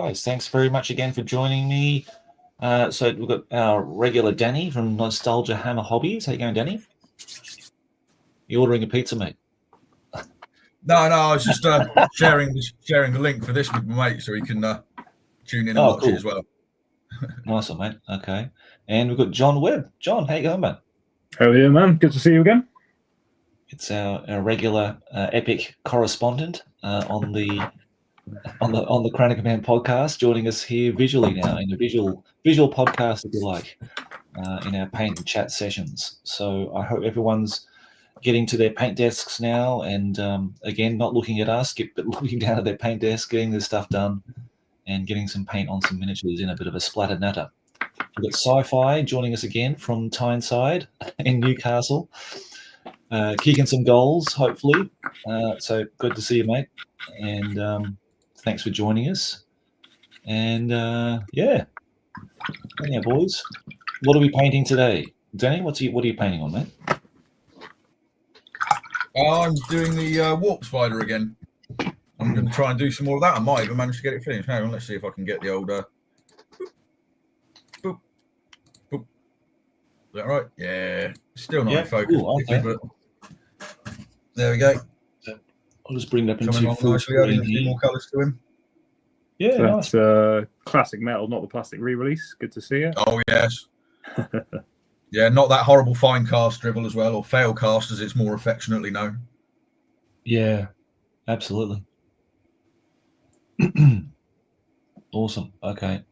guys. Thanks very much again for joining me. So we've got our regular Danny from Nostalgiahammer Hobbies. How you going, Danny? You ordering a pizza, mate? No, I was just sharing the link for this with my mate so he can tune in and watch it as well. Nice one, mate. Okay. And we've got Jon Webb. Jon, how you going, mate? How are you, man? Good to see you again. It's our regular epic correspondent on the Chronic Command podcast, joining us here visually now in a visual podcast, if you like, in our paint and chat sessions. So I hope everyone's getting to their paint desks now, and again, not looking at us, but looking down at their paint desk, getting this stuff done, and getting some paint on some miniatures in a bit of a Splatter Natter. We've got Sci-Fi joining us again from Tyneside in Newcastle, kicking some goals, hopefully. So good to see you, mate. And thanks for joining us. And yeah, boys. What are we painting today? Danny, what are you painting on, mate? I'm doing the warp spider again. I'm going to try and do some more of that. I might even manage to get it finished. Hang on, let's see if I can get the old boop, boop, boop. Is that right? Yeah. Still not in focus. Cool, okay. But there we go. I'll just bring it up into full screen. A few more colours to him. Yeah, so that's classic metal, not the plastic re-release. Good to see you. Oh yes. Yeah, not that horrible fine cast drivel as well, or fail cast as it's more affectionately known. Yeah, absolutely. Awesome. Okay.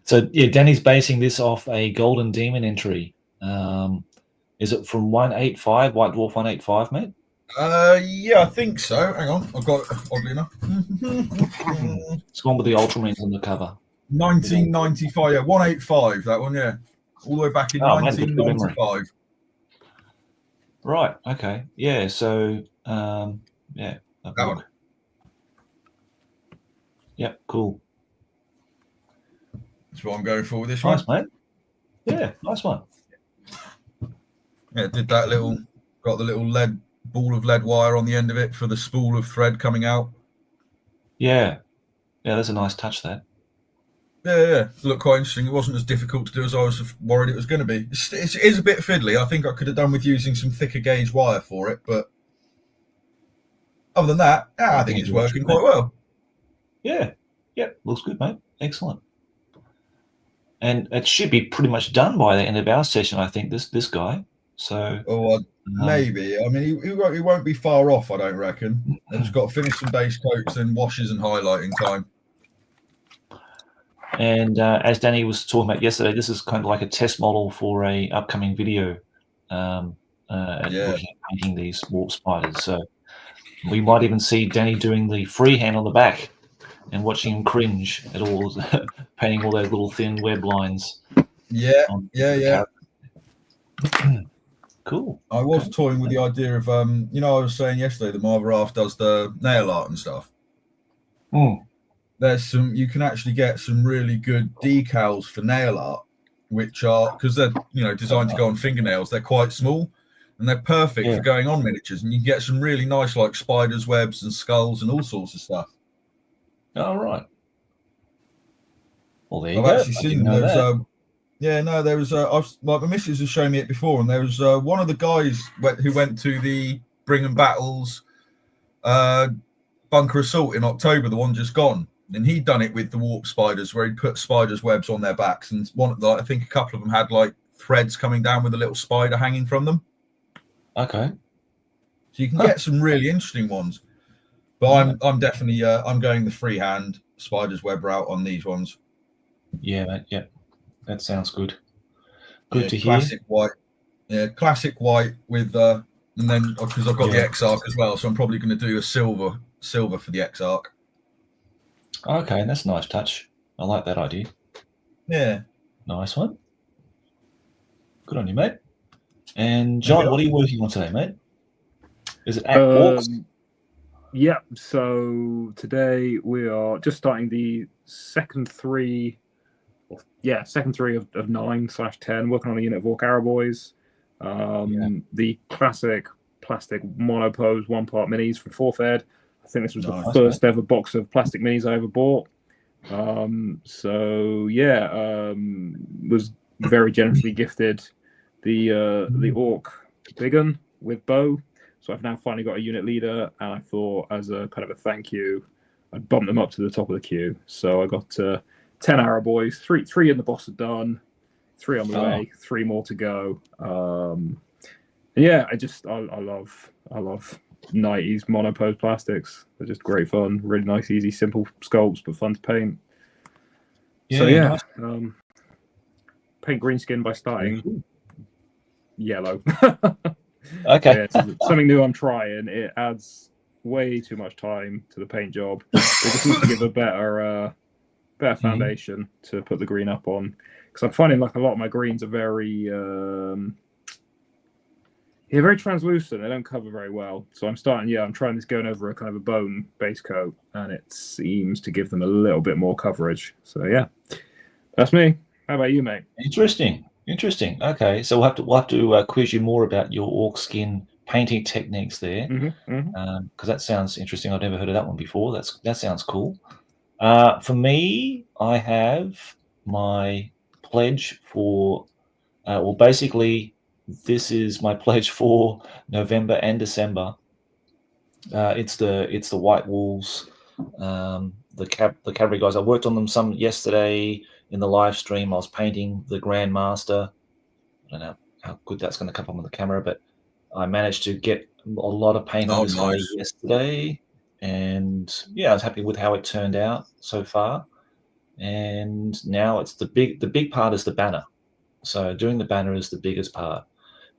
So yeah, Danny's basing this off a Golden Demon entry. Is it from 185, White Dwarf 185, mate? Yeah, I think so. Hang on, I've got it, oddly enough. It's gone with the Ultramarines on the cover. 1995, yeah, 185, that one, yeah. All the way back in 1995. Right, okay. Yeah, so, yeah. That one. Yep, cool. That's what I'm going for with this one. Nice, mate. Yeah, nice one. Yeah, did that got the little ball of lead wire on the end of it for the spool of thread coming out. Yeah. Yeah, that's a nice touch there. Yeah. It looked quite interesting. It wasn't as difficult to do as I was worried it was going to be. It is a bit fiddly. I think I could have done with using some thicker gauge wire for it, but other than that, I think it's working quite well. Yeah. Yep. Looks good, mate. Excellent. And it should be pretty much done by the end of our session, I think, this guy. So maybe. I mean, he won't be far off, I don't reckon. I've just got to finish some base coats and washes and highlighting time. And as Danny was talking about yesterday, this is kind of like a test model for a upcoming video painting these warp spiders. So we might even see Danny doing the freehand on the back and watching him cringe at all, painting all those little thin web lines. Yeah. Cool. I was toying with the idea of, I was saying yesterday that my other half does the nail art and stuff. There's you can actually get some really good decals for nail art, which are, because they're, designed to go on fingernails, they're quite small and they're perfect for going on miniatures. And you can get some really nice, like spiders, webs and skulls and all sorts of stuff. All right. Well, there you go. I've actually seen those. There was my missus has shown me it before, and there was one of the guys who went to the Brigham Battles bunker assault in October, the one just gone, and he'd done it with the warp spiders, where he put spiders' webs on their backs, and I think a couple of them had like threads coming down with a little spider hanging from them. Okay. So you can get some really interesting ones, but I'm definitely I'm going the freehand spider's web route on these ones. Yeah, mate. Yeah. That sounds good. Good to hear. Classic white. Yeah, classic white with and then because I've got the X-Arc as well, so I'm probably going to do a silver for the X-Arc. Okay, that's a nice touch. I like that idea. Yeah. Nice one. Good on you, mate. And Jon, what are you working on today, mate? Is it Orcs? Yeah, so today we are just starting the second three of 9/10, working on a unit of Orc Arrow Boys. The classic plastic monopose 1-part minis from 4th Ed. I think this was the Nice, first ever box of plastic minis I ever bought. Was very generously gifted the Orc Big Un with bow. So I've now finally got a unit leader, and I thought as a kind of a thank you, I'd bump them up to the top of the queue. So I got 10 Arrow Boys, three in the boss are done, 3 on the way, 3 more to go. Yeah, I love 90s monopose plastics. They're just great fun, really nice, easy, simple sculpts, but fun to paint. So yeah, nice. Paint green skin by starting yellow. Okay. Yeah, it's something new I'm trying. It adds way too much time to the paint job. It just needs to give a better foundation to put the green up on. Because I'm finding like a lot of my greens are very very translucent. They don't cover very well. So I'm trying this going over a kind of a bone base coat, and it seems to give them a little bit more coverage. So yeah, that's me. How about you, mate? Interesting. Okay, so we'll have to quiz you more about your orc skin painting techniques there, because that sounds interesting. I've never heard of that one before. That sounds cool. For me, I have my pledge for, well, basically, this is my pledge for November and December. It's the White Wolves, the cavalry guys. I worked on them some yesterday in the live stream. I was painting the Grandmaster. I don't know how good that's going to come up on the camera, but I managed to get a lot of paint on this guy yesterday, and yeah, I was happy with how it turned out so far. And now it's the big part is the banner. So doing the banner is the biggest part,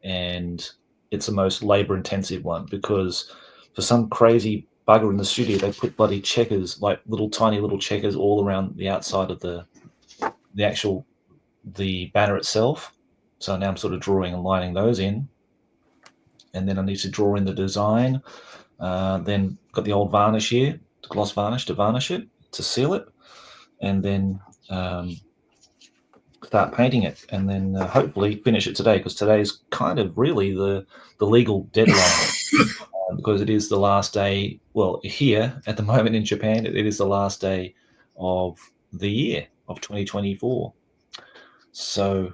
and it's the most labor intensive one, because for some crazy bugger in the studio, they put bloody checkers, like tiny little checkers all around the outside of the banner itself. So now I'm sort of drawing and lining those in, and then I need to draw in the design. Then got the old varnish here, the gloss varnish to varnish it, to seal it, and then start painting it, and then hopefully finish it today, because today's kind of really the legal deadline. Because it is the last day, well, here at the moment in Japan, it is the last day of the year of 2024. So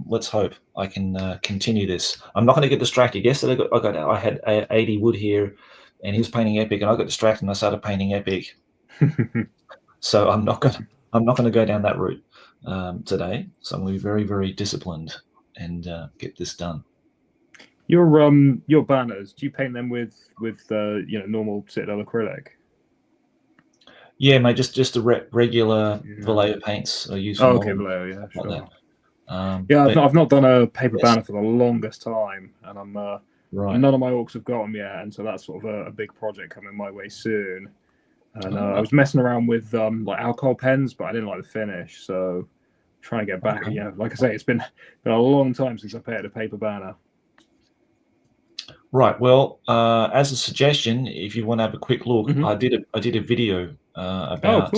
let's hope I can continue this. I'm not going to get distracted. Yesterday I had 80 wood here, and he was painting epic, and I got distracted and I started painting epic. So I'm not going to go down that route today. So I'm going to be very, very disciplined and get this done. Your banners, do you paint them with normal Citadel acrylic? Yeah, mate, just the regular Vallejo paints I use. Okay, Vallejo, yeah, sure. Like I've not done a paper banner for the longest time, and I'm right. None of my orcs have got them yet, and so that's sort of a big project coming my way soon. And I was messing around with like alcohol pens, but I didn't like the finish, so trying to get back. Okay. Yeah, like I say, it's been a long time since I painted a paper banner. Right. Well, as a suggestion, if you want to have a quick look, I did a video about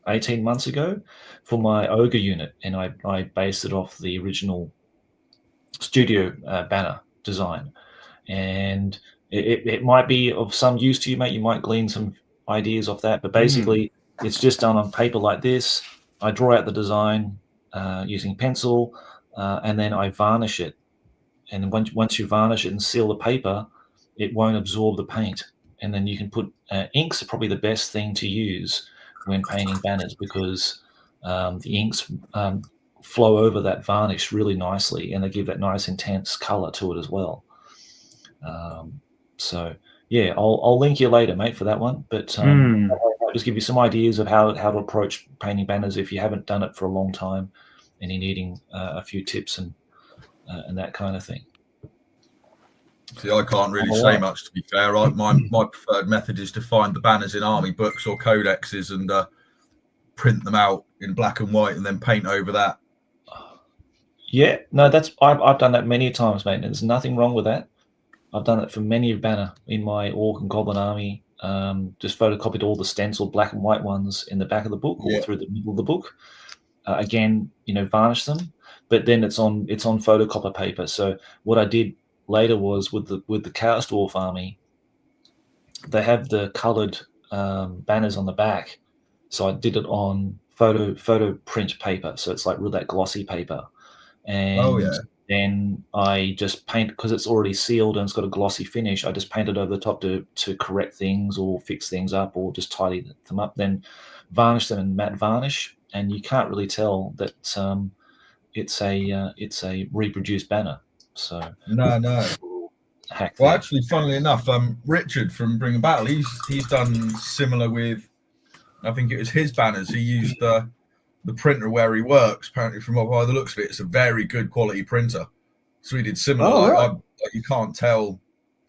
18 months ago for my ogre unit, and I based it off the original studio banner design, and it might be of some use to you, mate. You might glean some ideas off that, but basically it's just done on paper like this. I draw out the design using pencil, and then I varnish it. And once you varnish it and seal the paper, it won't absorb the paint. And then you can put inks are probably the best thing to use when painting banners, because the inks flow over that varnish really nicely, and they give that nice intense color to it as well. So yeah, I'll link you later, mate, for that one. But I'll just give you some ideas of how to approach painting banners if you haven't done it for a long time, and you're needing a few tips and that kind of thing. See, I can't really say much, to be fair. My preferred method is to find the banners in army books or codexes and print them out in black and white, and then paint over that. Yeah, no, I've done that many times, mate. There's nothing wrong with that. I've done it for many a banner in my Orc and Goblin army. Just photocopied all the stenciled black and white ones in the back of the book or through the middle of the book. Again, varnish them, but then it's on photocopy paper. So what I did later was with the Chaos Dwarf army, they have the coloured banners on the back, so I did it on photo print paper, so it's like with that glossy paper, and then I just paint, because it's already sealed and it's got a glossy finish. I just painted over the top to correct things or fix things up or just tidy them up. Then varnish them in matte varnish, and you can't really tell that it's a reproduced banner. So no. Hack Well, there. actually, funnily enough, Richard from Bring a Battle, he's done similar with, I think it was his banners. He used the printer where he works. Apparently, from by the looks of it, it's a very good quality printer. So he did similar. Oh, right. Like you can't tell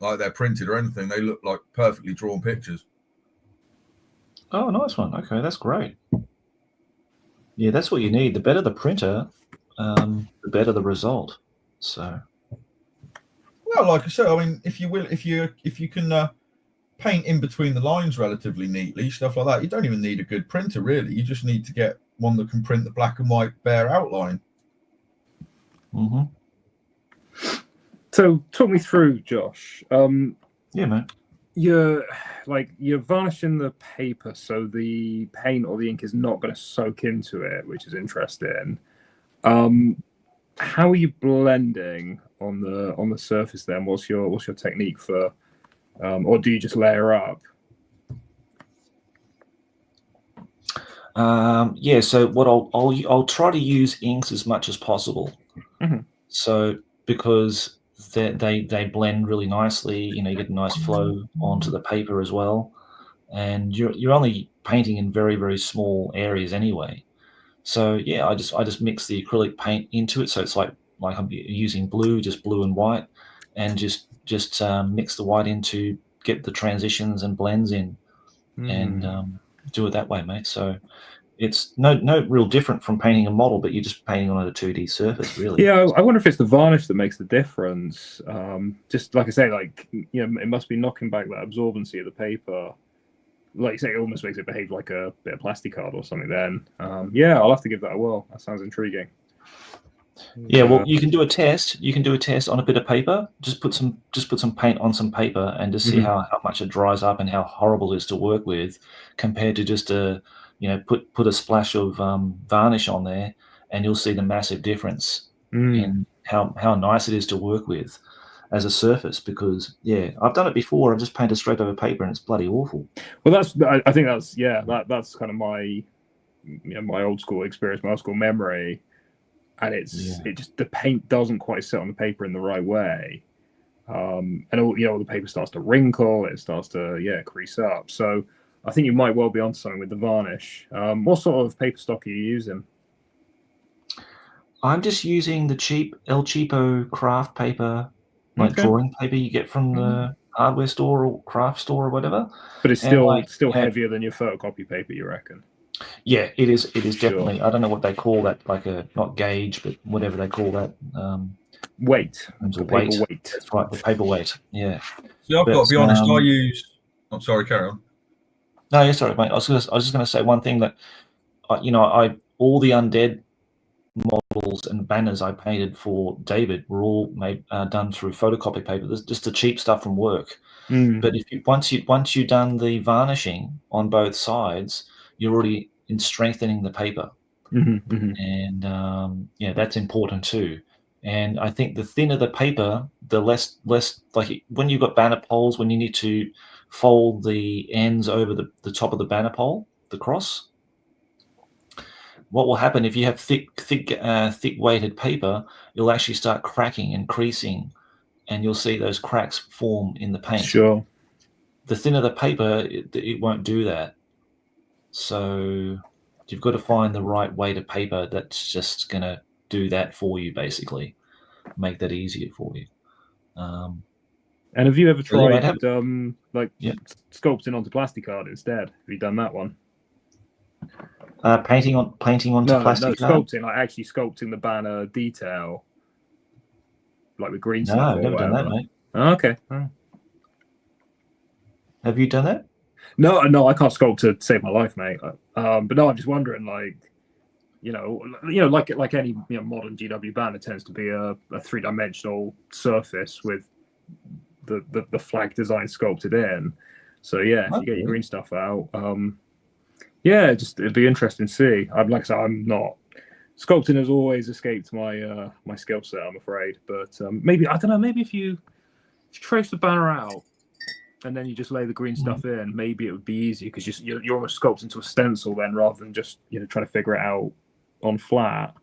like they're printed or anything. They look like perfectly drawn pictures. Oh, nice one. Okay, that's great. Yeah, that's what you need. The better the printer, the better the result. So, well, like I said, I mean, if you can paint in between the lines relatively neatly, stuff like that, you don't even need a good printer, really. You just need to get one that can print the black and white bare outline. mm-hmm. So, talk me through, Josh. Yeah, man. You're varnishing the paper, so the paint or the ink is not going to soak into it, which is interesting. How are you blending on the surface then? What's your technique for, or do you just layer up? Yeah. So what I'll try to use inks as much as possible. Mm-hmm. So because they blend really nicely, you get a nice flow onto the paper as well, and you're only painting in very, very small areas anyway. So yeah, I just mix the acrylic paint into it, so it's like I'm using just blue and white, and just mix the white in to get the transitions and blends in, and do it that way, mate. So it's no real different from painting a model, but you're just painting on a 2D surface, really. Yeah, I wonder if it's the varnish that makes the difference. Just like I say, it must be knocking back that absorbency of the paper. Like you say, it almost makes it behave like a bit of plastic card or something. Then, yeah, I'll have to give that a whirl. That sounds intriguing. Yeah, well, you can do a test. You can do a test on a bit of paper. Just put some paint on some paper and just see how much it dries up and how horrible it is to work with, compared to just put a splash of varnish on there, and you'll see the massive difference in how nice it is to work with as a surface. Because yeah, I've done it before. I've just painted straight over paper and it's bloody awful. Well, I think that's kind of my my old school experience, my old school memory. And it just, the paint doesn't quite sit on the paper in the right way, and all the paper starts to wrinkle, it starts to crease up. So I think you might well be onto something with the varnish. What sort of paper stock are you using? I'm just using the cheap El Cheapo craft paper, drawing paper you get from the hardware store or craft store or whatever. But it's still heavier than your photocopy paper, you reckon? Yeah, it is. It is definitely. I don't know what they call that, like a not gauge, but whatever they call that. Weight. The weight. That's right, the paper weight. Yeah. See, I've got to be honest. I use. I'm sorry, carry on. No, yeah, sorry, mate. I was just going to say one thing that, all the undead models and banners I painted for David were all done through photocopy paper. There's just the cheap stuff from work. But once you've done the varnishing on both sides, you're already in strengthening the paper, and that's important too. And I think the thinner the paper, the less like when you've got banner poles, when you need to fold the ends over the top of the banner pole, the cross. What will happen if you have thick weighted paper? You'll actually start cracking and creasing, and you'll see those cracks form in the paint. Sure. The thinner the paper, it won't do that. So you've got to find the right weight of paper that's just going to do that for you, basically, make that easier for you. And have you ever tried sculpting onto plastic art instead? Have you done that one? Painting onto plastic art? Sculpting, like actually sculpting the banner detail, like with green stuff. No, I've never done that, mate. Oh, okay. Oh. Have you done that? No, I can't sculpt to save my life, mate. But no, I'm just wondering, like any modern GW banner tends to be a 3-dimensional surface with the flag design sculpted in. So yeah, if you get your green stuff out, yeah, it'd be interesting to see. Like I said, I'm not sculpting has always escaped my my skill set, I'm afraid. But maybe I don't know. Maybe if you trace the banner out and then you just lay the green stuff in, maybe it would be easy because you're almost sculpting to a stencil then, rather than just trying to figure it out on flat.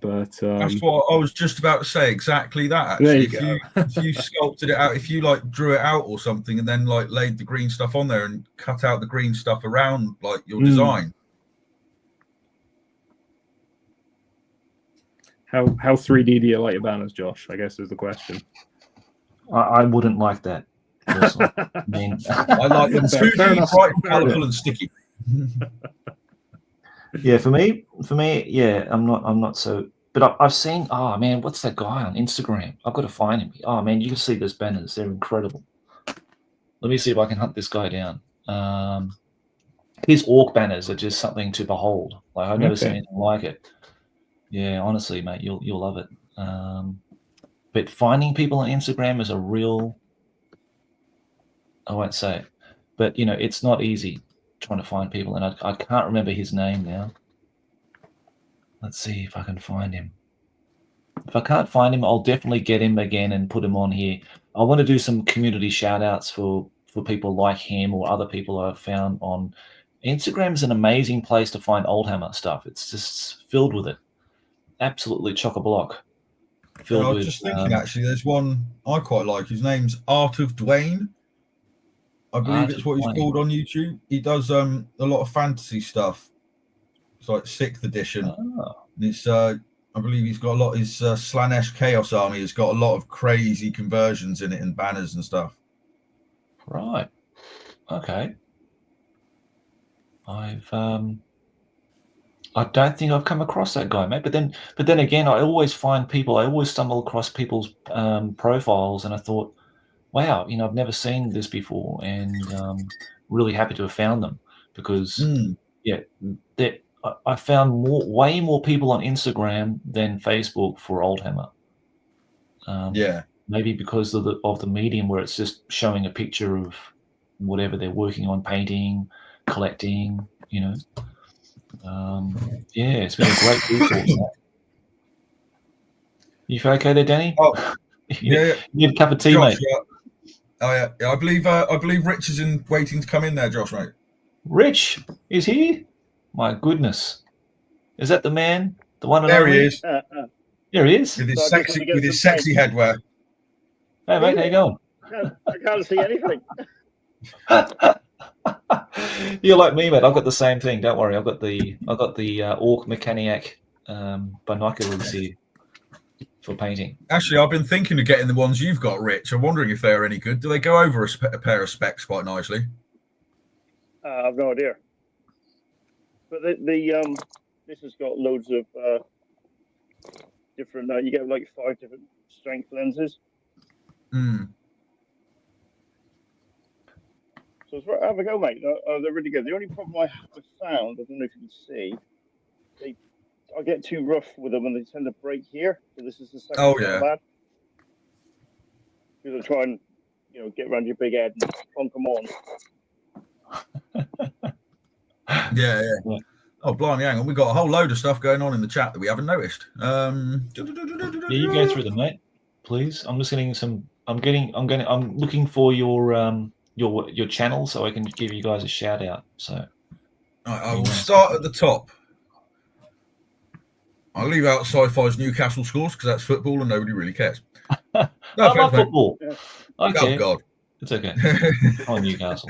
But that's what I was just about to say. Exactly that. Actually, if you sculpted it out, if you like drew it out or something, and then like laid the green stuff on there and cut out the green stuff around like your design. How 3D do you like your banners, Josh? I guess is the question. I wouldn't like that. I mean, I like them 2D, bright, colourful, and sticky. Yeah, for me, yeah, I'm not so. But I've seen. Oh man, what's that guy on Instagram? I've got to find him. Oh man, you can see those banners; they're incredible. Let me see if I can hunt this guy down. His orc banners are just something to behold. Like I've never seen anything like it. Yeah, honestly, mate, you'll love it. But finding people on Instagram is a real. I won't say it, but it's not easy trying to find people, and I can't remember his name now. Let's see if I can find him. If I can't find him, I'll definitely get him again and put him on here. I want to do some community shout outs for people like him or other people I've found on Instagram. Is an amazing place to find Oldhammer stuff. It's just filled with it. Absolutely chock-a-block. I was just thinking, actually, there's one I quite like. His name's Art of Dwayne. I believe it's what he's called on YouTube. He does a lot of fantasy stuff. It's like 6th edition. And it's I believe he's got a lot. His Slanesh Chaos Army has got a lot of crazy conversions in it and banners and stuff. Right. Okay. I don't think I've come across that guy, mate. But then again, I always stumble across people's profiles, and I thought, wow, I've never seen this before, and really happy to have found them because, I found way more people on Instagram than Facebook for Oldhammer. Maybe because of the medium where it's just showing a picture of whatever they're working on, painting, collecting, it's been a great resource. You okay there, Danny? Oh, you need a cup of tea, Josh, mate. Yeah. I believe Rich is waiting to come in there, Josh, mate. Rich is here. My goodness, is that the man? The one? There he is. There he is with his sexy headwear. Hey mate, how you going? I can't see anything. You're like me, mate. I've got the same thing. Don't worry. I've got the Orc Mechaniac binoculars here for painting. Actually, I've been thinking of getting the ones you've got, Rich. I'm wondering if they're any good. Do they go over a pair of specs quite nicely? I've no idea. But this has got loads of different. You get like 5 different strength lenses. So it's right. Have a go, mate. They're really good. The only problem I found, I don't know if you can see, I get too rough with them and they tend to break here. So this is the second time bad. Because I try and get around your big head and plonk them on. Yeah. Oh, blimey, hang on. We've got a whole load of stuff going on in the chat that we haven't noticed. You go through them, mate. Please. I'm just getting some. I'm looking for your channel so I can give you guys a shout out. So I will start at the top. I'll leave out Sci-Fi's Newcastle scores because that's football and nobody really cares. I love football. Yeah. Okay. Oh, God. It's okay. On Newcastle.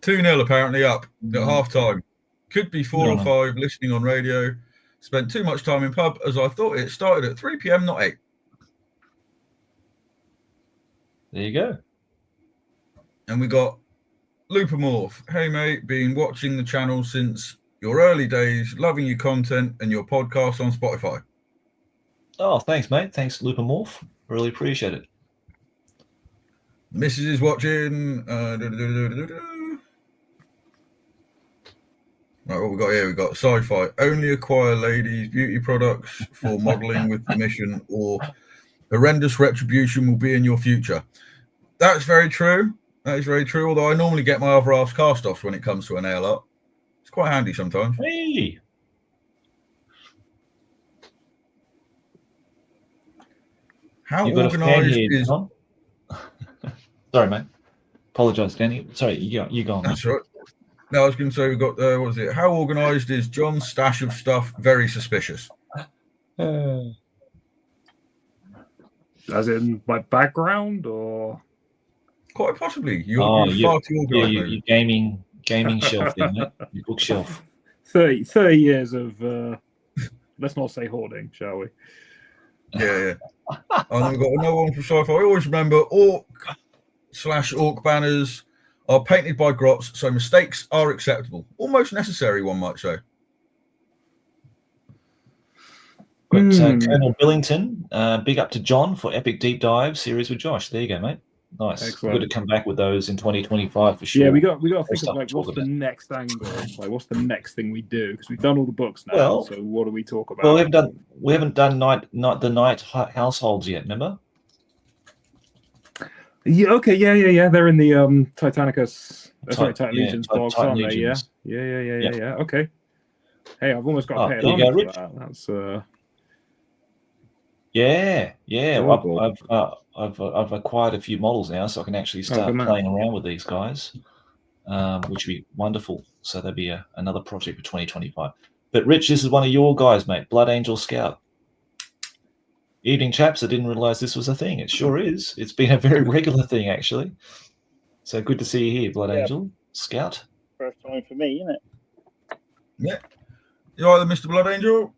2-0 apparently up at half time. Could be 4 or 5 listening on radio. Spent too much time in pub as I thought it started at 3 p.m, not 8. There you go. And we got Lupamorph. Hey, mate, been watching the channel since your early days, loving your content and your podcast on Spotify. Oh, thanks, mate. Thanks, Lupamorph. Really appreciate it. Mrs. is watching. Right, what we got here? We got Sci-Fi. Only acquire ladies' beauty products for modelling with permission, or horrendous retribution will be in your future. That's very true. That is very true. Although I normally get my other half's cast-offs when it comes to a nail art. It's quite handy sometimes. Hey. How You've got a fan organised here, is... John. Sorry, mate. Apologise, Danny. Sorry, you go on. That's right. No, I was going to say we've got, what was it? How organised is John's stash of stuff? Very suspicious. As in my background, or quite possibly. You're far too organised. Your gaming shelf there, mate. Your bookshelf. 30 years of, let's not say hoarding, shall we? Yeah. And then we've got another one from Sci-Fi. I always remember orc/orc banners are painted by grots, so mistakes are acceptable. Almost necessary, one might say. Got Colonel Billington. Big up to John for Epic Deep Dive series with Josh. There you go, mate. Nice. Excellent. Good to come back with those in 2025 for sure. Yeah, we got to think of like what's the next angle, like what's the next thing we do, because we've done all the books now. Well, so what do we talk about? Well, we haven't done the night households yet. Remember? Yeah. Okay. Yeah. They're in the Titanicus. Titan Legions box, aren't they? Yeah. Okay. Hey, I've almost got to pay it on for that. That's Yeah. Oh, I've acquired a few models now, so I can actually start playing around with these guys, which would be wonderful. So that'd be another project for 2025. But Rich, this is one of your guys, mate. Blood Angel Scout. Evening, chaps. I didn't realise this was a thing. It sure is. It's been a very regular thing, actually. So good to see you here, Blood Angel Scout. First time for me, isn't it? Yeah. You all right, Mr. Blood Angel?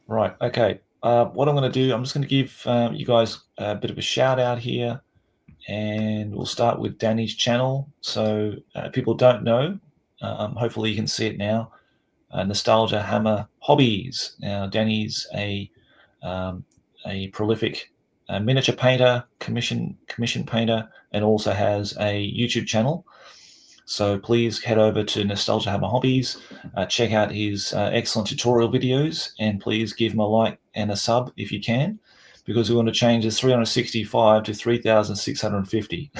Right. Okay. What I'm going to do, I'm just going to give you guys a bit of a shout out here, and we'll start with Danny's channel. So people don't know, hopefully you can see it now. Nostalgiahammer Hobbies. Now, Danny's a prolific miniature painter, commission painter, and also has a YouTube channel. So please head over to Nostalgiahammer Hobbies, check out his excellent tutorial videos, and please give him a like and a sub if you can, because we want to change this 365 to 3,650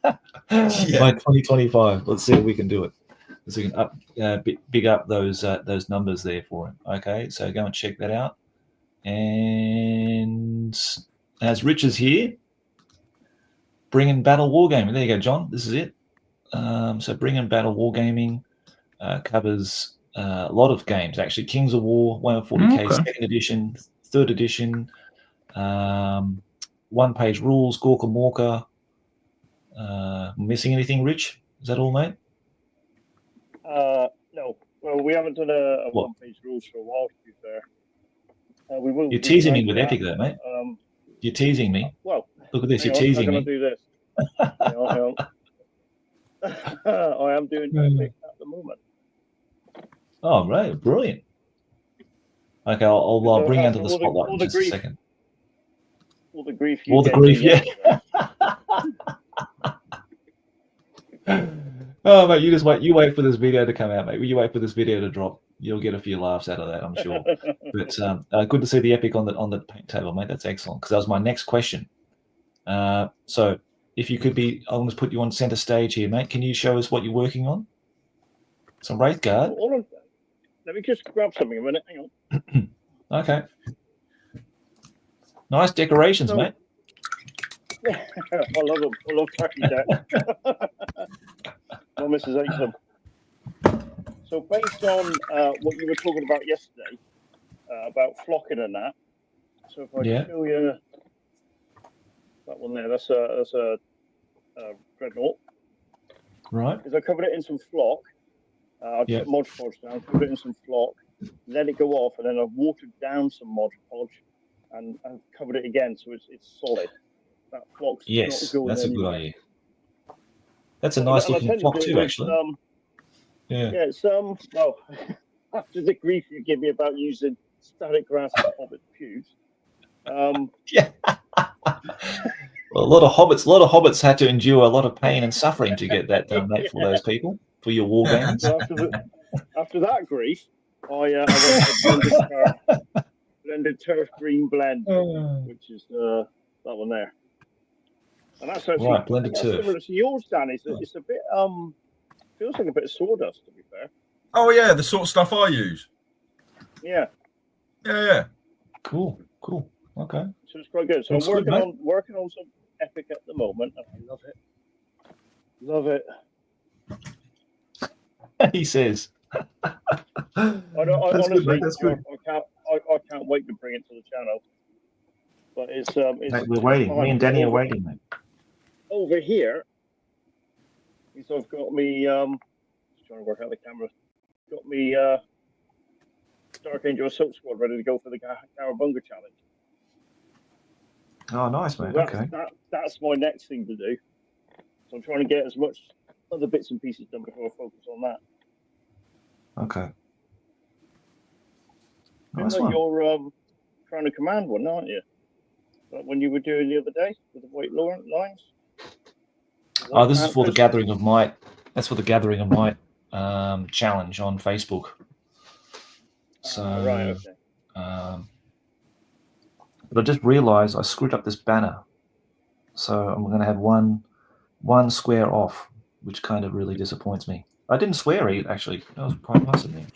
by 2025. Let's see if we can do it. So we can big up those numbers there for him. Okay, so go and check that out. And as Rich is here, bringing Battle Wargaming. There you go, John. This is it. So bringing Battle Wargaming covers a lot of games, actually. Kings of War, 140K, second edition, third edition, one-page rules, Gorka Morka. Missing anything, Rich? Is that all, mate? No. Well, we haven't done a one-page rules for a while, to be fair. We will. You're teasing me with Epic, though, mate. You're teasing me. Well, look at this. You're teasing me. I'm going to do this. I am doing Epic at the moment. Oh, right. Brilliant. Okay, I'll bring you under the spotlight in just a second. All the grief. All the grief, yeah. Oh, mate, you just wait. You wait for this video to come out, mate. You wait for this video to drop. You'll get a few laughs out of that, I'm sure. But good to see the Epic on the paint table, mate. That's excellent, because that was my next question. So if you could be, I'll just put you on center stage here, mate. Can you show us what you're working on? Some Wraithguard. Let me just grab something a minute. Hang on. Okay. Nice decorations, mate. I love them. I love Tacky Jack. My missus hates them. So based on what you were talking about yesterday, about flocking and that, so if I show you that one there, that's a dreadnought. Right. Because I covered it in some flock. I put Mod Podge down, covered it in some flock, let it go off, and then I watered down some Mod Podge and covered it again, so it's solid. That flock's yes, not that's a good idea. That's a nice looking flock too, actually. Yeah, it's well, after the grief you give me about using static grass for hobbit pews. Yeah. Well, a lot of hobbits had to endure a lot of pain and suffering to get that done, mate, for those people, for your war games. So after that grief, I went to blended turf green blend, which is that one there. And that's actually Right, blended turf. similar to yours, Dan. It's a bit feels like a bit of sawdust, to be fair. Oh yeah, the sort of stuff I use. Yeah. Yeah. Cool. Okay. So it's quite good. So That's I'm good, working on some epic at the moment, and I love it. He says. Honestly, good, that's good. I can't wait to bring it to the channel. But it's Mate, we're waiting. Me and Danny are waiting, mate. Over here, so I've got me just trying to work out the camera. Got me Dark Angel Assault Squad ready to go for the Cowabunga challenge. Oh, nice, mate. So Okay. That's my next thing to do. So I'm trying to get as much other bits and pieces done before I focus on that. Okay. Nice Nice one. You're Crown of Command one, aren't you? Like when you were doing the other day with the white lines. Oh, this is for the Gathering of Might. That's for the Gathering of Might challenge on Facebook. So, right, okay. but I just realised I screwed up this banner, so I'm going to have one square off, which kind of really disappoints me. I didn't swear actually. That was quite nice of me.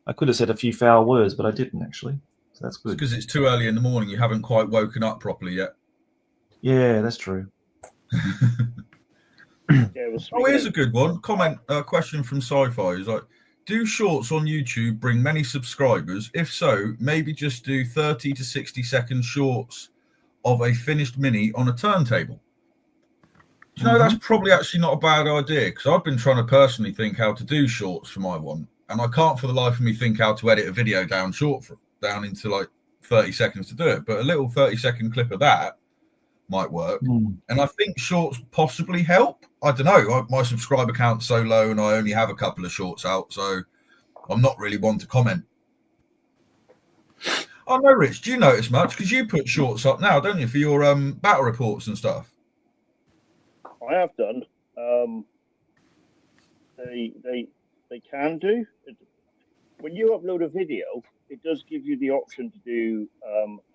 I could have said a few foul words, but I didn't actually. So that's good. Because it's too early in the morning. You haven't quite woken up properly yet. Yeah, that's true. Here's a good one. Question from Sci-Fi is like, do shorts on YouTube bring many subscribers? If so, maybe just do 30 to 60 second shorts of a finished mini on a turntable. Do you know, that's probably actually not a bad idea, because I've been trying to personally think how to do shorts for my one, and I can't for the life of me think how to edit a video down into like 30 seconds to do it. But a little 30-second clip of that might work. And I think shorts possibly help. I don't know. My subscriber count's so low and I only have a couple of shorts out, so I'm not really one to comment. Oh no, Rich, do you notice much? Because you put shorts up now, don't you, for your battle reports and stuff? I have done. They can do. When you upload a video, it does give you the option to do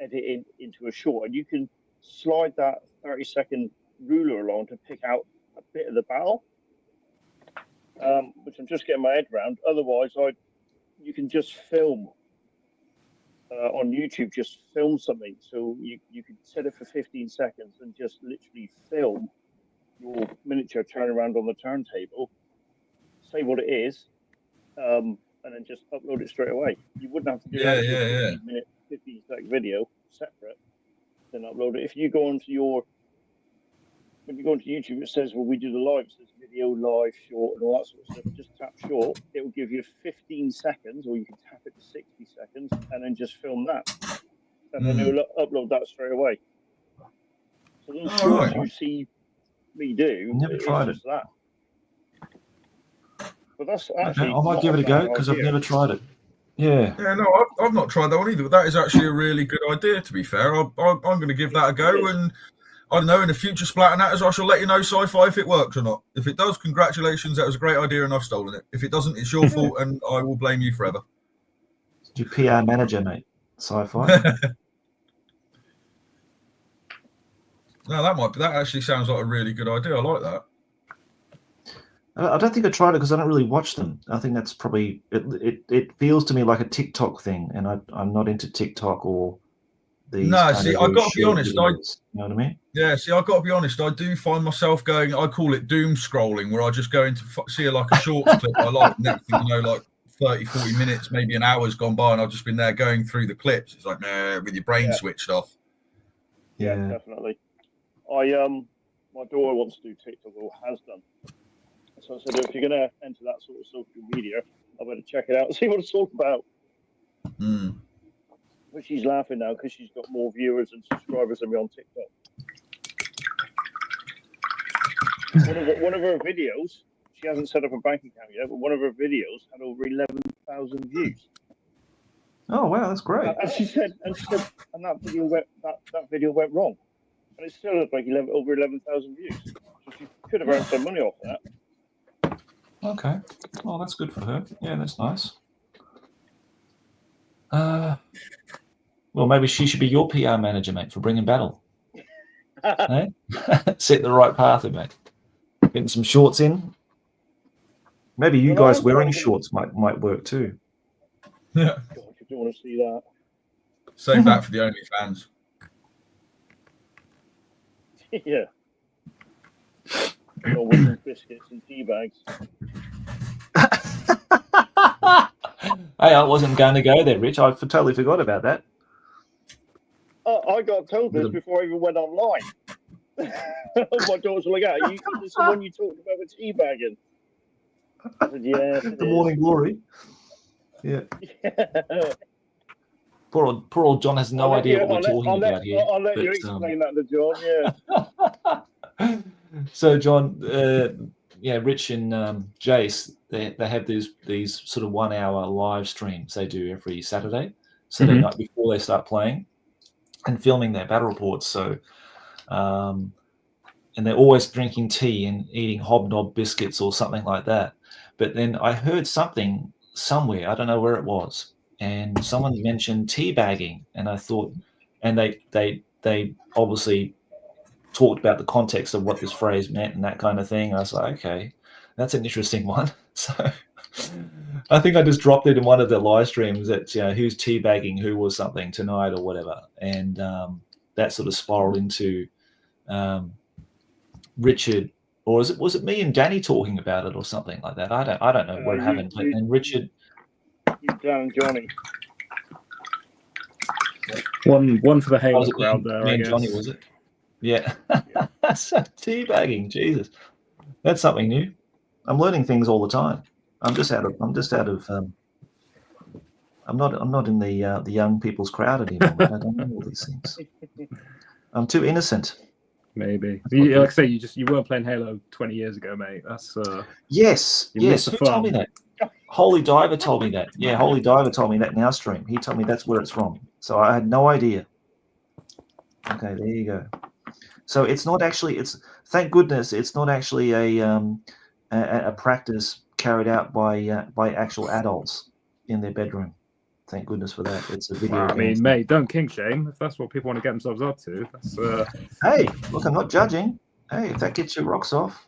edit into a short, and you can slide that 30-second ruler along to pick out a bit of the battle, which I'm just getting my head around. Otherwise, you can just film on YouTube, just film something. So you can set it for 15 seconds and just literally film your miniature turnaround on the turntable, say what it is, and then just upload it straight away. You wouldn't have to do that 15-minute, 15-second video separate, then upload it. If you go onto when you go onto YouTube, it says, well, we do the live, so it's video, live, short, and all that sort of stuff. Just tap short, it will give you 15 seconds, or you can tap it to 60 seconds, and then just film that. And then it will upload that straight away. So those shorts you see me do, Never tried it. That. But that's actually I might give it a go, because I've never tried it. Yeah. Yeah, no, I've not tried that one either, but that is actually a really good idea, to be fair. I'm going to give that a go, and I don't know, in the future Splatter Natters, I shall let you know, Sci-Fi, if it works or not. If it does, congratulations, that was a great idea and I've stolen it. If it doesn't, it's your fault and I will blame you forever. Your PR manager, mate. Sci-Fi. No, that actually sounds like a really good idea. I like that. I don't think I tried it because I don't really watch them. I think that's probably it feels to me like a TikTok thing, and I'm not into TikTok or these. No, see, I've got to be honest. You know what I mean? Yeah, see, I've got to be honest. I do find myself going. I call it doom scrolling, where I just go into see like a short clip I like. Next thing you know, like 30, 40 minutes, maybe an hour's gone by, and I've just been there going through the clips. It's like, nah, with your brain switched off. Yeah, definitely. My daughter wants to do TikTok, or has done. So I said, if you're going to enter that sort of social media, I better check it out and see what it's all about. But she's laughing now because she's got more viewers and subscribers than me on TikTok. One of her videos, she hasn't set up a bank account yet, but one of her videos had over 11,000 views. Oh wow, that's great. And she said, and that video went wrong, and it still had like over 11,000 views. So she could have earned some money off that. Okay. Well, that's good for her. Yeah, that's nice. Well, maybe she should be your PR manager, mate, for bringing Battle. Eh? Set the right path, mate. Getting some shorts in. Maybe you Well, guys I'm wearing thinking- shorts might work too. Yeah. God, I do want to see that. Save that for the OnlyFans. Yeah. Or with some biscuits and tea bags. Hey, I wasn't going to go there, Rich. I totally forgot about that. I got told this before I even went online. My daughter's like, "Are you is this the one you talked about with tea bagging?" I said, "Yes, it The is." Morning Glory. Yeah. Poor old John has no idea what we're talking about here. I'll let you explain that to John. Yeah. So, John, Rich and Jace, they have these sort of 1 hour live streams they do every Saturday night before they start playing and filming their battle reports. So, and they're always drinking tea and eating hobnob biscuits or something like that. But then I heard something somewhere, I don't know where it was, and someone mentioned teabagging, and I thought, and they obviously talked about the context of what this phrase meant and that kind of thing. I was like, okay, that's an interesting one. So I think I just dropped it in one of the live streams that, who's teabagging who or something tonight or whatever. And that sort of spiraled into Richard, or was it me and Danny talking about it or something like that? I don't know what happened. And Richard, You down, Jonny. One for the Halo was it crowd there, me I and guess. Jonny, was it? Yeah. So teabagging, Jesus, that's something new. I'm learning things all the time. I'm not in the young people's crowd anymore. I don't know all these things. I'm too innocent. Maybe. Like I say, you weren't playing Halo 20 years ago, mate. That's Yes. missed the Who told me fun. that? Holy Diver told me that. Yeah, Holy Diver told me that in our stream. He told me that's where it's from. So I had no idea. Okay, there you go. So it's not actually. Thank goodness it's not actually a practice carried out by actual adults in their bedroom. Thank goodness for that. It's a video. Well, I mean, mate, don't kink shame if that's what people want to get themselves up to. That's Hey, look, I'm not judging. Hey, if that gets your rocks off.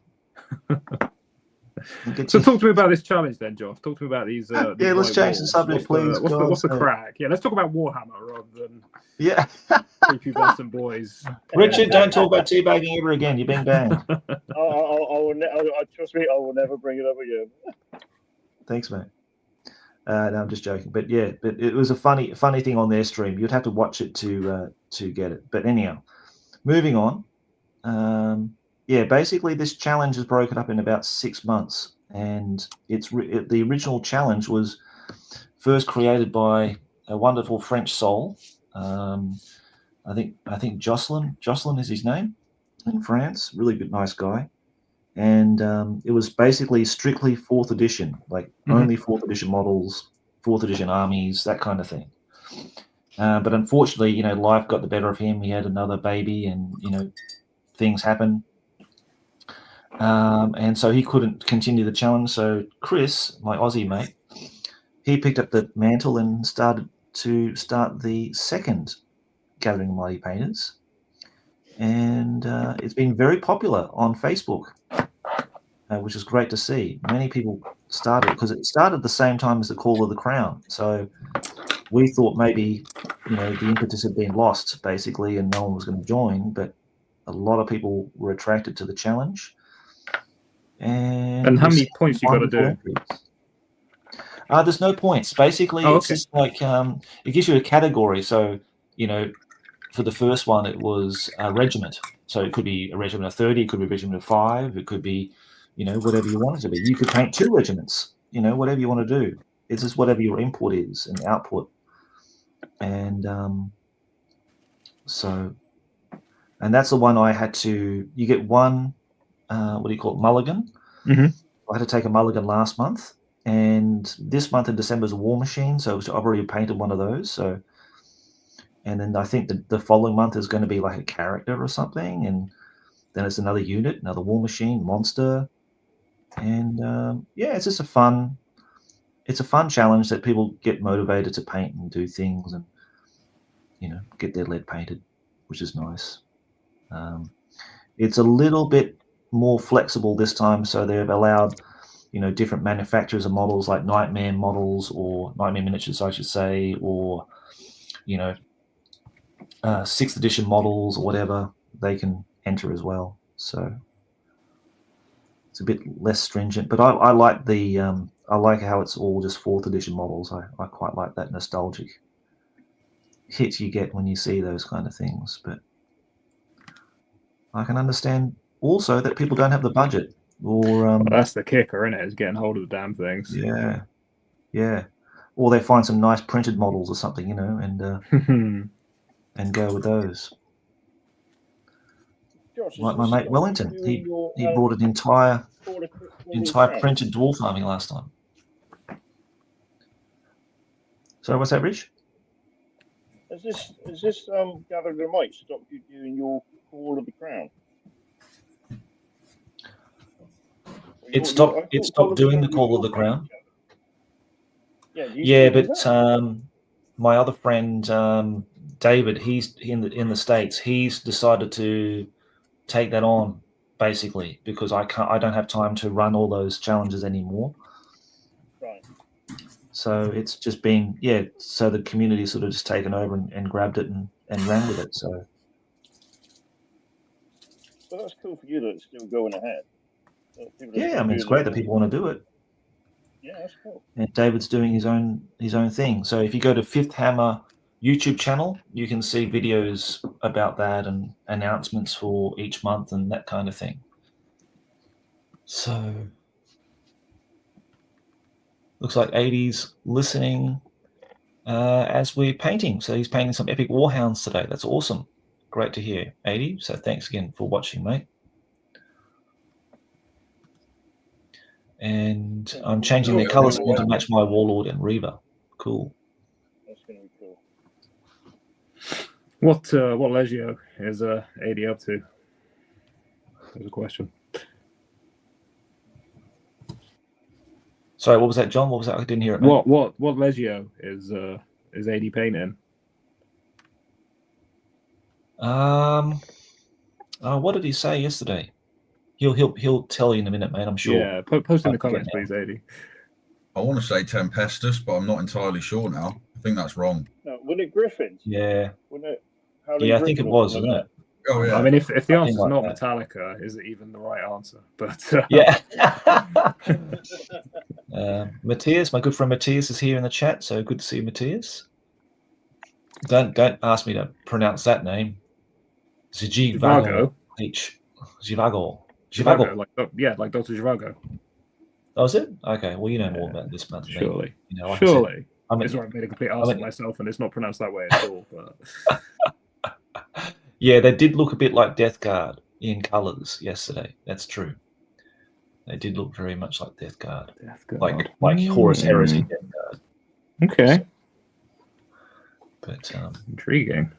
So talk to me about this challenge then, Josh. Talk to me about these. Yeah, let's change the subject, please. What's the crack? Yeah, let's talk about Warhammer rather than creepy Boston boys. Richard, don't talk about teabagging ever again. You're being banned. Trust me, I will never bring it up again. Thanks, mate. No, I'm just joking. But yeah, but it was a funny thing on their stream. You'd have to watch it to get it. But anyhow, moving on. Basically this challenge is broken up in about 6 months, and the original challenge was first created by a wonderful French soul. I think Jocelyn is his name, in France. Really good, nice guy. And it was basically strictly 4th edition, like only 4th edition models, 4th edition armies, that kind of thing. But unfortunately, life got the better of him. He had another baby, and things happen. And so he couldn't continue the challenge. So Chris, my Aussie mate, he picked up the mantle and started the second Gathering of Mighty Painters. And it's been very popular on Facebook, which is great to see. Many people started, because it started the same time as the Call of the Crown. So we thought maybe, the impetus had been lost, basically, and no one was going to join. But a lot of people were attracted to the challenge. And how many points you got to do? There's no points. Basically, it's just like it gives you a category. So, for the first one, it was a regiment. So it could be a regiment of 30, it could be a regiment of 5, it could be, whatever you want it to be. You could paint 2 regiments, whatever you want to do. It's just whatever your input is and output. And and that's the one I had to. You get one. What do you call it? Mulligan. Mm-hmm. I had to take a mulligan last month, and this month in December is a War Machine, so I've already painted one of those. So, and then I think the following month is going to be like a character or something, and then it's another unit, another War Machine, monster, and it's just a fun challenge that people get motivated to paint and do things, and get their lead painted, which is nice. It's a little bit more flexible this time, so they've allowed different manufacturers of models, like Nightmare models, or Nightmare miniatures, I should say, or 6th edition models or whatever, they can enter as well. So it's a bit less stringent, but I like the I like how it's all just 4th edition models. I quite like that nostalgic hit you get when you see those kind of things. But I can understand also that people don't have the budget, or Well, that's the kicker, isn't it? Is getting hold of the damn things. Yeah, or they find some nice printed models or something, and go with those. Josh, Like my mate Wellington, he bought an entire printed dwarf army last time. So what's that, Rich? Has this gathering the might stopped you doing your Call of the Crown? It stopped doing the Call of the Crown. Yeah, but my other friend David, he's in the States. He's decided to take that on, basically, because I don't have time to run all those challenges anymore. Right. So it's just been so the community sort of just taken over and grabbed it and ran with it. So But that's cool for you that it's still going ahead. I mean, it's great that people want to do it. Yeah, that's cool. And David's doing his own thing. So if you go to Fifth Hammer YouTube channel, you can see videos about that and announcements for each month and that kind of thing. So looks like 80's listening as we're painting. So he's painting some epic warhounds today. That's awesome. Great to hear, 80. So thanks again for watching, mate. And I'm changing their color scheme to match my Warlord and Reaver. Cool. That's going to be cool. What Legio is 80 up to? There's a question. Sorry, what was that, John? What was that? I didn't hear it, mate. What Legio is 80 painting? What did he say yesterday? He'll tell you in a minute, mate. I'm sure. Yeah, post in the comments, please, 80. I want to say Tempestus, but I'm not entirely sure now. I think that's wrong. No, wasn't it Griffins? Yeah. Wasn't it? I think it was, wasn't it? Oh yeah. I mean, if the answer's like not that. Metallica, is it even the right answer? But Yeah. Matthias, my good friend Matthias, is here in the chat. So good to see you, Matthias. Don't ask me to pronounce that name. Zhivago. Zhivago. Like Dr. Zhivago. Oh, is it? Okay. Well, you know more about this man than me. Surely. Like Surely. I mean, it's right, I've made a complete ass of myself, and it's not pronounced that way at all. But yeah, they did look a bit like Death Guard in colours yesterday. That's true. They did look very much like Death Guard. Like Horus Heresy Death Guard. Okay. But intriguing.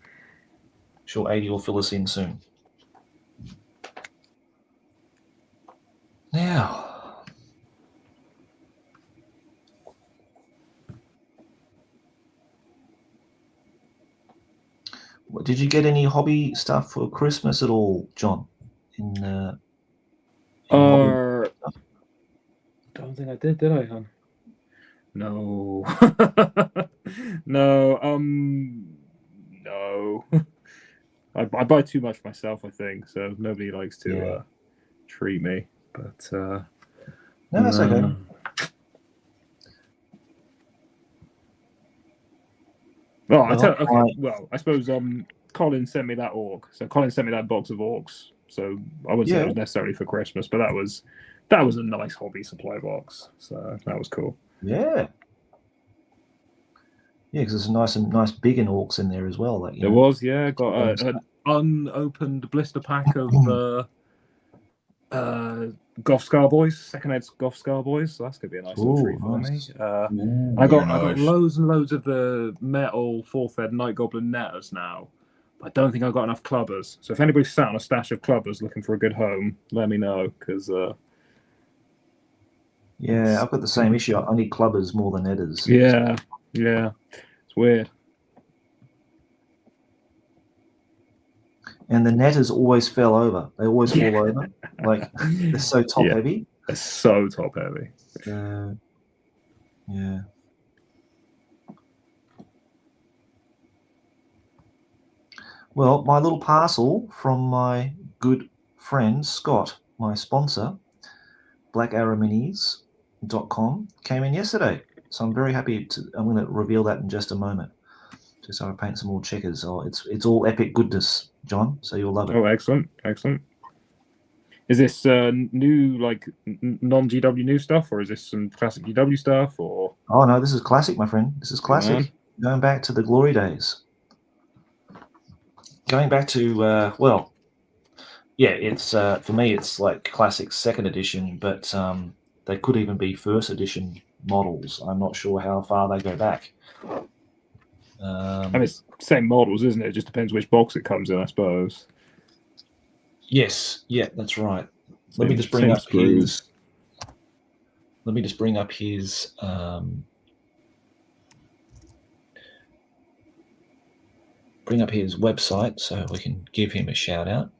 Sure, 80 will fill us in soon. Now, did you get any hobby stuff for Christmas at all, John? Don't think I did I, hon? No. No. No. I buy too much myself, I think, so nobody likes to treat me. But no, that's okay. Well, I suppose Colin sent me that orc. So Colin sent me that box of orcs. So I wouldn't say it was necessarily for Christmas, but that was a nice hobby supply box. So that was cool. Yeah. Yeah, because there's some nice big orcs in there as well. Like, there was, yeah. Got an unopened blister pack of Goth Scar Boys, second-hand Goth Scar Boys. So that's gonna be a nice little treat for me. I got loads and loads of the metal 4th ed Night Goblin Netters now. But I don't think I've got enough clubbers. So if anybody's sat on a stash of clubbers looking for a good home, let me know, because yeah, I've got the same issue. I need clubbers more than netters. Yeah, it's weird. and the netters always fell over. They always fall over. Like they're so top heavy. They're so top heavy. Yeah. Well, my little parcel from my good friend Scott, my sponsor, blackarrowminis.com, came in yesterday. So I'm very happy I'm going to reveal that in just a moment. Just so I paint some more checkers. Oh, it's all epic goodness, John. So you'll love it. Oh, excellent. Is this new, like non-GW new stuff, or is this some classic GW stuff? Or oh no, this is classic, my friend. This is classic. Going back to the glory days. Going back to it's for me it's like classic second edition, but they could even be first edition models. I'm not sure how far they go back. And it's same models, isn't it? It just depends which box it comes in, I suppose. Yes, yeah, that's right. Let me just bring up his. Let me just bring up his. Bring up his website so we can give him a shout out,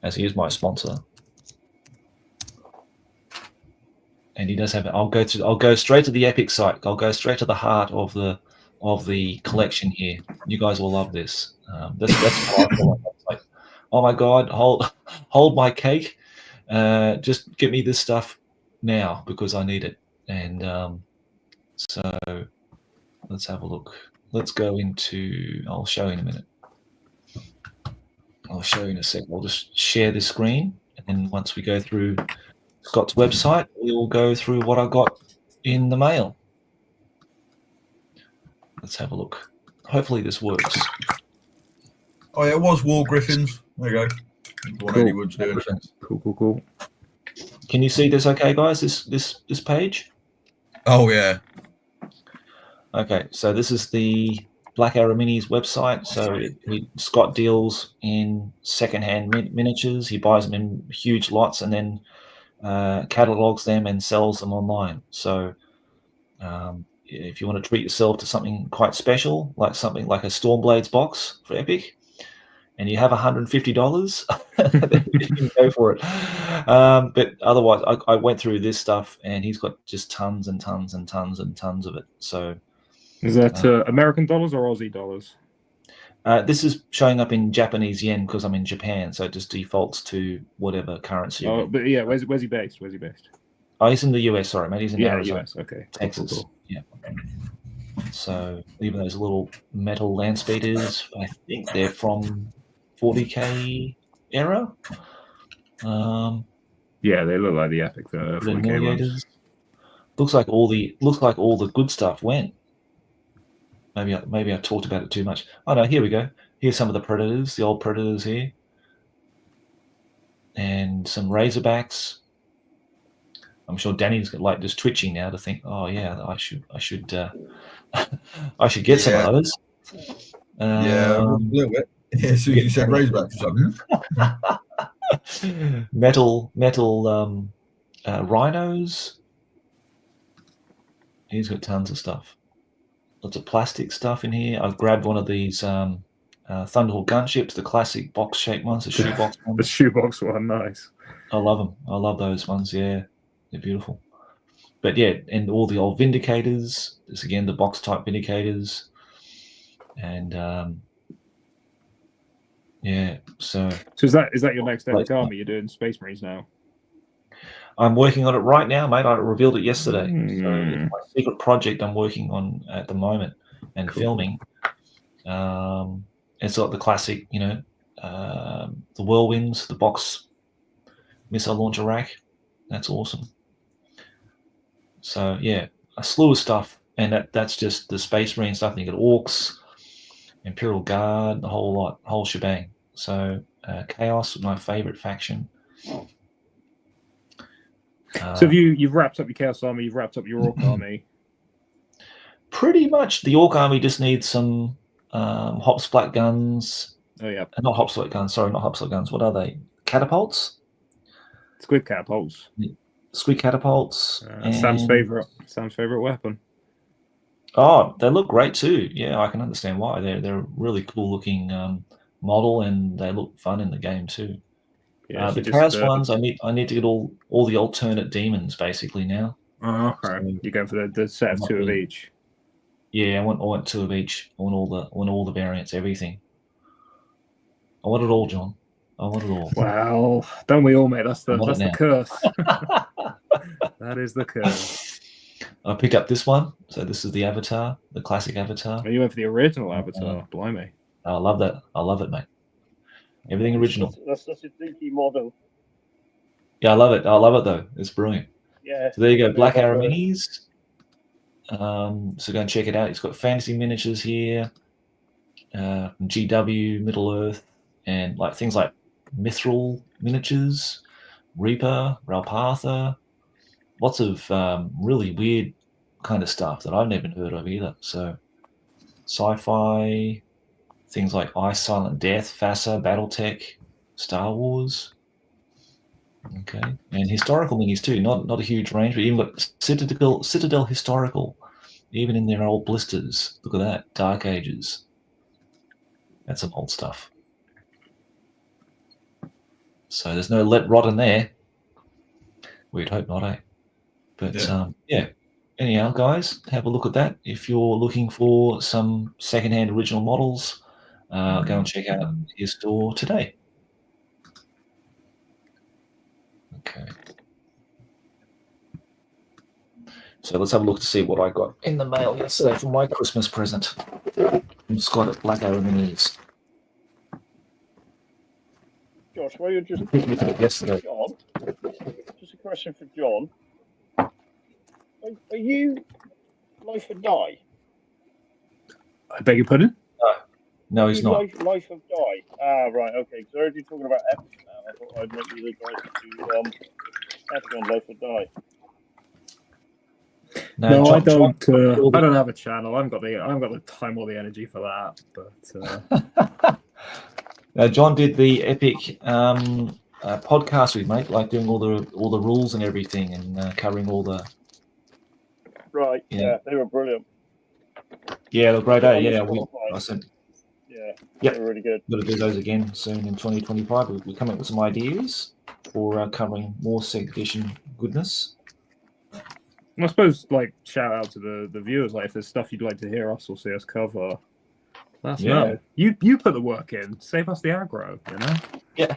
as he is my sponsor. And he does have it. I'll go straight to the epic site. I'll go straight to the heart of the collection here. You guys will love this. That's like, oh my God, hold my cake. Just get me this stuff now because I need it. And so let's have a look. Let's go into. I'll show you in a minute. I'll show you in a sec. I'll just share this screen, and then once we go through Scott's website, we will go through what I got in the mail. Let's have a look. Hopefully this works. Oh yeah, it was War Griffins. There you go. What Eddie Wood's doing. Cool. Can you see this okay, guys? This page? Oh yeah. Okay, so this is the Black Arrow Minis website. So Scott deals in secondhand miniatures. He buys them in huge lots and then catalogs them and sells them online. So if you want to treat yourself to something quite special, like something like a Stormblades box for Epic, and you have $150, then you can go for it. But otherwise, I went through this stuff, and he's got just tons and tons and tons and tons of it. So, is that American dollars or Aussie dollars? This is showing up in Japanese yen because I'm in Japan, so it just defaults to whatever currency. Oh, but yeah, where's he based? Oh, he's in the US. Sorry, mate. He's in Arizona, US. Okay, Texas. Cool. Yeah. So even those little metal land speeders, I think they're from 40K era. Yeah, they look like the epic 40K ones. Looks like all the good stuff went. Maybe I talked about it too much. Oh no, here we go. Here's some of the Predators, the old Predators here, and some Razorbacks. I'm sure Danny's like just twitching now to think, oh yeah, I should I should get some of those. Yeah, a little bit. Yeah, as soon as you said Razorbacks, metal rhinos. He's got tons of stuff. Lots of plastic stuff in here. I've grabbed one of these Thunderhawk gunships, the classic box-shaped ones, the shoebox ones. The shoebox one, nice. I love them. I love those ones. Yeah, they're beautiful. But yeah, and all the old Vindicators. This again, the box-type Vindicators, and yeah. So is that your next epic army? You're doing Space Marines now. I'm working on it right now, mate. I revealed it yesterday. So it's my secret project I'm working on at the moment and filming. It's got the classic, the Whirlwinds, the box missile launcher rack. That's awesome. So yeah, a slew of stuff, and that's just the Space Marine stuff. And you got Orcs, Imperial Guard, the whole lot, whole shebang. So Chaos, my favorite faction. So you've wrapped up your Chaos Army, you've wrapped up your Orc Army. Pretty much. The Orc Army just needs some hop splat guns. Oh yeah. Not hop splat guns. Sorry, not hop splat guns. What are they? Catapults. Squid catapults. Squid catapults. Sam's favorite weapon. Oh, they look great too. Yeah, I can understand why. They're a really cool looking model, and they look fun in the game too. Yeah, she The just. Chaos ones, I need to get all the alternate demons basically now. Oh, okay. So You go for the set of not 2 of really- each. Yeah, I want 2 of each. I want all the variants, everything. I want it all, John. I want it all. Well, don't we all, mate? That's I want the it now. curse. That is the curse. I picked up this one. So this is the Avatar, the classic Avatar. Are you went for the original Avatar? Blimey. I love that. I love it, mate. Everything original. That's such a dinky model. Yeah, I love it. I love it though. It's brilliant. Yeah. So there you go, Black Yeah, Arrow but- Minis. So go and check it out. It's got fantasy miniatures here, from GW, Middle Earth, and like things like Mithril miniatures, Reaper, Ralpatha, lots of really weird kind of stuff that I've never heard of either. So sci-fi, things like Ice Silent Death, FASA, BattleTech, Star Wars. Okay, and historical minis too. Not a huge range, but even got Citadel historical, even in their old blisters. Look at that, Dark Ages. That's some old stuff. So there's no let rot in there. We'd hope not, eh? But yeah. Anyhow, guys, have a look at that. If you're looking for some secondhand original models, go and check out his store today. Okay. So let's have a look to see what I got in the mail yesterday for my Christmas present from Scott at Black Arrow Minis. Josh, while you're just Yesterday. John, just a question for John. Are you Life or Die? I beg your pardon? No, he's not. Life of Die. Ah, right, okay. So I heard you talking about Epic now. I thought I'd make you the guy to Epic on Life or Die. No, John, I don't. John, I don't have a channel. I haven't got the time or the energy for that. But John did the epic podcast we make, like doing all the rules and everything, and covering all the. Right. Yeah, they were brilliant. Yeah, they're great. Yeah, I said. Yeah. Yep. They're really good. Got to do those again soon in 2025. We're coming up with some ideas for covering more second edition goodness. I suppose, like, shout out to the viewers. Like, if there's stuff you'd like to hear us or see us cover, let us know. You put the work in. Save us the aggro. You know. Yeah.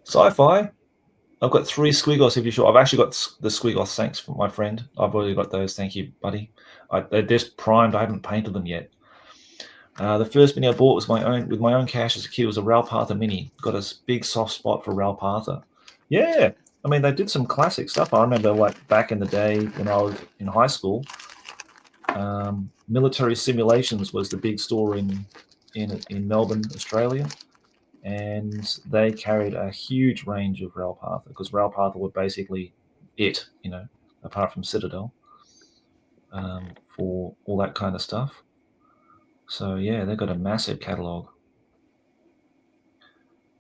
Sci-fi. I've got 3 Squigos, if you're sure. I've actually got the Squigos, thanks for my friend. I've already got those. Thank you, buddy. They're just primed. I haven't painted them yet. The first mini I bought was with my own cash as a kid. Was a Ralpatha mini. Got a big soft spot for Ralpatha. Yeah, I mean they did some classic stuff. I remember like back in the day when I was in high school. Military Simulations was the big store in Melbourne, Australia, and they carried a huge range of Ralpatha because Ralpatha were basically it, apart from Citadel, for all that kind of stuff. So yeah, they've got a massive catalogue.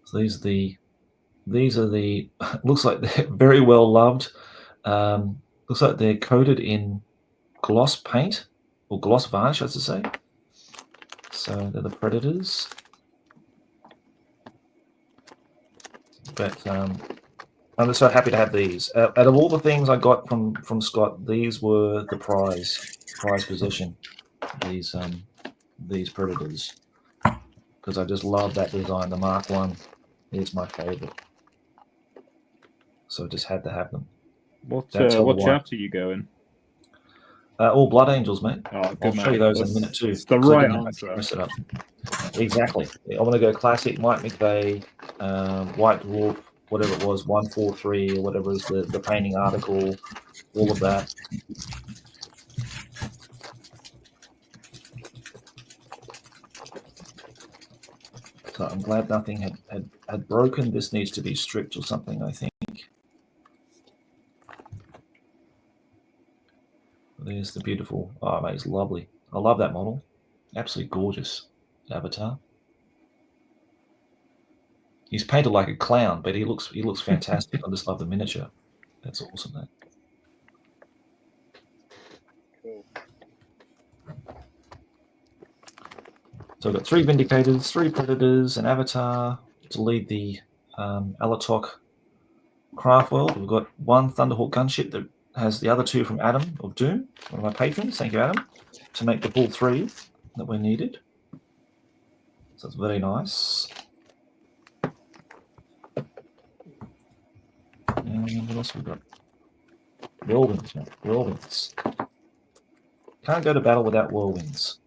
So these are the looks like they're very well loved. Looks like they're coated in gloss paint or gloss varnish, I should say. So they're the Predators. But I'm so happy to have these. Out of all the things I got from Scott, these were the prize possession. These Predators, because I just love that design. The Mark 1 is my favorite, so I just had to have them. What chapter are you going? All Blood Angels, mate. Oh, good, I'll show you those in a minute too. It's the right answer. Press it up. Exactly. I want to go classic Mike McVeigh, White Dwarf, whatever it was, 143 or whatever is the painting article, all of that. So I'm glad nothing had broken. This needs to be stripped or something, I think. There's the beautiful, mate, it's lovely. I love that model. Absolutely gorgeous Avatar. He's painted like a clown, but he looks fantastic. I just love the miniature. That's awesome, mate. Cool. So we've got 3 Vindicators, 3 Predators, an Avatar to lead the Alatok craft world. We've got 1 Thunderhawk gunship that has the other 2 from Adam of Doom, one of my patrons. Thank you, Adam, to make the full 3 that we needed. So it's very nice. And what else have we got? Whirlwinds, mate. Whirlwinds. Can't go to battle without whirlwinds.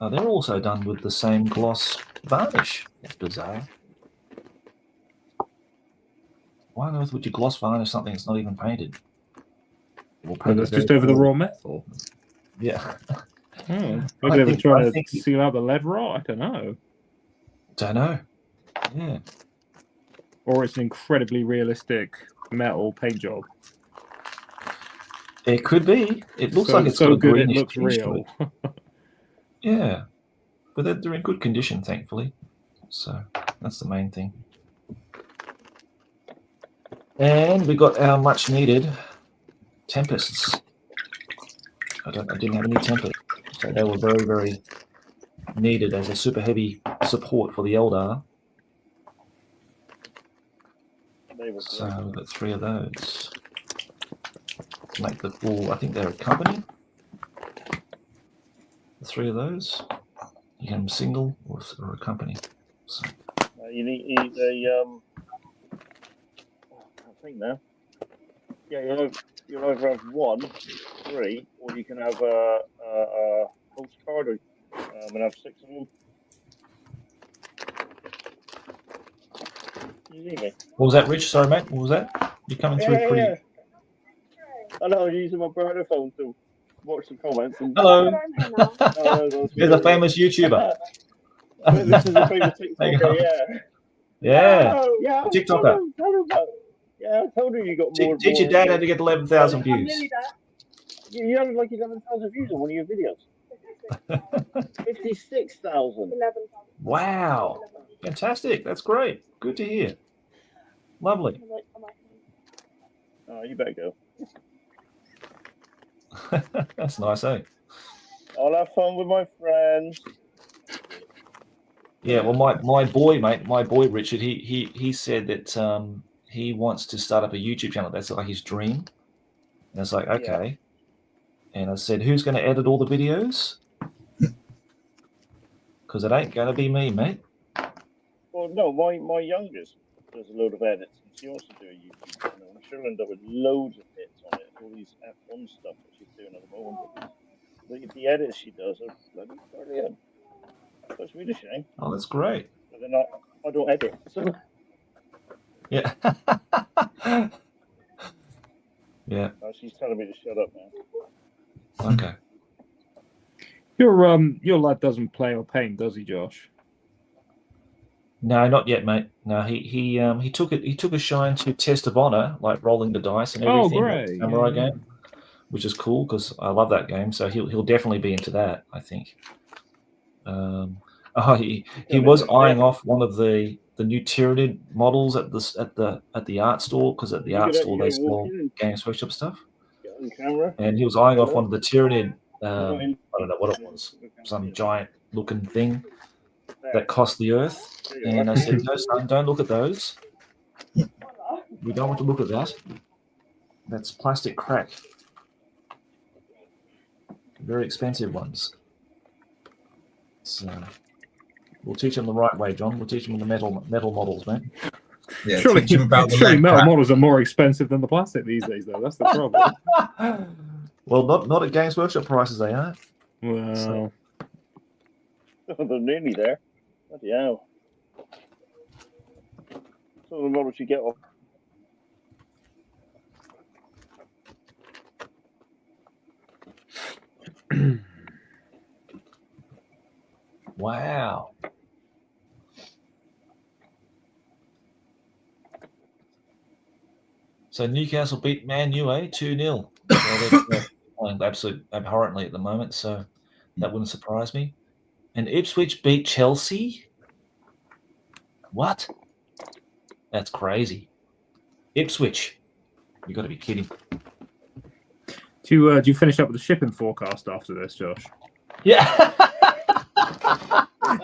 They're also done with the same gloss varnish. That's bizarre. Why on earth would you gloss varnish something that's not even painted? That's just over the raw metal. Yeah. Maybe they were trying to seal out the lead rot. I don't know. Don't know. Yeah. Or it's an incredibly realistic metal paint job. It could be. It looks so, like it's so got a good. It greenish looks tinge to real. it. Yeah, but they're in good condition, thankfully. So that's the main thing. And we got our much needed Tempests. I didn't have any Tempests, so they were very, very needed as a super heavy support for the Eldar. So we've got 3 of those. Make the full, I think they're a company. 3 of those. You can have them single or a company. So. You need a I think now. Yeah, you'll either have 1, 3, or you can have a postcard and have 6 of them. What was that, Rich? Sorry, mate. What was that? You're coming through pretty. Yeah. I know, I'm using my brother phone to watch the comments. And... Hello. There's a famous YouTuber. This is a famous TikToker, yeah. Yeah. TikToker. Yeah, I told her you got more. Teach your dad how to get 11,000 views. You had like 11,000 views on one of your videos. 56,000. Wow. Fantastic. That's great. Good to hear. Lovely. Oh, you better go. That's nice, eh? I'll have fun with my friends. Yeah, well, my boy Richard, he said that he wants to start up a YouTube channel. That's like his dream. And it's like, okay. Yeah. And I said, who's going to edit all the videos? Because it ain't going to be me, mate. Well, no, my youngest does a load of edits. And she wants to do a YouTube channel. And she'll end up with loads of hits on it. All these F1 stuff that she's doing at the moment. The edits she does are bloody brilliant. That's really a shame. Oh, that's great. But then I don't edit. So. Yeah. Yeah. She's telling me to shut up now. Okay. Your lad doesn't play or paint, does he, Josh? No, not yet, mate. No, he took a shine to Test of Honor, like rolling the dice and everything. Oh, great! Samurai game, which is cool because I love that game. So he'll definitely be into that, I think. He was eyeing off one of the new Tyranid models at the art store, because at the art store they sell Games Workshop stuff. And he was eyeing off one of the Tyranid. I don't know what it was, some giant looking thing that cost the earth. And I said, no, son, don't look at those. We don't want to look at that. That's plastic crack. Very expensive ones. So we'll teach them the right way, John. We'll teach them the metal models, man. Yeah, surely teach them about the surely metal crap. models are more expensive than the plastic these days, though. That's the problem. Well, not at Games Workshop prices, they are. Well, So- They're nearly there. Bloody hell. Some of the models you get off. Wow. So Newcastle beat Man U, 2-0. So they're playing absolutely abhorrently at the moment, so that wouldn't surprise me. And Ipswich beat Chelsea? What? That's crazy. Ipswich. You got to be kidding. Do you finish up with the shipping forecast after this, Josh? Yeah.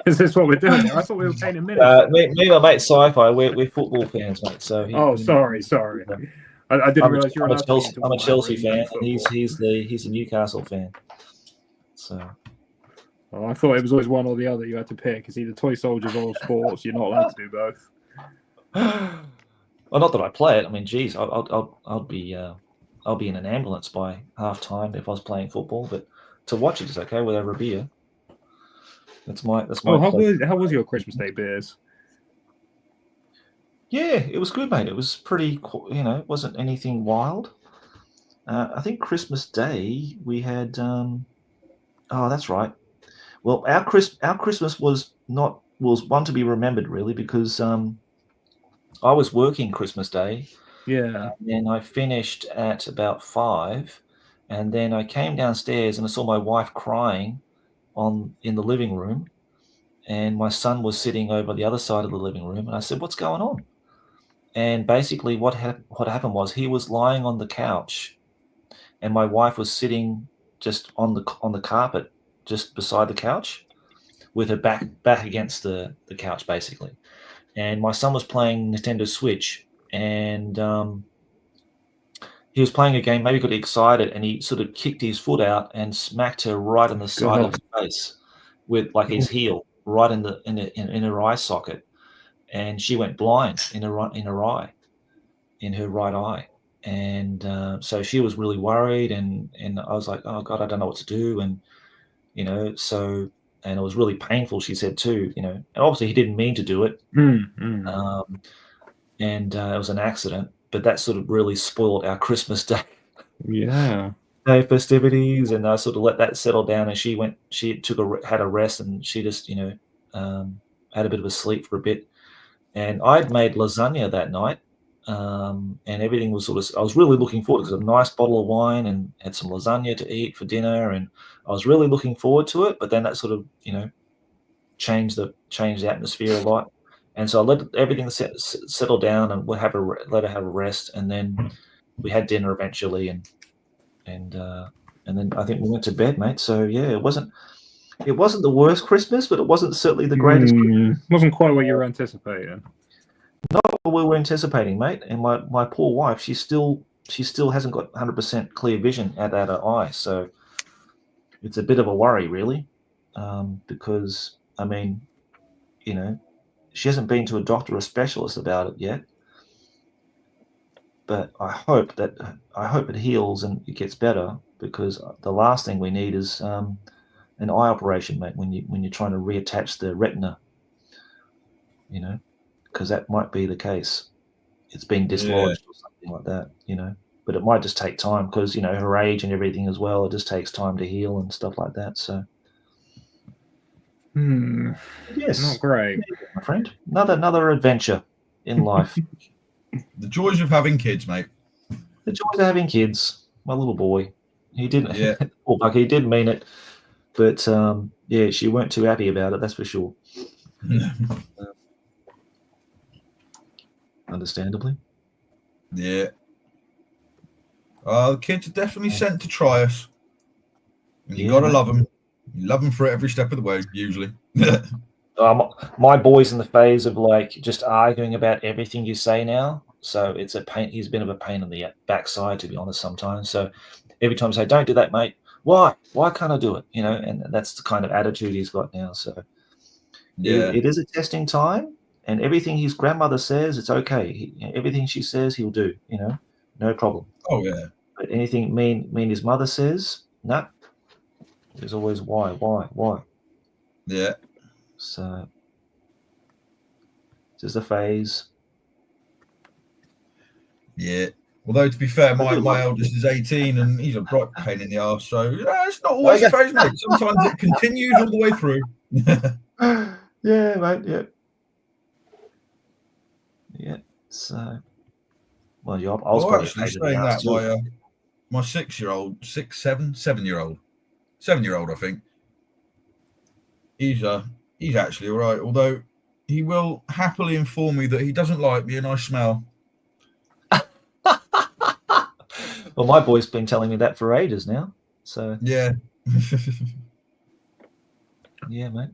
Is this what we're doing now? I thought we were paying a minute. Me and my mate Sci-Fi, we're football fans, mate. So sorry. I didn't realize you were allowed to. I'm a Chelsea fan, and he's the Newcastle fan. So. Well, I thought it was always one or the other you had to pick. It's either toy soldiers or sports. You're not allowed to do both. Well, not that I play it. I mean, geez, I'll be in an ambulance by half time if I was playing football. But to watch it is okay with over a beer. That's my. How was your Christmas Day beers? Yeah, it was good, mate. It was pretty. It wasn't anything wild. I think Christmas Day we had. Oh, that's right. Well, our Christmas was one to be remembered really because I was working Christmas Day. Yeah. And I finished at about 5, and then I came downstairs and I saw my wife crying in the living room, and my son was sitting over the other side of the living room, and I said, "What's going on?" And basically, what happened was he was lying on the couch, and my wife was sitting just on the carpet, just beside the couch, with her back against the couch, basically. And my son was playing Nintendo Switch, and he was playing a game. Maybe got excited, and he sort of kicked his foot out and smacked her right on the side of the face with like his heel, right in her eye socket, and she went blind in her right eye. And so she was really worried, and I was like, oh God, I don't know what to do. And and it was really painful, she said too, and obviously he didn't mean to do it. And it was an accident, but that sort of really spoiled our Christmas Day. Yeah. Day festivities, and I sort of let that settle down, and she had a rest, and she just, had a bit of a sleep for a bit. And I'd made lasagna that night, and everything was I was really looking forward to it. It was a nice bottle of wine and had some lasagna to eat for dinner, and I was really looking forward to it. But then that sort of, changed the atmosphere a lot, and so I let everything settle down, and let her have a rest, and then we had dinner eventually, and then I think we went to bed, mate. So yeah, it wasn't the worst Christmas, but it wasn't certainly the greatest. Wasn't quite what you were anticipating. Not what we were anticipating, mate. And my poor wife, she still hasn't got 100% clear vision at her eye, so it's a bit of a worry, really, because I mean, she hasn't been to a doctor or a specialist about it yet. But I hope it heals and it gets better, because the last thing we need is an eye operation, mate. When you're trying to reattach the retina, because that might be the case. It's been dislodged or something like that, But it might just take time because her age and everything as well. It just takes time to heal and stuff like that. So. Yes, not great, my friend. Another adventure in life. The joys of having kids, mate. The joys of having kids. My little boy. He didn't. Yeah. Poor Bucky, he did mean it, but she weren't too happy about it. That's for sure. Understandably. Yeah. The kids are definitely sent to try us. And you gotta love them. You love them for it every step of the way, usually. My boy's in the phase of just arguing about everything you say now. So it's a pain. He's a bit of a pain in the backside, to be honest, sometimes. So every time I say, "Don't do that, mate," why can't I do it? And that's the kind of attitude he's got now. So it is a testing time, and everything his grandmother says, it's okay. Everything she says, he'll do. No problem. Oh yeah. But anything mean his mother says, no. There's always why. Yeah. So just a phase. Yeah. Although to be fair, my eldest is 18 and he's a bright pain in the arse. So it's not always a phase, mate. Sometimes it continues all the way through. Yeah, mate. Yeah. Yeah. So, well, I was probably actually saying that my 7-year-old, I think. he's actually all right. Although he will happily inform me that he doesn't like me and I smell. Well, my boy's been telling me that for ages now. So yeah, yeah, mate.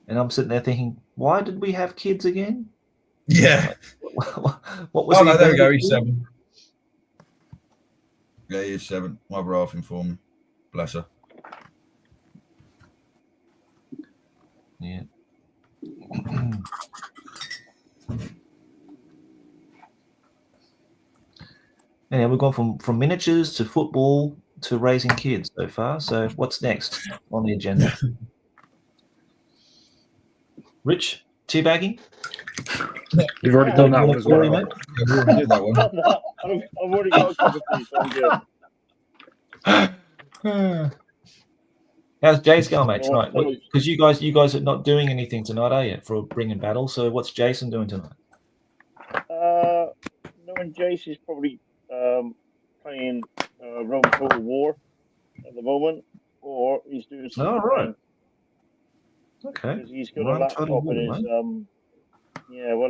And I'm sitting there thinking, why did we have kids again? Yeah. What was? Oh no, there we go. He's 7. Yeah, he is 7. My brother informed me. Bless her. Yeah. Yeah, we've gone from miniatures to football to raising kids so far. So what's next on the agenda? Rich, teabagging? You've already done that one as well. Yeah, we already did that one. I've already got a cup of tea, so I'm good. How's Jay's going, mate, tonight? Because you guys are not doing anything tonight, are you, for Bringing Battle? So what's Jason doing tonight? Knowing Jace is probably playing Rome Total War at the moment, or he's doing something. Oh, right. Okay. Because he's got a laptop in his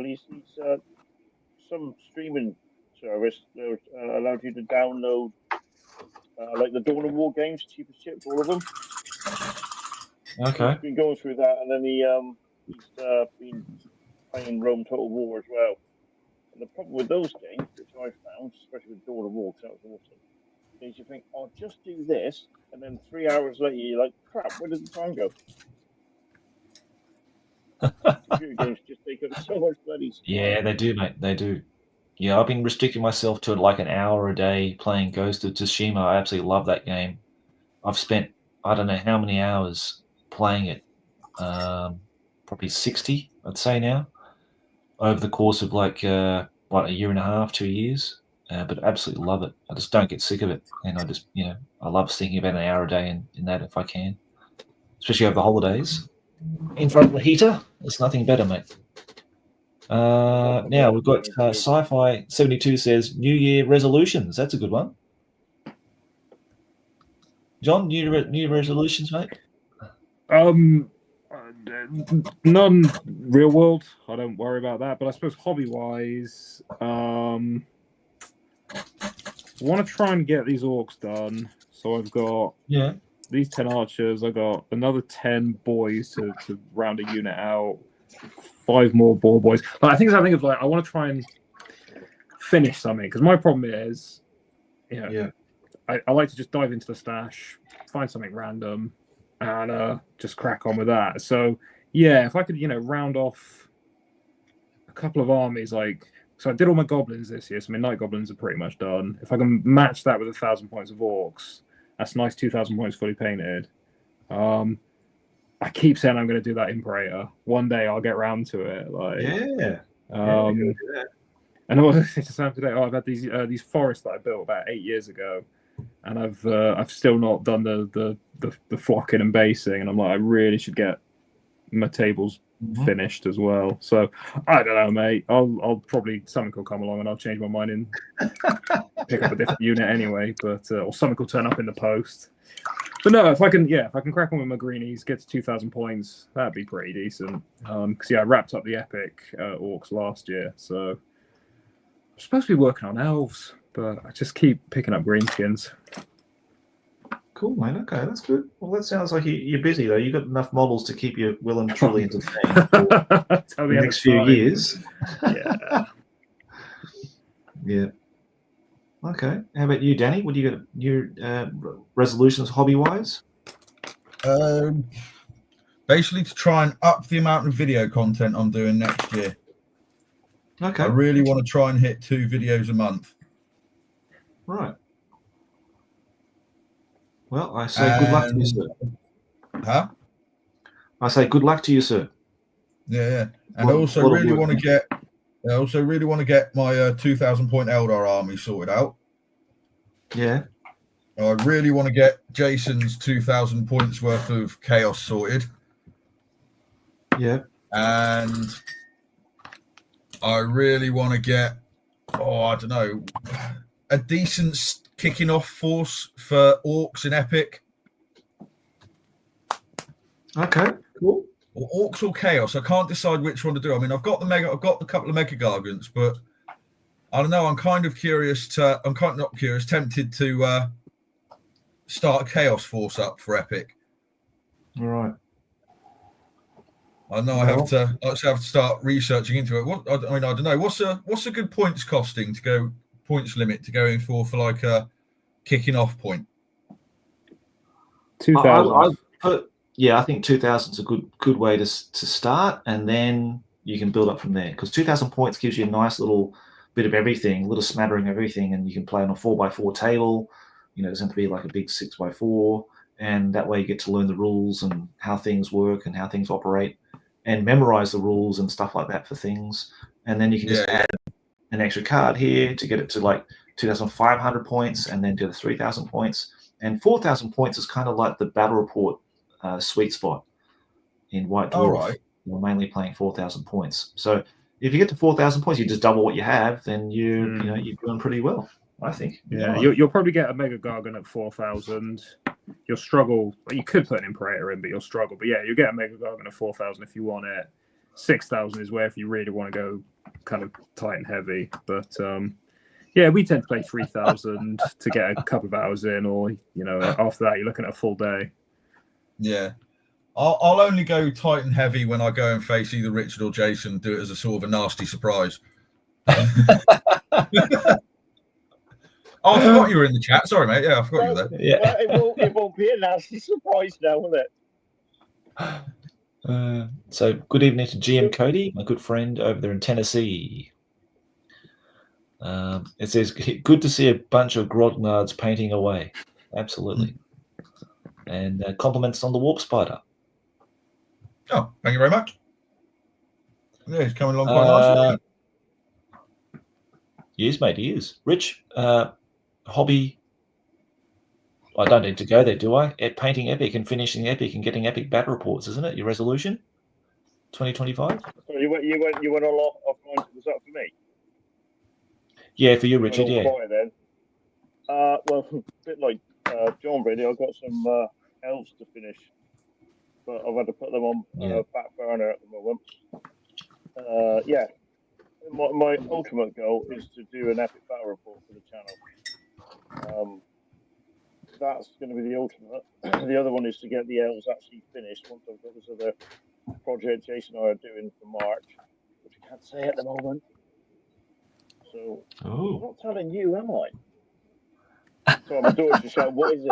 he's some streaming service that allowed you to download like the Dawn of War games, cheapest chips, all of them. Okay. He's been going through that, and then he's been playing Rome Total War as well. And the problem with those games, which I found, especially with Dawn of War, because that was awesome, is you think, I'll just do this, and then 3 hours later, you're like, crap, where did the time go? Computer games just take up so much bloody space. Yeah, they do, mate. They do. Yeah, I've been restricting myself to like an hour a day playing Ghost of Tsushima. I absolutely love that game. I've spent, I don't know how many hours playing it. Probably 60, I'd say now, over the course of like, a year and a half, 2 years. But absolutely love it. I just don't get sick of it. And I just, I love thinking about an hour a day in that if I can, especially over the holidays. In front of the heater, there's nothing better, mate. Now we've got Sci-Fi 72 says New Year resolutions. That's a good one. John, new resolutions, mate? None real world. I don't worry about that. But I suppose hobby wise, I want to try and get these orcs done. So I've got these 10 archers. I got another 10 boys to round a unit out. 5 more ball boys. But I think I want to try and finish something, because my problem is, I like to just dive into the stash, find something random, and just crack on with that. So if I could, round off a couple of armies, so I did all my goblins this year, so my night goblins are pretty much done. If I can match that with 1,000 points of orcs, that's nice. 2,000 points fully painted. I keep saying I'm going to do that Imperator. One day I'll get round to it. And I was saying to Sam today, I've had these forests that I built about 8 years ago, and I've still not done the flocking and basing, and I'm like, I really should get my tables finished as well. So I don't know, mate. I'll probably, something will come along and I'll change my mind and pick up a different unit anyway. But or something will turn up in the post. But no, if I can crack on with my greenies, get to 2,000 points, that'd be pretty decent. Because I wrapped up the epic orcs last year, so I'm supposed to be working on elves, but I just keep picking up greenskins. Cool, mate. Okay, that's good. Well, that sounds like you're busy though. You've got enough models to keep you well and truly entertained for the next few years. Yeah. Yeah. Okay. How about you, Danny? What do you got? Your resolutions, hobby-wise? Basically, to try and up the amount of video content I'm doing next year. Okay. I really want to try and hit 2 videos a month. Right. Well, I say good luck to you, sir. Huh? I say good luck to you, sir. Yeah. And I also really want to get my 2,000 point Eldar army sorted out. Yeah. I really want to get Jason's 2,000 points worth of chaos sorted. Yeah. And I really want to get, I don't know, a decent kicking off force for orcs in Epic. Okay, cool. Or Orcs or Chaos. I can't decide which one to do. I mean, I've got the couple of Mega Gargants, but I don't know. I'm kind of curious tempted to start a Chaos Force up for Epic. All right. I know I actually have to start researching into it. I don't know. What's a good points limit to go in for like a kicking off point? 2,000. I think 2,000 is a good way to start, and then you can build up from there. Because 2,000 points gives you a nice little bit of everything, a little smattering of everything, and you can play on a 4x4 table. You know, it doesn't have to be like a big 6x4, and that way you get to learn the rules and how things work and how things operate, and memorize the rules and stuff like that for things. And then you can just add an extra card here to get it to like 2,500 points, and then to the 3,000 points. And 4,000 points is kind of like the battle report sweet spot in White Dwarf. Right. You're mainly playing 4,000 points. So if you get to 4,000 points, you just double what you have, then you're doing pretty well, I think. Yeah, you'll probably get a Mega Gargant at 4,000. You'll struggle. You could put an Imperator in, but you'll struggle. But yeah, you'll get a Mega Gargant at 4,000 if you want it. 6,000 is where if you really want to go kind of tight and heavy. But yeah, we tend to play 3,000 to get a couple of hours in, or after that you're looking at a full day. Yeah, I'll only go tight and heavy when I go and face either Richard or Jason and do it as a sort of a nasty surprise. Oh, I forgot you were in the chat. Sorry, mate. Yeah, I forgot you were there. Yeah. It won't be a nasty surprise now, will it? So good evening to GM Cody, my good friend over there in Tennessee. It says, good to see a bunch of grognards painting away. Absolutely. And compliments on the Warp Spider. Oh, thank you very much. Yeah, he's coming along quite nicely. Yes, mate, he is. Rich, hobby. I don't need to go there, do I? Painting Epic and finishing Epic and getting Epic battle reports, isn't it? Your resolution? 2025? So you went a lot offline. Was that for me? Yeah, for you, Richard, yeah. Then. Well, a bit like John, really. I've got some elves to finish, but I've had to put them on back burner at the moment. Yeah, my ultimate goal is to do an epic battle report for the channel. That's going to be the ultimate. The other one is to get the elves actually finished once I've got this other project Jason and I are doing for March, which I can't say at the moment. So I'm not telling you, am I? So my daughter should shout, "What is it?"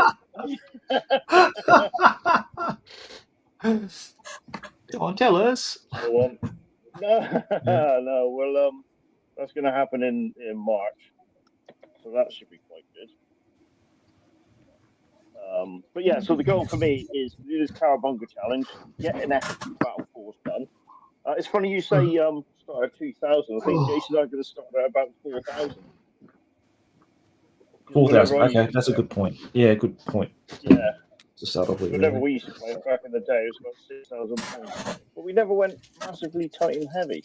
Come on, tell us. No. Well, that's going to happen in March, so that should be quite good. But yeah, so the goal for me is to do this Cowabunga challenge, get an epic battle force done. It's funny you say start at 2,000. I think Jason and I are going to start at about 4,000. 4,000. Okay, that's a good point. Yeah, good point. Yeah. To start off with. Whenever we used to play back in the day, it was about 6,000 points. But we never went massively tight and heavy.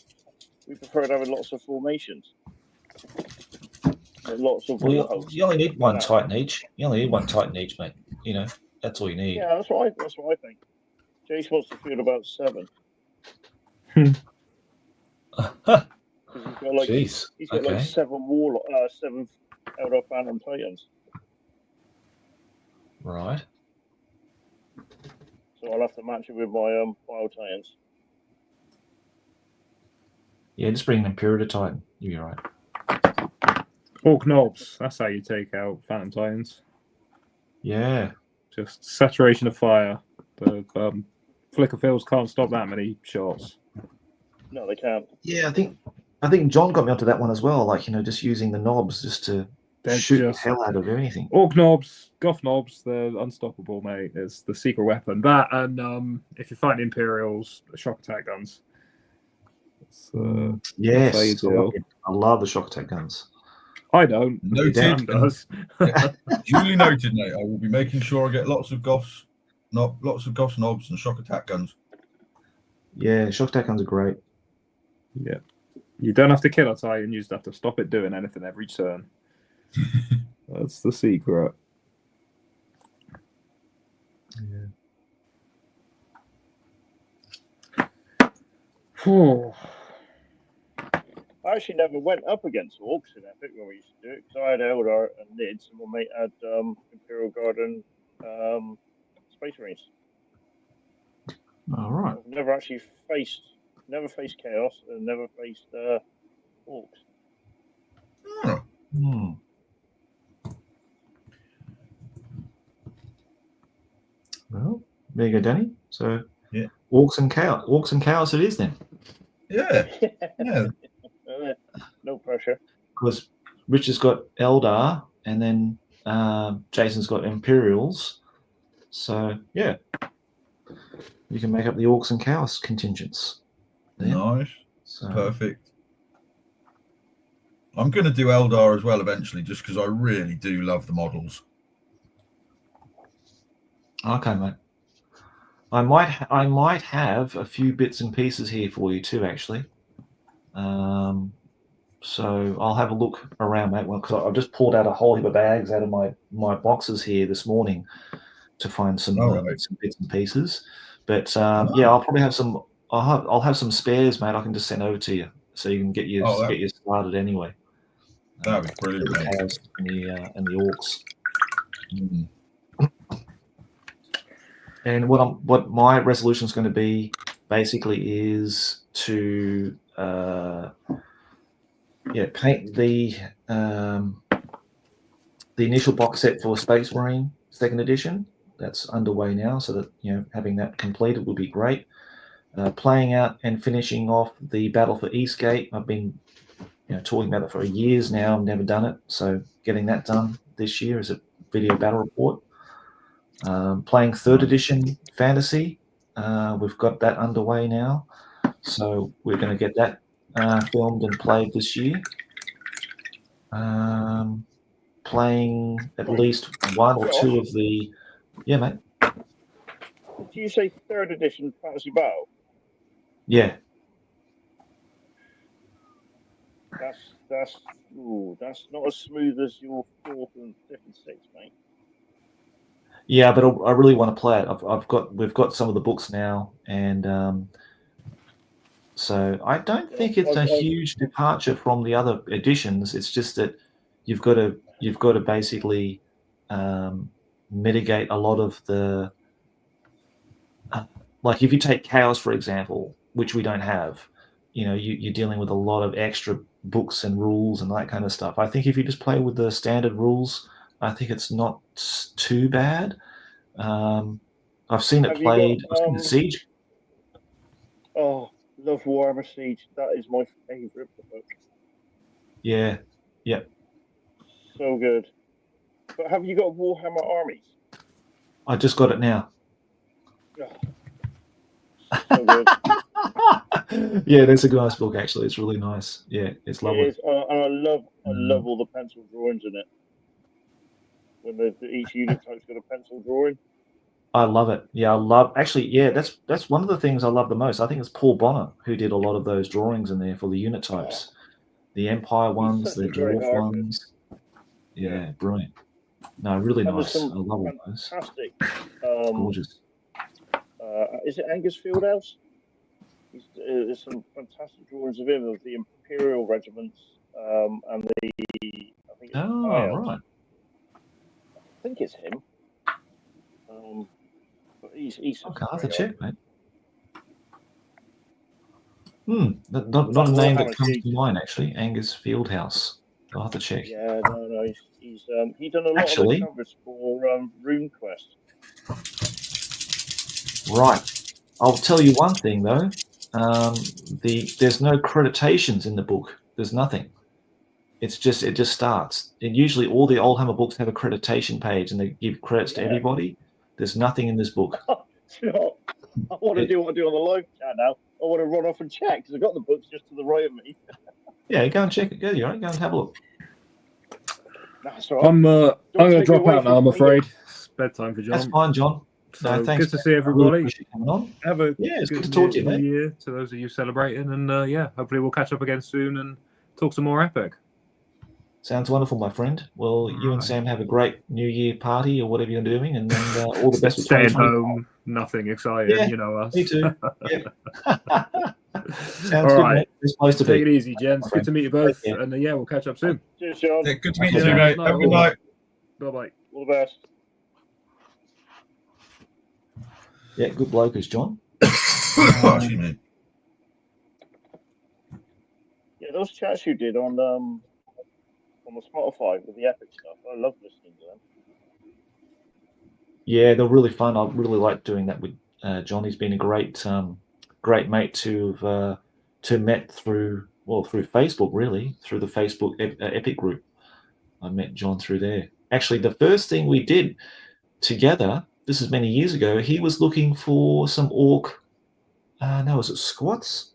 We preferred having lots of formations. Lots of. Well, you only need one Titan each. You only need one Titan each, mate. You know, that's all you need. Yeah, that's what I think. Jace wants to field about 7. He's got like 7 Elder Phantom Titans. Right. So I'll have to match it with my Bio Titans. Yeah, just bring an Imperator Titan. You'll be right. Orc knobs. That's how you take out Phantom Titans. Yeah. Just saturation of fire. The flicker fields can't stop that many shots. No, they can't. Yeah, I think John got me onto that one as well. Like, just using the knobs just to shoot the hell out of anything. Orc knobs, Goth knobs, they're unstoppable, mate. It's the secret weapon. That and if you're fighting Imperials, shock attack guns. Yes, I love the shock attack guns. I don't. Noted. Does. Duly noted, mate. I will be making sure I get lots of Goths knobs and shock attack guns. Yeah, shock attack guns are great. Yeah. You don't have to kill a Titan, you just have to stop it doing anything every turn. That's the secret. Yeah. Oh, I actually never went up against orcs in Epic when we used to do it because I had Eldar and Nids, and my mate had Imperial Guard and Space Marines. All right. I've never actually faced Chaos and never faced orcs. Oh, Hmm. Well, there you go, Danny. So Yeah. orcs and chaos it is then. yeah. Yeah. No pressure. Because Richard's got Eldar and then Jason's got Imperials. So yeah. You can make up the orcs and chaos contingents. Then. Nice. So, Perfect. I'm going to do Eldar as well eventually, just because I really do love the models. okay, mate. I might have a few bits and pieces here for you too, actually. So I'll have a look around, mate. Well, because I've just pulled out a whole heap of bags out of my boxes here this morning to find some, Right. some bits and pieces. But yeah, I'll probably have some. I'll have some spares, mate. I can just send over to you, so you can get you started anyway. That'd be brilliant, the mate. chaos and the orcs. Mm. And what my resolution is going to be basically is to paint the initial box set for Space Marine 2nd edition. That's underway now, so that having that completed would be great. Playing out and finishing off the Battle for Eastgate. I've been talking about it for years now. I've never done it, so getting that done this year as a video battle report. Playing 3rd edition Fantasy. We've got that underway now, so we're going to get that filmed and played this year. Playing at least one or two of the... Yeah, mate. Did you say 3rd edition Fantasy Battle? Yeah. That's not as smooth as your 4th and 5th and 6th, mate. Yeah, but I really want to play it. We've got some of the books now, and so I don't think it's a huge departure from the other editions. It's just that you've got to basically mitigate a lot of the like if you take Chaos for example, which we don't have, you're dealing with a lot of extra books and rules and that kind of stuff. I think if you just play with the standard rules, I think it's not too bad. I've seen it played. I've seen the Siege. Oh, love Warhammer Siege. That is my favourite book. Yeah. So good. But have you got Warhammer Armies? I just got it now. Oh, so good. Yeah, that's a nice book actually. It's really nice. Yeah, it's lovely. It is, and I love all the pencil drawings in it. When each unit type's got a pencil drawing. I love it. Yeah, that's one of the things I love the most. I think it's Paul Bonner who did a lot of those drawings in there for the unit types. The Empire ones, the Dwarf ones. Yeah, brilliant. No, really nice. I love all those. Fantastic. Gorgeous. Is it Angus Fieldhouse? There's some fantastic drawings of him, of the Imperial regiments, and the... I think it's right. I think it's him. But he's okay, I'll have to check, mate. Not a name that comes to mind, actually. Angus Fieldhouse. I'll have to check. Yeah, no, he's done a lot of the covers for RuneQuest. Right. I'll tell you one thing though. There's no creditations in the book. There's nothing. It just starts. And usually all the Oldhammer books have a creditation page and they give credits to everybody. There's nothing in this book. You know, I want to do what I do on the live chat now. I want to run off and check because I've got the books just to the right of me. Yeah, go and check it. Go and have a look. That's all right. I'm going to drop out now, I'm afraid. It's bedtime for John. That's fine, John. So thanks. good to see everybody. Really Have a it's good to good talk to you, New mate. Year to those of you celebrating, and hopefully we'll catch up again soon and talk some more Epic. Sounds wonderful, my friend. Well, you and Sam have a great New Year party or whatever you're doing, and then all the best with Staying home, nothing exciting. Yeah, You know us. Me too. Yep. Sounds All good, right. mate. It's supposed to Take be. it easy, gents. Good to meet you both. Take care. And yeah, we'll catch up soon. Cheers, John. Yeah, good to meet Okay, you, mate. mate. Have a good night. Bye-bye. All the best. Yeah, good bloke is John. Excuse me. Yeah, those chats you did on the Spotify with the epic stuff, I love listening to them. Yeah, they're really fun. I really like doing that with John. He's been a great mate to met through Facebook, really, through the Facebook Epic group. I met John through there. Actually, the first thing we did together, this is many years ago, he was looking for some orc. No, was it squats?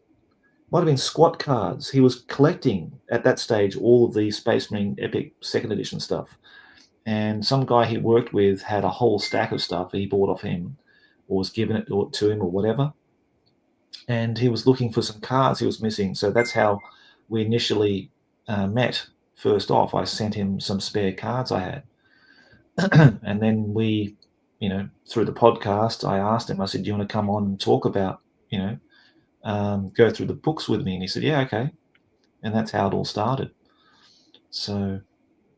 Might have been squat cards. He was collecting at that stage all of the Space Marine Epic 2nd edition stuff. And some guy he worked with had a whole stack of stuff he bought off him or was given it to him or whatever. And he was looking for some cards he was missing. So that's how we initially met. First off, I sent him some spare cards I had. And then we, through the podcast, I asked him, I said, do you want to come on and talk about, go through the books with me? And he said, yeah, okay. And that's how it all started. So,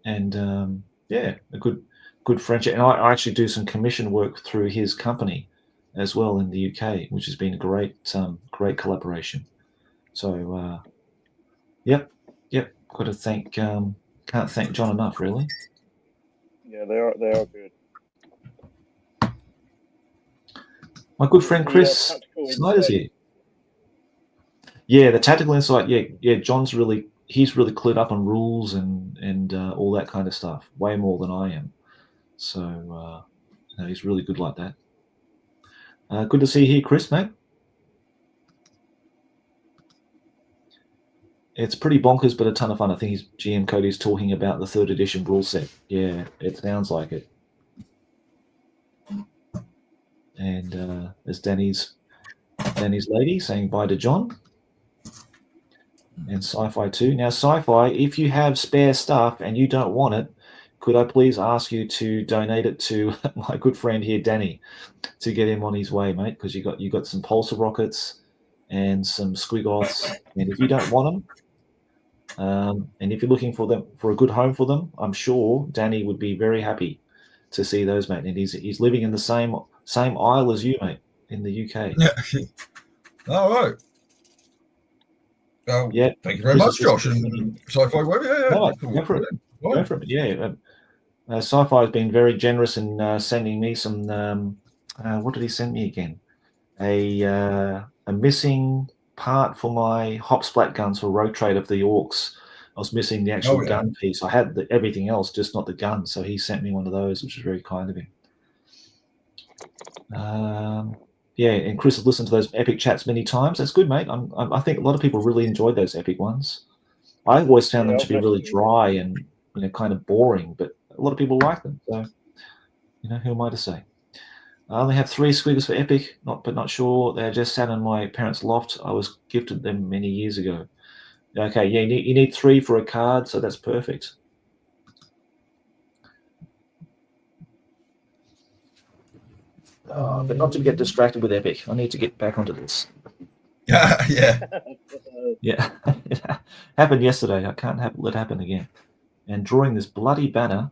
and yeah, a good friendship. And I actually do some commission work through his company as well in the UK, which has been a great collaboration. So, yep. Got to thank, can't thank John enough, really. Yeah, they are good. My good friend Chris Snyder's here. Yeah, the tactical insight. Yeah. John's he's really clued up on rules and all that kind of stuff, way more than I am. So he's really good like that. Good to see you here, Chris, mate. It's pretty bonkers, but a ton of fun. I think his GM Cody's talking about the 3rd edition rule set. Yeah, it sounds like it. And there's Danny's lady saying bye to John. And Sci-Fi too. Now, Sci-Fi, if you have spare stuff and you don't want it, could I please ask you to donate it to my good friend here, Danny, to get him on his way, mate? Because you got some pulsar rockets and some squigoths, and if you don't want them, and if you're looking for a good home for them, I'm sure Danny would be very happy to see those, mate. And he's living in the same isle as you, mate, in the UK. Yeah. All right. Yeah. Thank you very much, Josh. And Sci-Fi Web. Yeah. No, go for it. Go for it. Yeah. Sci-Fi has been very generous in sending me some. What did he send me again? A missing part for my hop splat guns for road trade of the orcs. I was missing the actual gun piece. I had everything else, just not the gun. So he sent me one of those, which was very kind of him. Yeah, and Chris has listened to those epic chats many times. That's good, mate. I think a lot of people really enjoyed those epic ones. I always found them to be really dry and kind of boring, but a lot of people like them. So, who am I to say? I only have 3 squiggles for epic, not sure. They're just sat in my parents' loft. I was gifted them many years ago. Okay, yeah, you need 3 for a card, so that's perfect. But not to get distracted with epic. I need to get back onto this. Yeah. Yeah, it happened yesterday. I can't let it happen again. And drawing this bloody banner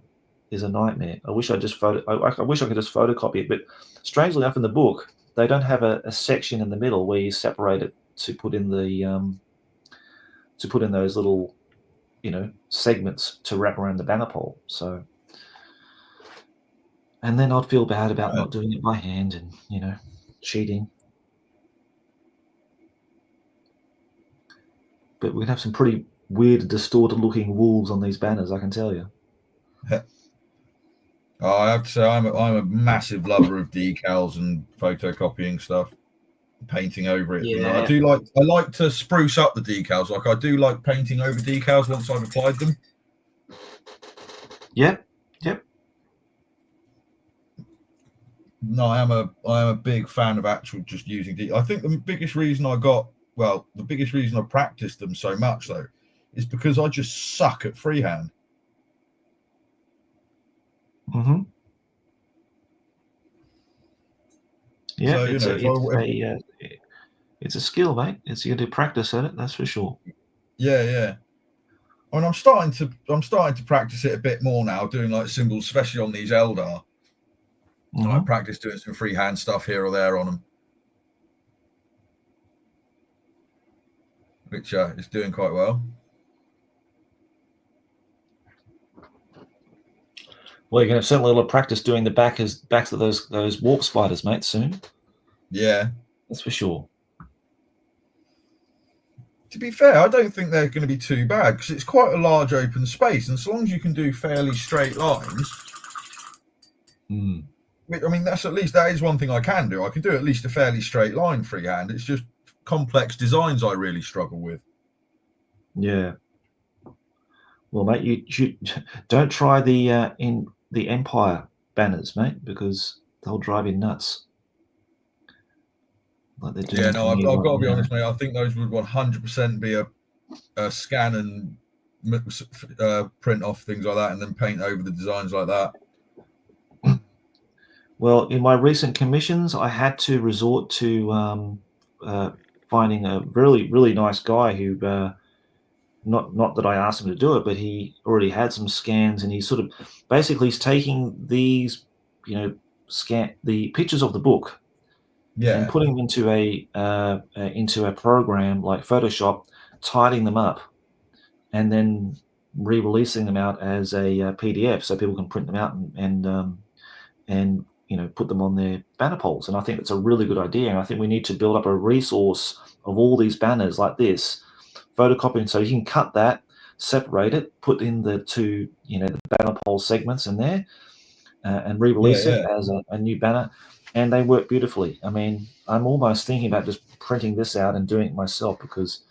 is a nightmare. I wish I wish I could just photocopy it. But strangely enough, in the book, they don't have a section in the middle where you separate it to put in the those little segments to wrap around the banner pole. So, and then I'd feel bad about not doing it by hand and cheating. But we'd have some pretty weird, distorted-looking wolves on these banners, I can tell you. I have to say, I'm a massive lover of decals and photocopying stuff, painting over it. Yeah. I like to spruce up the decals. Like I do like painting over decals once I've applied them. Yep. No, I am a big fan of actual just using I think the biggest reason I practiced them so much though is because I just suck at freehand. Yeah, So, it's a skill, mate. It's you got to practice at it. That's for sure. Yeah. I mean, I'm starting to practice it a bit more now, doing like symbols, especially on these Eldar. Mm-hmm. I practice doing some freehand stuff here or there on them, which is doing quite well. Well, you're going to certainly a lot of practice doing the backs of those warp spiders, mate, soon. Yeah. That's for sure. To be fair, I don't think they're going to be too bad because it's quite a large open space, and so long as you can do fairly straight lines, I mean, that is one thing I can do. I can do at least a fairly straight line freehand. It's just complex designs I really struggle with. Yeah. Well, mate, you don't try the Empire banners, mate, because they'll drive you nuts. Like they're doing. Yeah, no, I've got to be honest, mate. I think those would 100% be a scan and print off things like that, and then paint over the designs like that. Well, in my recent commissions, I had to resort to finding a really, really nice guy who, not that I asked him to do it, but he already had some scans, and he's taking these, scan the pictures of the book, and putting them into a program like Photoshop, tidying them up, and then re-releasing them out as a PDF so people can print them out and put them on their banner poles. And I think it's a really good idea. And I think we need to build up a resource of all these banners like this, photocopying, so you can cut that, separate it, put in the two, the banner pole segments in there, and re-release it as a new banner. And they work beautifully. I mean, I'm almost thinking about just printing this out and doing it myself because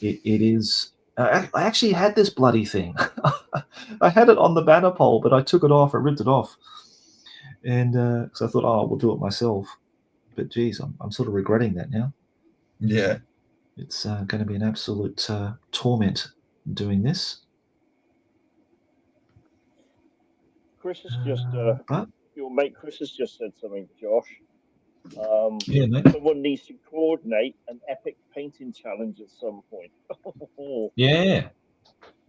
it is. I actually had this bloody thing. I had it on the banner pole, but I took it off. I ripped it off. And so I thought, we'll do it myself. But geez, I'm sort of regretting that now. Yeah. It's going to be an absolute torment doing this. Chris has just, your mate Chris has just said something, Josh. Yeah, mate. Someone needs to coordinate an epic painting challenge at some point. Yeah.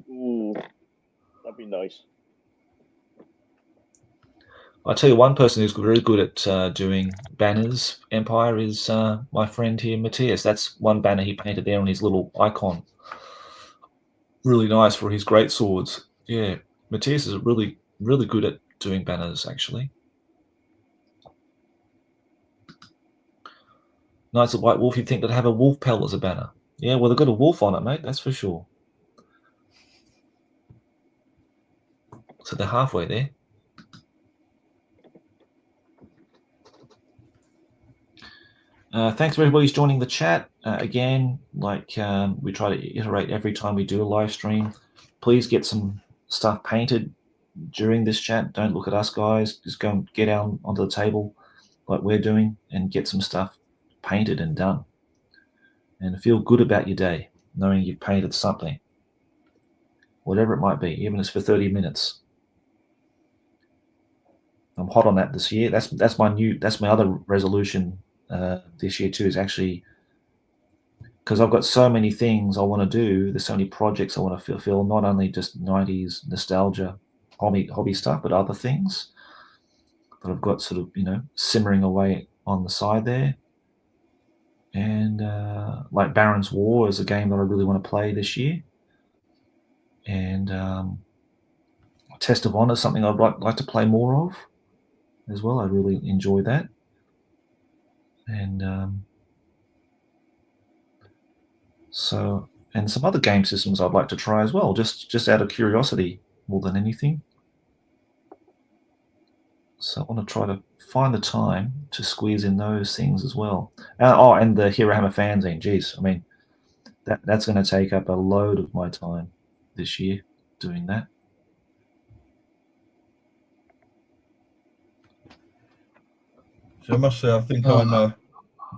Ooh, that'd be nice. I'll tell you one person who's really good at doing banners, Empire, is my friend here, Matthias. That's one banner he painted there on his little icon. Really nice for his great swords. Yeah, Matthias is really, really good at doing banners, actually. Nice White Wolf, you'd think they'd have a wolf pelt as a banner. Yeah, well, they've got a wolf on it, mate, that's for sure. So they're halfway there. Thanks for everybody who's joining the chat. Again, we try to iterate every time we do a live stream. Please get some stuff painted during this chat. Don't look at us, guys. Just go and get out onto the table like we're doing and get some stuff painted and done. And feel good about your day, knowing you've painted something, whatever it might be, even if it's for 30 minutes. I'm hot on that this year. That's my other resolution this year too, is actually because I've got so many things I want to do. There's so many projects I want to fulfill, not only just 90s nostalgia hobby stuff, but other things that I've got sort of, simmering away on the side there. And like Baron's War is a game that I really want to play this year. And Test of Honor is something I'd like to play more of as well. I really enjoy that. And and some other game systems I'd like to try as well, just out of curiosity more than anything. So I want to try to find the time to squeeze in those things as well. And the Hero Hammer fanzine. Geez, I mean, that's going to take up a load of my time this year doing that. So I must say, I think I'm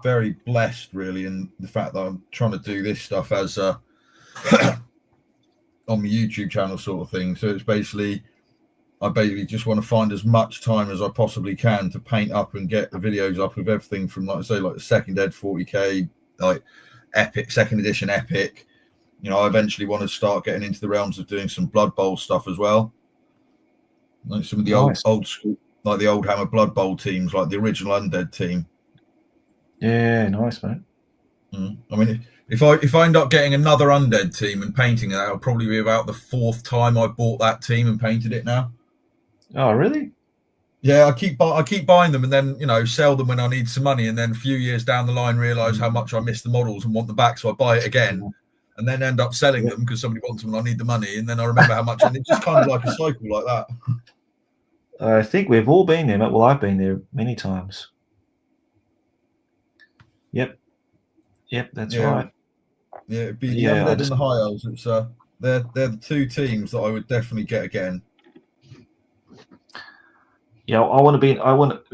very blessed, really, in the fact that I'm trying to do this stuff as on my YouTube channel sort of thing. So it's basically, I basically just want to find as much time as I possibly can to paint up and get the videos up of everything from, like I say, like the second Ed 40k, like epic, second edition epic. You know, I eventually want to start getting into the realms of doing some Blood Bowl stuff as well. Like some of the old school, like the old Hammer Blood Bowl teams, like the original Undead team. Yeah, nice, mate. I mean, if I end up getting another Undead team and painting it, that'll probably be about the fourth time I bought that team and painted it now. Oh, really? Yeah, I keep buying them and then, you know, sell them when I need some money, and then a few years down the line realise how much I miss the models and want them back, so I buy it again, and then end up selling them because somebody wants them and I need the money, and then I remember how much, and it's just kind of like a cycle like that. I think we've all been there, mate. Well, I've been there many times. Yep, that's right. Yeah, it'd be the Undead and the High Elves. It's they're the two teams that I would definitely get again. Yeah, I want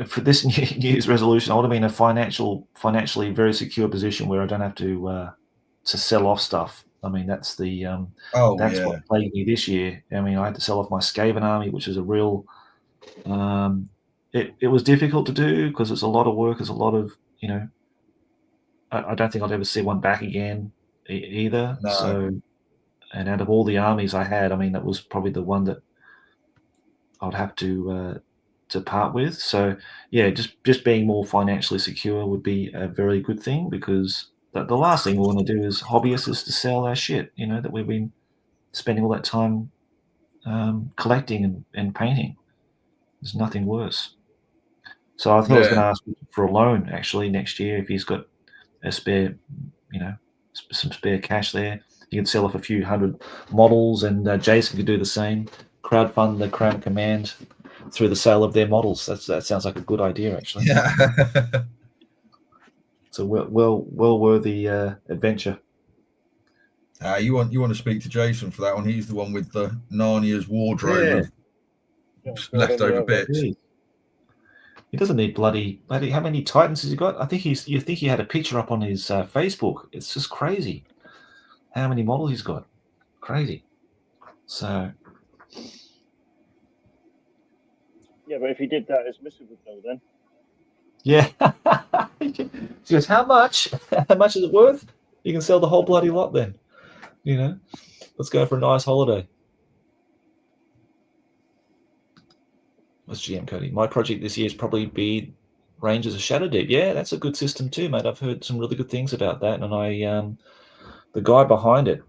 for this New Year's resolution, I want to be in a financially very secure position where I don't have to sell off stuff. I mean, that's what plagued me this year. I mean, I had to sell off my Skaven army, which is a real. It was difficult to do because it's a lot of work. It's a lot of, you know. I don't think I'd ever see one back again either. No. So, and out of all the armies I had, I mean, that was probably the one that I'd have to part with. So yeah, just being more financially secure would be a very good thing, because the last thing we want to do as hobbyists is to sell our shit, you know, that we've been spending all that time collecting and painting. There's nothing worse. So I thought I was going to ask for a loan actually next year if he's got a spare, you know, some spare cash there. You can sell off a few hundred models, and Jason could do the same. Crowdfund the Crown Command through the sale of their models. That sounds like a good idea, actually. Yeah. It's a well worthy adventure. You want to speak to Jason for that one? He's the one with the Narnia's wardrobe of leftover bits. He doesn't need bloody. How many Titans has he got? I think you think he had a picture up on his Facebook. It's just crazy how many models he's got. Crazy. So. Yeah, but if he did that, his missus would know then. Yeah. She goes, how much? How much is it worth? You can sell the whole bloody lot then. You know? Let's go for a nice holiday. What's GM Cody? My project this year is probably be Rangers of Shadowdeep. Yeah, that's a good system too, mate. I've heard some really good things about that. And I the guy behind it,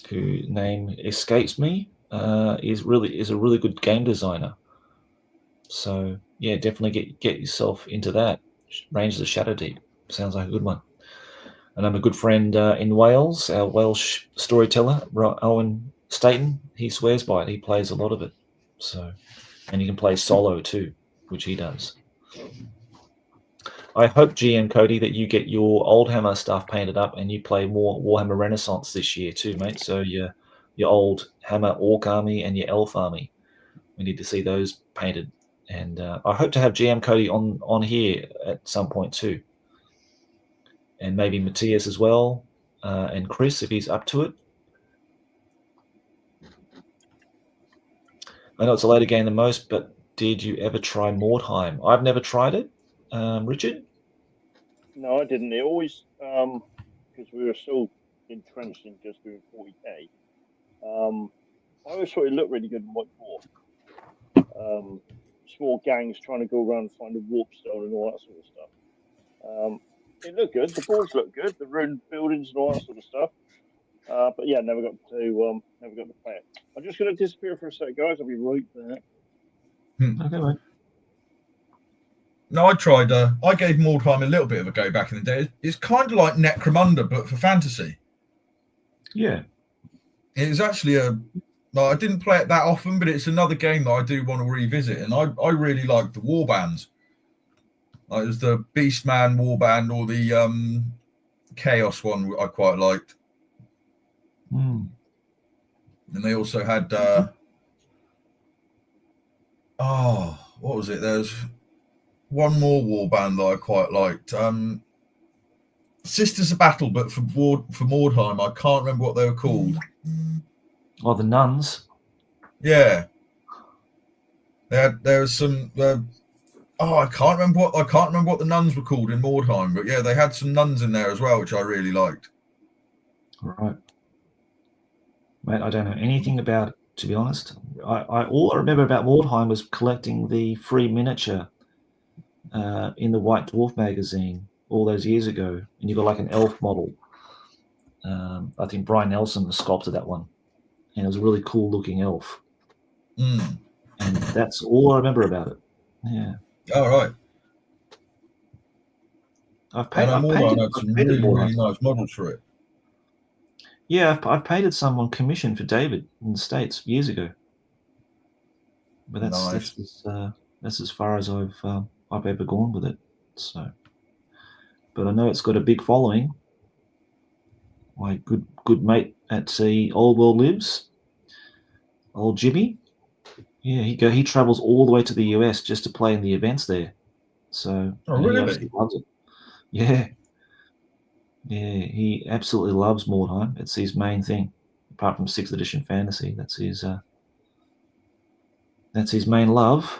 who name escapes me, is a really good game designer. So yeah, definitely get yourself into that. Rangers of Shadowdeep sounds like a good one. And I'm a good friend in Wales, our Welsh storyteller Owen Staten. He swears by it. He plays a lot of it. So, and you can play solo too, which he does. I hope, GM Cody, that you get your old Hammer stuff painted up and you play more Warhammer Renaissance this year too, mate. So your old Hammer Orc army and your Elf army, we need to see those painted. And I hope to have GM Cody on here at some point too. And maybe Matthias as well, and Chris if he's up to it. I know it's a later game than most, but did you ever try Mordheim? I've never tried it. Richard? No, I didn't. It always, because we were so entrenched in just doing 40k, I always thought it looked really good in White Dwarf. Small gangs trying to go around and find a warp stone and all that sort of stuff. It looked good. The boards looked good. The ruined buildings and all that sort of stuff. But yeah, never got to play it. I'm just going to disappear for a sec, guys. I'll be right there. Okay, mate. No, I tried. I gave Mordheim a little bit of a go back in the day. It's kind of like Necromunda, but for fantasy. Yeah. It's actually I didn't play it that often, but it's another game that I do want to revisit, and I really like the warbands. Like there's the Beastman warband or the Chaos one I quite liked. Mm. And they also had what was it? There's one more warband that I quite liked. Sisters of Battle, but for Mordheim, I can't remember what they were called. Oh, the Nuns. Yeah. There was some. I can't remember what the nuns were called in Mordheim, but yeah, they had some nuns in there as well, which I really liked. Right. Mate, I don't know anything about it, to be honest. All I remember about Mordheim was collecting the free miniature in the White Dwarf magazine all those years ago, and you got like an elf model. I think Brian Nelson sculpted that one, and it was a really cool looking elf. Mm. And that's all I remember about it. Yeah. All right. I've Mordheim painted had some really nice models for it. Yeah, I've painted some on commission for David in the States years ago. But that's as far as I've ever gone with it. So, but I know it's got a big following. My good mate at sea, Old World Lives, old Jimmy. Yeah, he travels all the way to the US just to play in the events there. So really? He absolutely loves it. Yeah. Yeah, he absolutely loves Mordheim. It's his main thing, apart from 6th edition fantasy. That's his main love,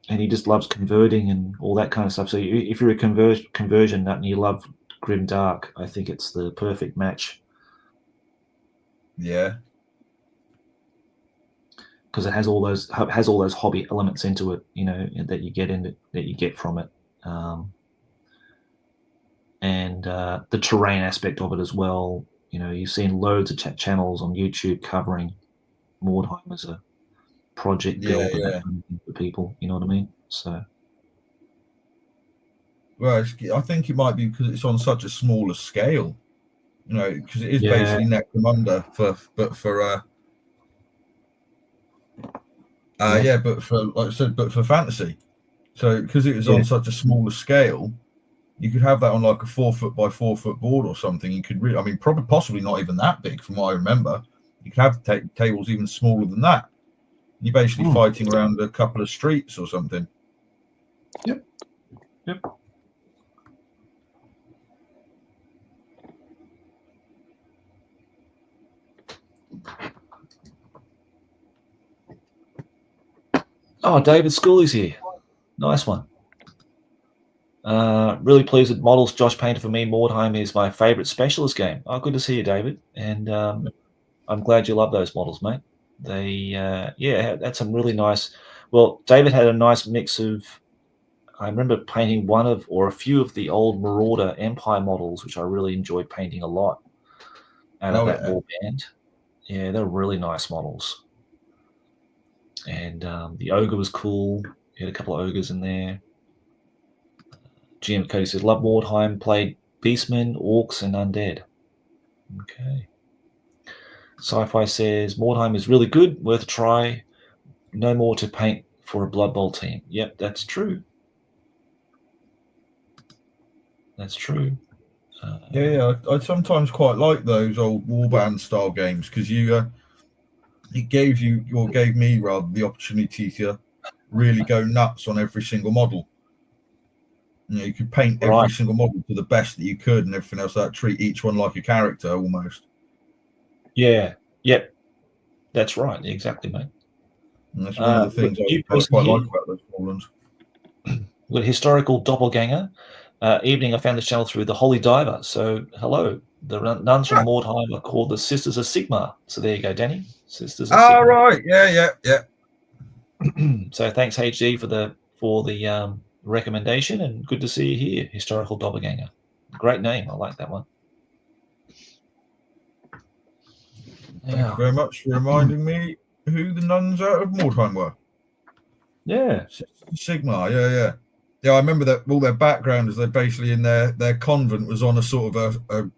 and he just loves converting and all that kind of stuff. So if you're a conversion nut and you love grim dark, I think it's the perfect match. Yeah, because it has all those hobby elements into it, that you get from it. And the terrain aspect of it as well. You've seen loads of channels on YouTube covering Mordheim as a project build and that kind of thing for people. You know what I mean? So, well, I think it might be because it's on such a smaller scale. Because it is basically Necromunda but for like I said, but for fantasy. So because it was on such a smaller scale, you could have that on like a 4 foot by 4 foot board or something. You could probably possibly not even that big from what I remember. You could have tables even smaller than that. You're basically fighting around a couple of streets or something. Yep. Oh, David Schooley's here. Nice one. Really pleased with models Josh painted for me. Mordheim is my favorite specialist game. Oh, good to see you, David. And I'm glad you love those models, mate. They, had some really nice. Well, David had a nice mix of. I remember painting one of or a few of the old Marauder Empire models, which I really enjoyed painting a lot out of that war band. Yeah, they're really nice models. And the ogre was cool. You had a couple of ogres in there. GM Cody said, love Mordheim, played Beastmen, Orcs, and Undead. Okay. Sci-Fi says, Mordheim is really good, worth a try. No more to paint for a Blood Bowl team. Yep, that's true. That's true. I sometimes quite like those old warband style games because it gave me rather the opportunity to really go nuts on every single model. You could paint every single model to the best that you could, and everything else. That treat each one like a character almost. Yeah. Yep. That's right. Exactly, mate. And that's one of the things I quite like about those problems. With historical doppelganger. Evening, I found this channel through the Holy Diver. So, hello. The nuns from Mordheim are called the Sisters of Sigmar. So there you go, Danny. Sisters of Sigmar. Right. Yeah. So thanks, HG, for the recommendation, and good to see you here, historical doppelganger. Great name. I like that one. Thank you very much for reminding me who the nuns out of Mordheim were. Yeah. Sigmar, yeah. I remember that all their background is they're basically in their convent was on a sort of a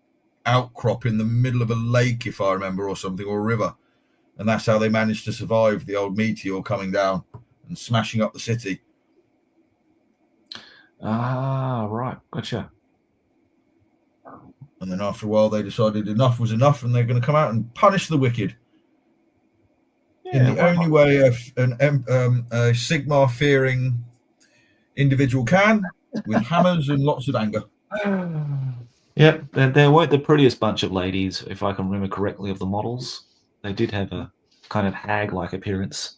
outcrop in the middle of a lake, if I remember, or something, or a river, and that's how they managed to survive the old meteor coming down and smashing up the city. Ah, right, gotcha. And then after a while, they decided enough was enough, and they're going to come out and punish the wicked. In the only way a Sigmar-fearing individual can, with hammers and lots of anger. Yep, they weren't the prettiest bunch of ladies, if I can remember correctly, of the models. They did have a kind of hag-like appearance.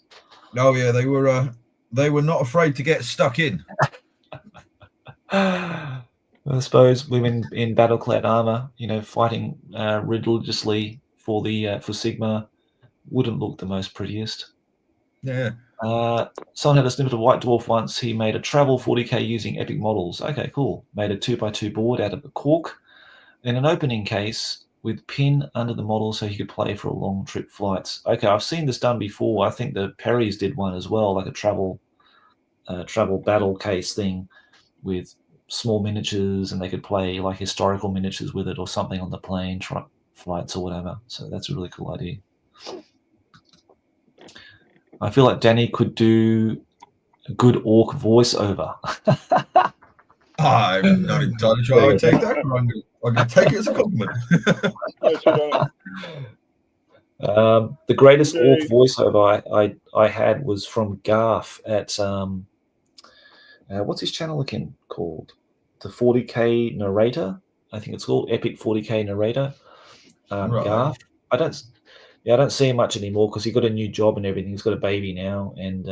Oh yeah, they were not afraid to get stuck in. I suppose women in battle-clad armor, fighting religiously for Sigma, wouldn't look the most prettiest. Yeah. Someone had a snippet of White Dwarf once. He made a travel 40k using epic models. Okay, cool. Made a 2x2 board out of a cork in an opening case with pin under the model so he could play for a long trip flights. Okay, I've seen this done before. I think the Perrys did one as well, like a travel battle case thing with small miniatures, and they could play like historical miniatures with it or something on the plane flights or whatever. So that's a really cool idea. I feel like Danny could do a good orc voiceover. I'm not entirely sure I would take that. I'm going to take it as a compliment. The greatest orc voiceover I had was from Garth at what's his channel again called? The 40k Narrator, I think it's called Epic 40k Narrator. Right. Garth. I don't see him much anymore because he got a new job and everything. He's got a baby now, and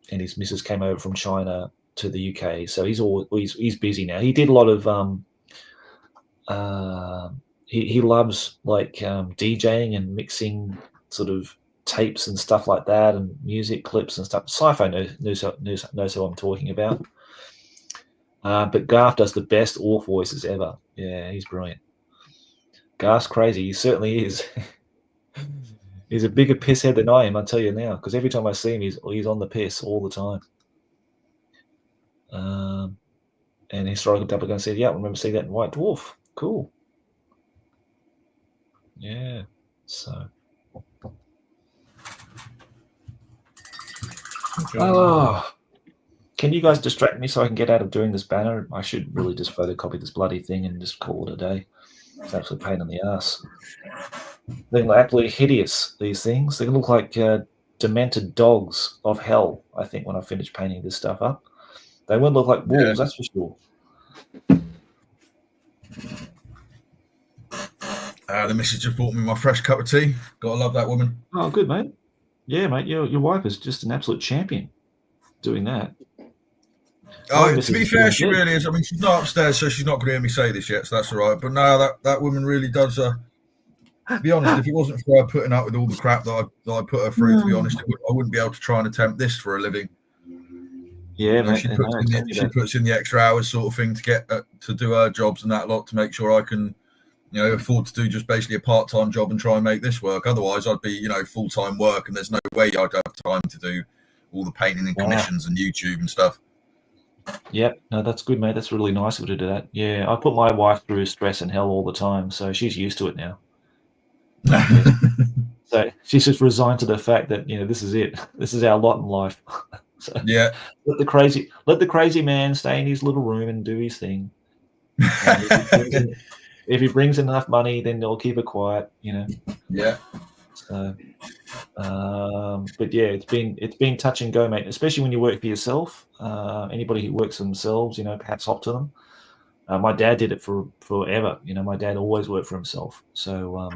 his missus came over from China to the UK, so he's busy now. He did a lot of he loves like DJing and mixing sort of tapes and stuff like that, and music clips and stuff. Sci-Fi knows who I'm talking about. But Garth does the best orc voices ever. Yeah, he's brilliant. Garth's crazy. He certainly is. He's a bigger pisshead than I am, I'll tell you now, because every time I see him, he's on the piss all the time. And Historical Double said, yeah, I remember seeing that in White Dwarf. Cool. Yeah. So. Oh. Can you guys distract me so I can get out of doing this banner? I should really just photocopy this bloody thing and just call it a day. It's absolutely a pain in the ass. They're absolutely hideous, these things. They look like demented dogs of hell, I think, when I finish painting this stuff up. They won't look like wolves, that's for sure. The missus just brought me my fresh cup of tea. Gotta love that woman. Oh, good, mate. Yeah, mate, your wife is just an absolute champion doing that. Oh, to be fair, she really is. I mean, she's not upstairs, so she's not going to hear me say this yet, so that's all right. But no, that woman really does. To be honest, if it wasn't for her putting up with all the crap that I put her through, to be honest, I wouldn't be able to try and attempt this for a living. Yeah, mate. She puts in the extra hours, sort of thing, to get to do her jobs and that lot to make sure I can, afford to do just basically a part-time job and try and make this work. Otherwise, I'd be, full-time work, and there's no way I'd have time to do all the painting and commissions and YouTube and stuff. Yeah, no, that's good, mate. That's really nice of her to do that. Yeah, I put my wife through stress and hell all the time, so she's used to it now. So she's just resigned to the fact that this is it. This is our lot in life. So yeah, let the crazy man stay in his little room and do his thing. If he brings enough money, then they'll keep it quiet. Yeah. So, but yeah, it's been touch and go, mate. Especially when you work for yourself. Anybody who works for themselves, hats off to them. My dad did it forever. My dad always worked for himself. So,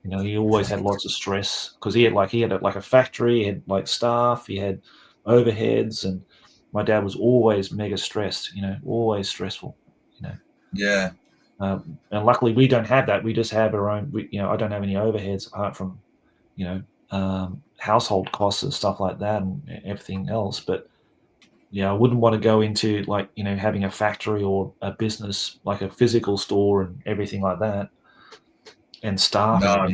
he always had lots of stress because he had a factory, he had like staff, he had overheads, and my dad was always mega stressed. Always stressful. Yeah. And luckily, we don't have that. We just have our own. I don't have any overheads apart from, household costs and stuff like that, and everything else. But yeah, I wouldn't want to go into having a factory or a business like a physical store and everything like that, and staff. No.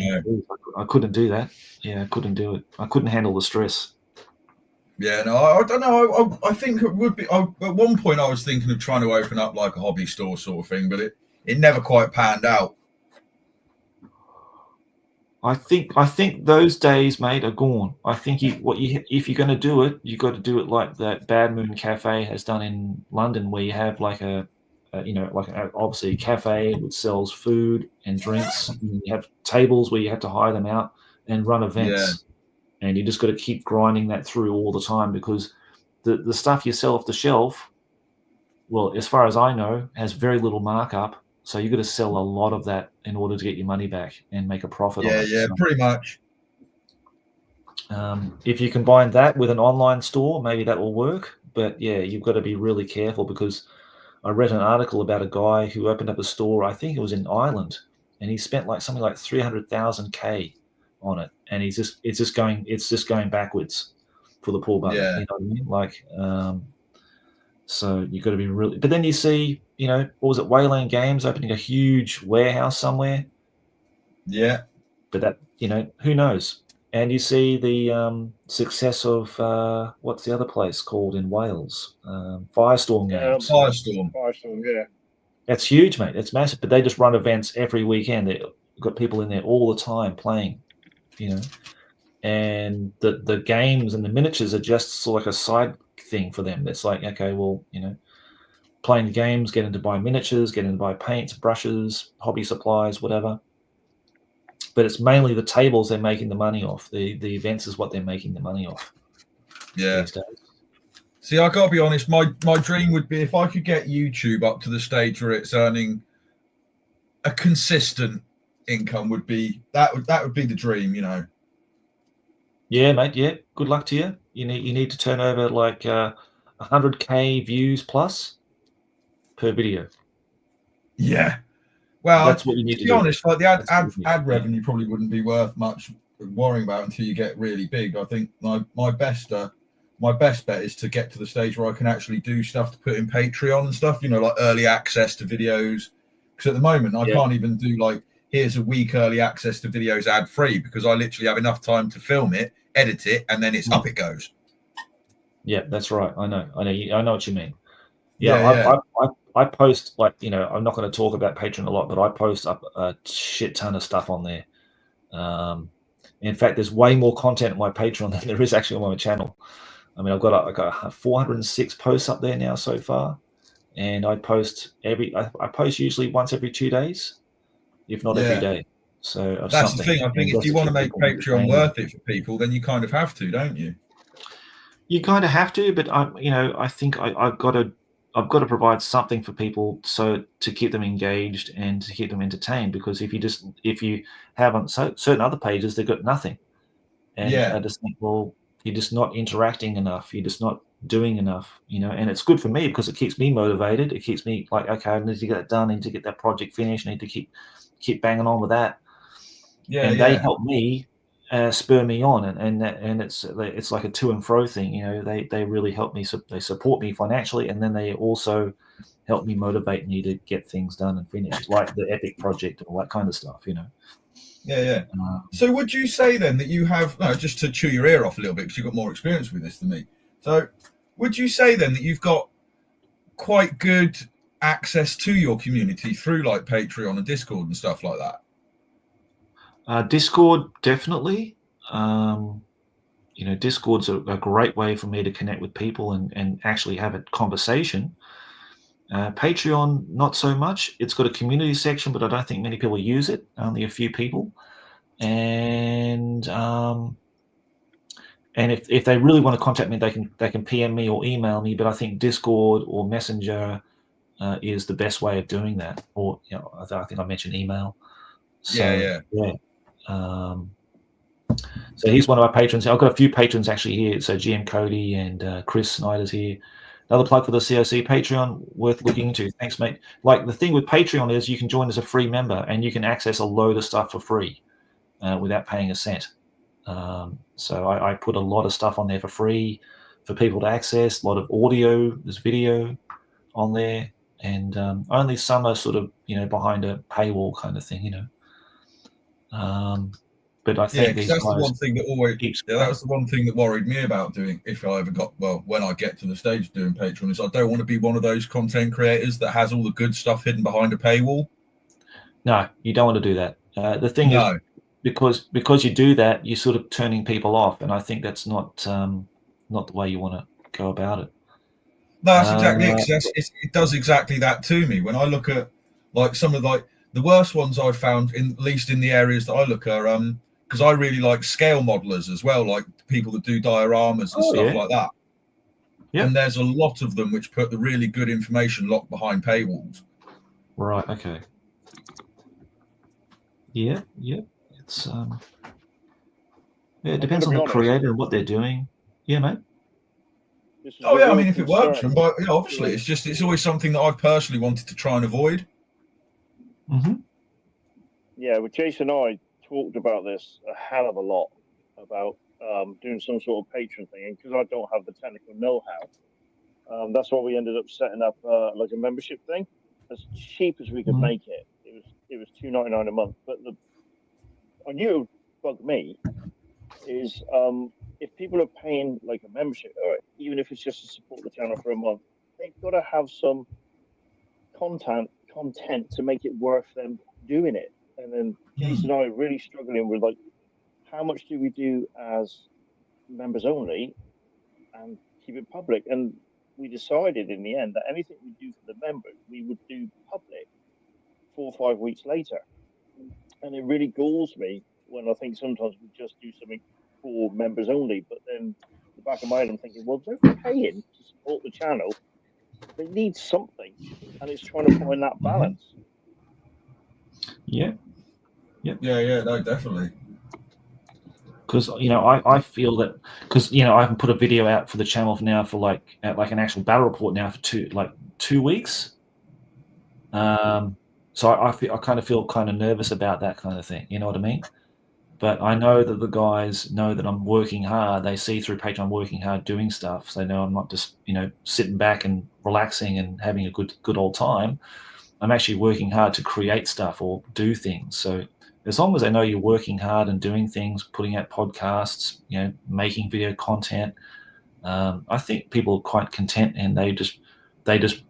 I couldn't do that. Yeah, I couldn't do it. I couldn't handle the stress. Yeah, no, I don't know. I think it would be. At one point, I was thinking of trying to open up like a hobby store sort of thing, but it never quite panned out. I think those days, mate, are gone. I think if you're going to do it, you got to do it like that Bad Moon Cafe has done in London, where you have like obviously a cafe that sells food and drinks. And you have tables where you have to hire them out and run events, and you just got to keep grinding that through all the time, because the stuff you sell off the shelf, well, as far as I know, has very little markup. So you've got to sell a lot of that in order to get your money back and make a profit on it. Yeah, so, pretty much. If you combine that with an online store, maybe that will work. But yeah, you've got to be really careful, because I read an article about a guy who opened up a store. I think it was in Ireland, and he spent like something like 300,000 K on it, and it's just going backwards for the poor bugger. Yeah. You know what I mean? Like, so you've got to be really. But then you see, what was it? Wayland Games opening a huge warehouse somewhere. Yeah. But that, who knows? And you see the success of what's the other place called in Wales? Firestorm Games. Firestorm. Yeah. That's huge, mate. It's massive. But they just run events every weekend. They've got people in there all the time playing, And the games and the miniatures are just sort of like a side thing for them. It's like, okay, well, playing the games, getting to buy miniatures, getting to buy paints, brushes, hobby supplies, whatever. But it's mainly the tables they're making the money off. The events is what they're making the money off. Yeah. These days. See, I gotta be honest. My dream would be if I could get YouTube up to the stage where it's earning a consistent income. Would be that would be the dream, Yeah, mate. Yeah. Good luck to you. You need to turn over like 100K views plus per video. Yeah. Well, that's what you need to be honest. Like the ad revenue Yeah. probably wouldn't be worth much worrying about until you get really big. I think my best bet is to get to the stage where I can actually do stuff to put in Patreon and stuff. Like early access to videos. Because at the moment I can't even do like here's a week early access to videos ad free, because I literally have enough time to film it, edit it, and then it's up it goes. Yeah, that's right. I know what you mean. Yeah. I post, like, I'm not going to talk about Patreon a lot, but I post up a shit ton of stuff on there. In fact, there's way more content on my Patreon than there is actually on my channel. I mean, I've got 406 posts up there now so far, and I post I post usually once every 2 days, if not every day. So that's the thing. I think if you want to make Patreon worth it for people, then you kind of have to, don't you? You kind of have to, but I think I've got to provide something for people so to keep them engaged and to keep them entertained. Because if you have on certain other pages, they've got nothing, and I just think, well, you're just not interacting enough. You're just not doing enough, And it's good for me because it keeps me motivated. It keeps me like, okay, I need to get that done. I need to get that project finished. I need to keep banging on with that. And they help me. Spur me on, and it's like a to and fro thing. They really help me. They support me financially, and then they also help me motivate me to get things done and finished, like the Epic project and all that kind of stuff. Yeah. So would you say then that you have, just to chew your ear off a little bit because you've got more experience with this than me. So would you say then that you've got quite good access to your community through like Patreon and Discord and stuff like that? Discord, definitely. Discord's a great way for me to connect with people and actually have a conversation. Patreon, not so much. It's got a community section, but I don't think many people use it. Only a few people. And if they really want to contact me, they can PM me or email me. But I think Discord or Messenger is the best way of doing that. Or I think I mentioned email. So, yeah. So he's one of our patrons. I've got a few patrons actually here. So GM Cody and Chris Snyder's here. Another plug for the COC Patreon, worth looking into. Thanks, mate. Like, the thing with Patreon is you can join as a free member and you can access a load of stuff for free without paying a cent. So I put a lot of stuff on there for free for people to access. A lot of audio, there's video on there, and only some are sort of behind a paywall kind of thing. But I think these that's guys the one thing that always that was the one thing that worried me about doing, if I ever got, when I get to the stage of doing Patreon, is I don't want to be one of those content creators that has all the good stuff hidden behind a paywall. No, you don't want to do that. The thing is, because you do that, you're sort of turning people off, and I think that's not the way you want to go about it. No, that's exactly it. It does exactly that to me. When I look at like some of like the worst ones I've found, at least in the areas that I look at, because I really like scale modelers as well, like people that do dioramas and stuff like that. Yep. And there's a lot of them which put the really good information locked behind paywalls. Right. Okay. Yeah. It's Yeah, it depends on the creator and what they're doing. Yeah, mate. Oh yeah, I mean, if it works for them, but yeah, obviously, it's always something that I've personally wanted to try and avoid. Mm-hmm. Yeah, with Jason and I talked about this a hell of a lot about doing some sort of patron thing, and because I don't have the technical know-how, that's why we ended up setting up like a membership thing, as cheap as we could make it. It was $2.99 a month, but I knew it would bug me is if people are paying like a membership, or even if it's just to support the channel for a month, they've got to have some content to make it worth them doing it. And then Jason and I are really struggling with like, how much do we do as members only and keep it public? And we decided in the end that anything we do for the members, we would do public 4 or 5 weeks later. And it really galls me when I think sometimes we just do something for members only, but then in the back of my head I'm thinking, well, they're paying to support the channel. They need something, and it's trying to find that balance. Yeah. Yeah, no, definitely. Because I feel that because I haven't put a video out for the channel now for like an actual battle report now for 2 weeks. So I kind of feel kind of nervous about that kind of thing. You know what I mean? But I know that the guys know that I'm working hard. They see through Patreon I'm working hard doing stuff. So they know I'm not just sitting back and relaxing and having a good old time. I'm actually working hard to create stuff or do things. So as long as they know you're working hard and doing things, putting out podcasts, making video content, I think people are quite content, and they just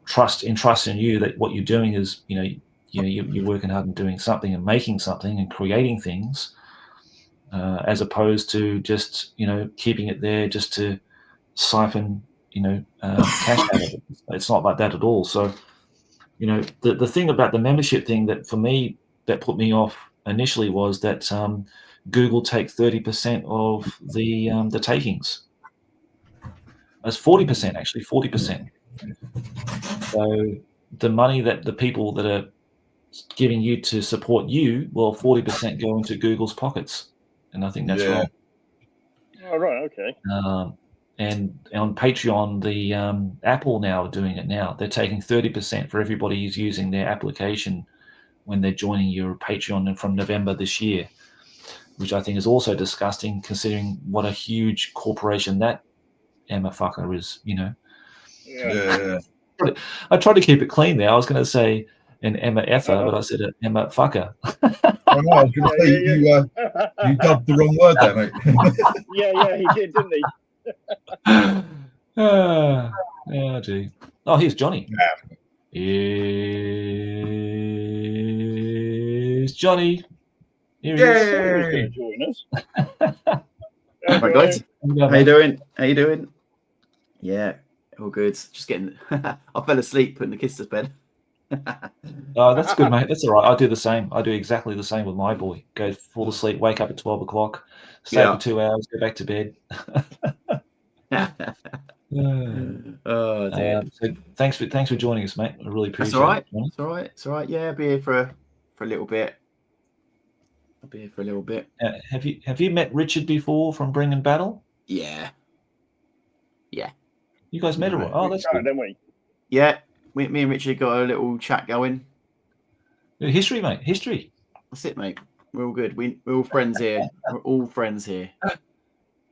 trust in you that what you're doing is you're working hard and doing something and making something and creating things, as opposed to just keeping it there just to siphon cash out of it. It's not like that at all. So the thing about the membership thing that for me that put me off initially was that Google take 30% of the takings. It's 40% actually, 40%. So the money that the people that are giving you to support you, well, 40% go into Google's pockets, and I think that's wrong. Oh, right, okay. And on Patreon, the Apple now are doing it now. They're taking 30% for everybody who's using their application when they're joining your Patreon from November this year, which I think is also disgusting considering what a huge corporation that Emma fucker is, Yeah. I tried to keep it clean there. I was going to say an Emma effer, but I said an Emma fucker. I know, I was going to say you dubbed the wrong word there, mate. yeah, he did, didn't he? Oh, gee. Oh, here's Jonny. Here's Jonny. Here he is. Going to join us. Right, guys. How you doing? Yeah, all good. Just getting. I fell asleep putting the kids to bed. Oh, that's good, mate. That's all right. I do the same. I do exactly the same with my boy. Go fall asleep, wake up at 12 o'clock, stay for 2 hours, go back to bed. Oh dear. So thanks for joining us, mate. I really appreciate That's all right. it. It's all right. It's all right. Yeah, I'll be here for a little bit. Have you met Richard before from Bring and Battle? Yeah. You guys met her? Oh, that's good. Didn't we? Yeah. Me and Richard got a little chat going. History, mate. History. That's it, mate. We're all good. We're all friends here. We're all friends here.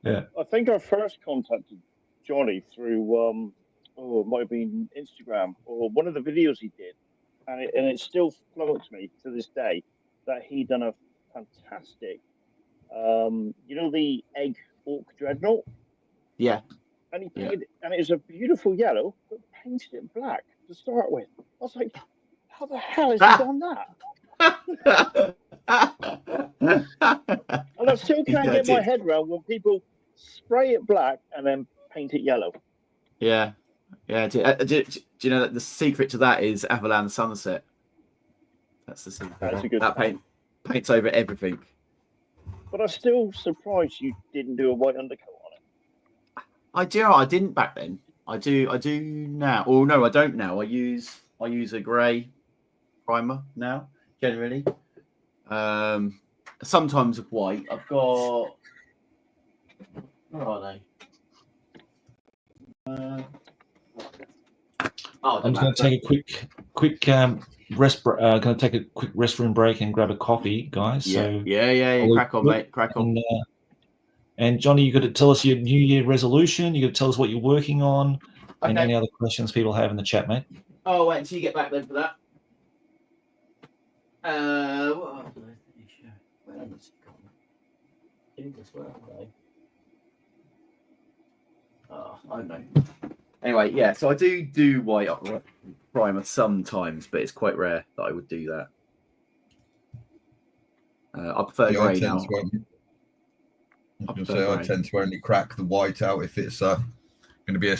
Yeah. I think I first contacted Jonny through it might have been Instagram or one of the videos he did, and it still floats me to this day that he done a fantastic the egg orc dreadnought. Yeah. And he painted and it was a beautiful yellow, but painted it black to start with. I was like, how the hell has he done that? And I still can't get my head around when people spray it black and then paint it yellow. Yeah. Do you know that the secret to that is Avalan Sunset? That's the secret. That's a good that paints over everything. But I'm still surprised you didn't do a white undercoat on it. I didn't back then. I do now. Oh no, I don't now. I use a grey primer now, generally. Sometimes white. I've got Where are they? I'm just going to take a quick going to take a quick restroom break and grab a coffee, guys. Yeah, So yeah. Crack on, mate. Crack on. And Jonny, you got to tell us your New Year resolution. You got to tell us what you're working on, and any other questions people have in the chat, mate. Oh, wait until you get back then for that. What did I finish? Where has it gone? Where are they? Oh, I don't know. Anyway, yeah. So I do white primer sometimes, but it's quite rare that I would do that. I prefer grey now. I tend to only crack the white out if it's going to be a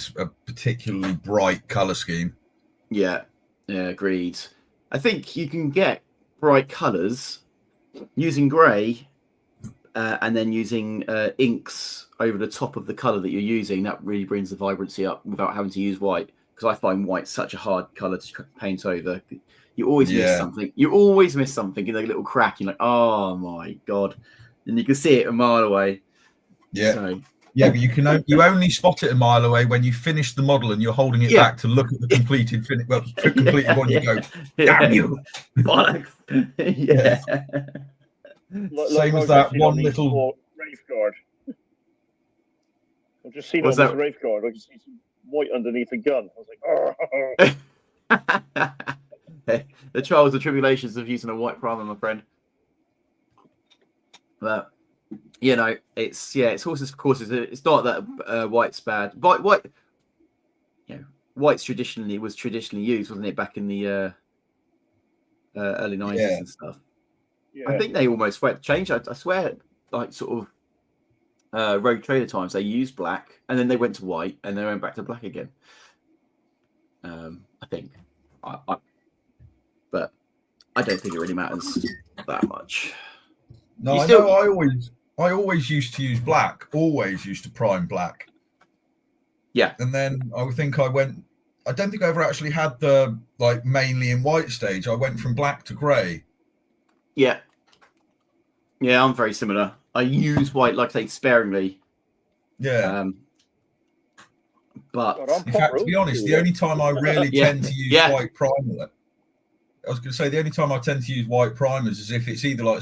particularly bright colour scheme. Yeah, agreed. I think you can get bright colours using grey and then using inks over the top of the colour that you're using. That really brings the vibrancy up without having to use white, because I find white such a hard colour to paint over. You always miss something. You always miss something in a little crack. You're like, oh my God. And you can see it a mile away. Yeah. So, yeah, but you only spot it a mile away when you finish the model and you're holding it back to look at the completed completed one. You go, damn you, bollocks! Yeah. Same as that one little Ricard. I've just seen on this Ricard. I can see some white underneath the gun. I was like, oh. The trials and tribulations of using a white primer, my friend. But you know, it's horses for courses. It's not that white's bad. White, you know, white's traditionally used, wasn't it, back in the early 90s and stuff. Yeah. I think they almost changed. I swear, like sort of Rogue Trader times, they used black and then they went to white and they went back to black again. I think, but I don't think it really matters that much. No, I know. I always used to use black. Always used to prime black. Yeah, and then I don't think I ever actually had the mainly in white stage. I went from black to grey. Yeah, I'm very similar. I use white, like I say, sparingly. Yeah. But in fact, to be honest, the only time I really tend to use white primer, I was going to say the only time I tend to use white primers is if it's either a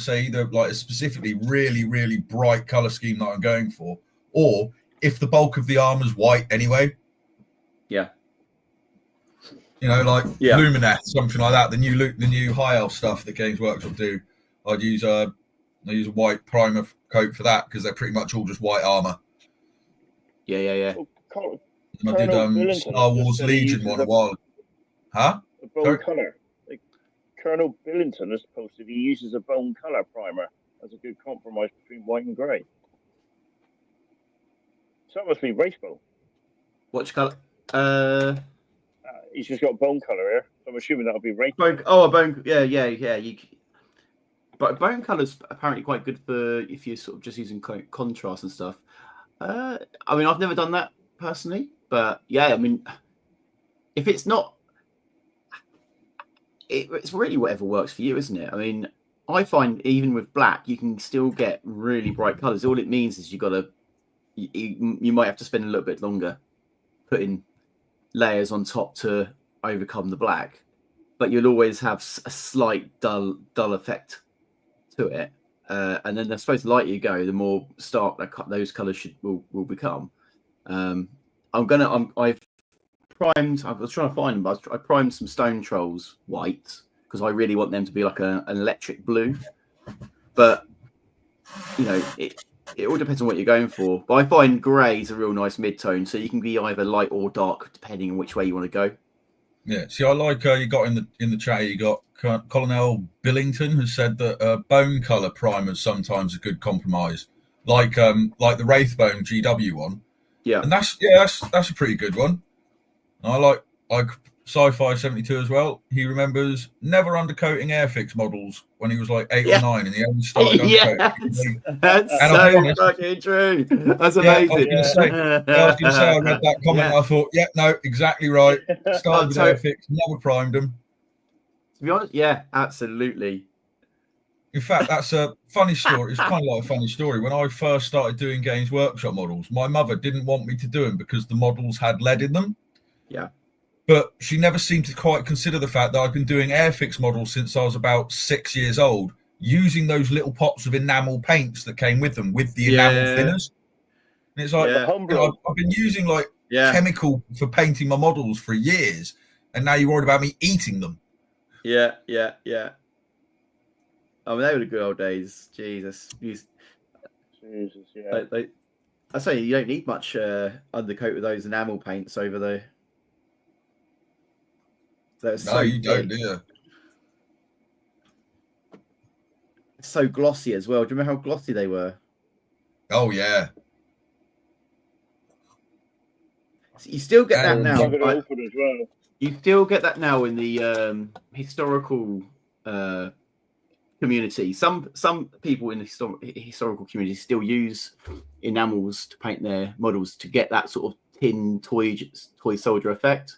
specifically really, really bright color scheme that I'm going for, or if the bulk of the armor's white anyway. Yeah. You know, like Lumineth, something like that. The new High Elf stuff that Games Workshop do, I'd use a white primer coat for that because they're pretty much all just white armor. Yeah. Well, I did Star Wars Legion one a while. Huh? A bone color. Colonel Billington has posted he uses a bone color primer as a good compromise between white and grey. So that must be rainbow. Which color? He's just got bone color here. So I'm assuming that'll be rainbow. A bone. Yeah. But bone color's apparently quite good for if you're sort of just using contrast and stuff. I mean, I've never done that personally, but yeah, I mean, if it's not. It's really whatever works for you, isn't it? I mean, I find even with black, you can still get really bright colors. All it means is you might have to spend a little bit longer putting layers on top to overcome the black, but you'll always have a slight dull effect to it. And then I suppose the lighter you go, the more stark those colors will become. I was trying to find them, but I primed some Stone Trolls white because I really want them to be like an electric blue. But you know, it all depends on what you're going for. But I find grey is a real nice mid-tone, so you can be either light or dark depending on which way you want to go. Yeah. See, I like you got in the chat. You got Colonel Billington has said that bone color primers sometimes a good compromise, like the Wraithbone GW one. Yeah, and that's a pretty good one. I like Sci-Fi 72 as well. He remembers never undercoating Airfix models when he was like 8 or 9, and he only started undercoating. That's so fucking true. That's amazing. I was going to say, I read that comment. I thought, no, exactly right. Started with Airfix, never primed them. To be honest, yeah, absolutely. In fact, that's a funny story. It's kind of like a funny story. When I first started doing Games Workshop models, my mother didn't want me to do them because the models had lead in them. Yeah. But she never seemed to quite consider the fact that I've been doing Airfix models since I was about 6 years old, using those little pots of enamel paints that came with them, with the enamel thinners. And it's like, I've been using like chemical for painting my models for years, and now you're worried about me eating them. Yeah. I mean, they were the good old days. Jesus, yeah. I say you don't need much undercoat with those enamel paints over there. No, you don't, do you? It's so glossy as well. Do you remember how glossy they were? Oh yeah. So you still get that now. As well. You still get that now in the historical community. Some people in the historical community still use enamels to paint their models to get that sort of tin toy soldier effect.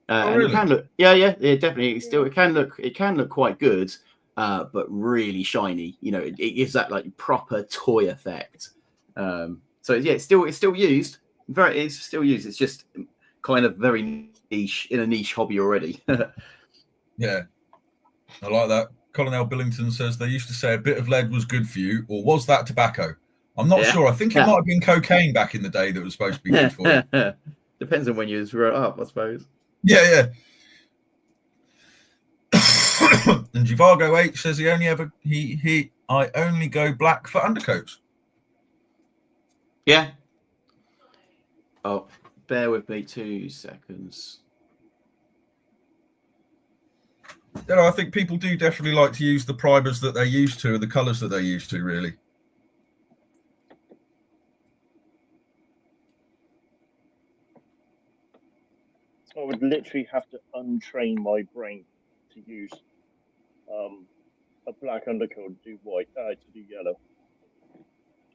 And really? It can look, yeah, definitely. It can look quite good, but really shiny. You know, it gives that like proper toy effect. So yeah, it's still used. It's still used. It's just kind of very niche, in a niche hobby already. Yeah, I like that. Colonel Billington says they used to say a bit of lead was good for you, or was that tobacco? I'm not sure. I think it might have been cocaine back in the day that was supposed to be good for you. Depends on when you wrote up, I suppose. Yeah. And Jivago H says I only go black for undercoats. Yeah. Oh, bear with me 2 seconds. You know, I think people do definitely like to use the primers that they're used to, the colours that they're used to, really. I would literally have to untrain my brain to use a black undercoat to do white, to do yellow.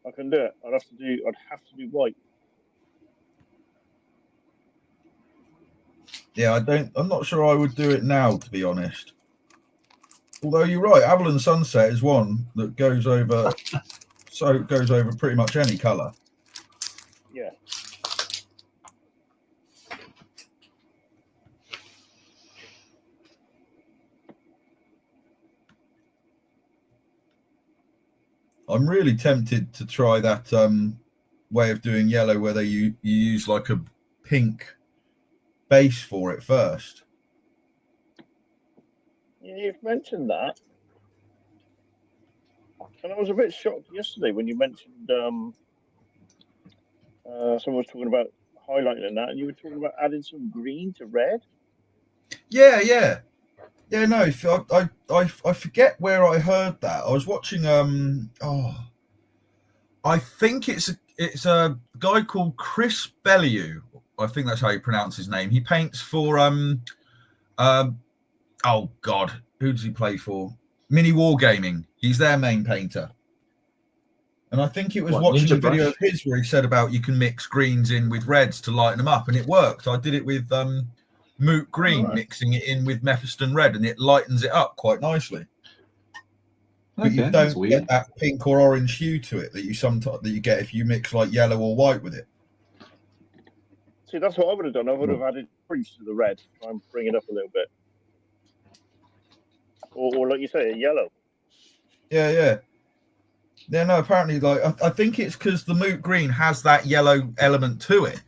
I can do it. I'd have to do white. Yeah, I'm not sure I would do it now, to be honest. Although you're right, Avalon Sunset is one that goes over pretty much any colour. Yeah. I'm really tempted to try that way of doing yellow where you use like a pink base for it first. Yeah, you've mentioned that. And I was a bit shocked yesterday when you mentioned someone was talking about highlighting that, and you were talking about adding some green to red. Yeah. No, I forget where I heard that. I was watching. I think it's a guy called Chris Bellew. I think that's how you pronounce his name. He paints for oh God, who does he play for? Mini Wargaming. He's their main painter. And I think it was watching a video of his where he said about you can mix greens in with reds to lighten them up, and it worked. I did it with Moot Green, mixing it in with Mephiston Red, and it lightens it up quite nicely. But you don't get that pink or orange hue to it that you get if you mix like yellow or white with it. See, that's what I would have done. I would have added grease to the red, try and bring it up a little bit. Or like you say, a yellow. Yeah, no, apparently, like I think it's because the Moot Green has that yellow element to it,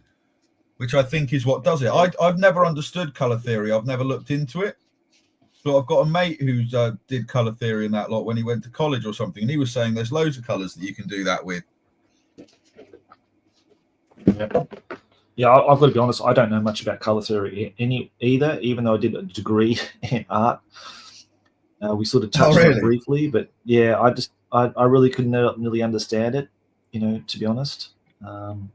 which I think is what does it. I've never understood colour theory. I've never looked into it. But I've got a mate who did colour theory and that lot when he went to college or something, and he was saying there's loads of colours that you can do that with. Yeah, I've got to be honest, I don't know much about colour theory either, even though I did a degree in art. We sort of touched on it briefly, but yeah, I really couldn't really understand it, to be honest. And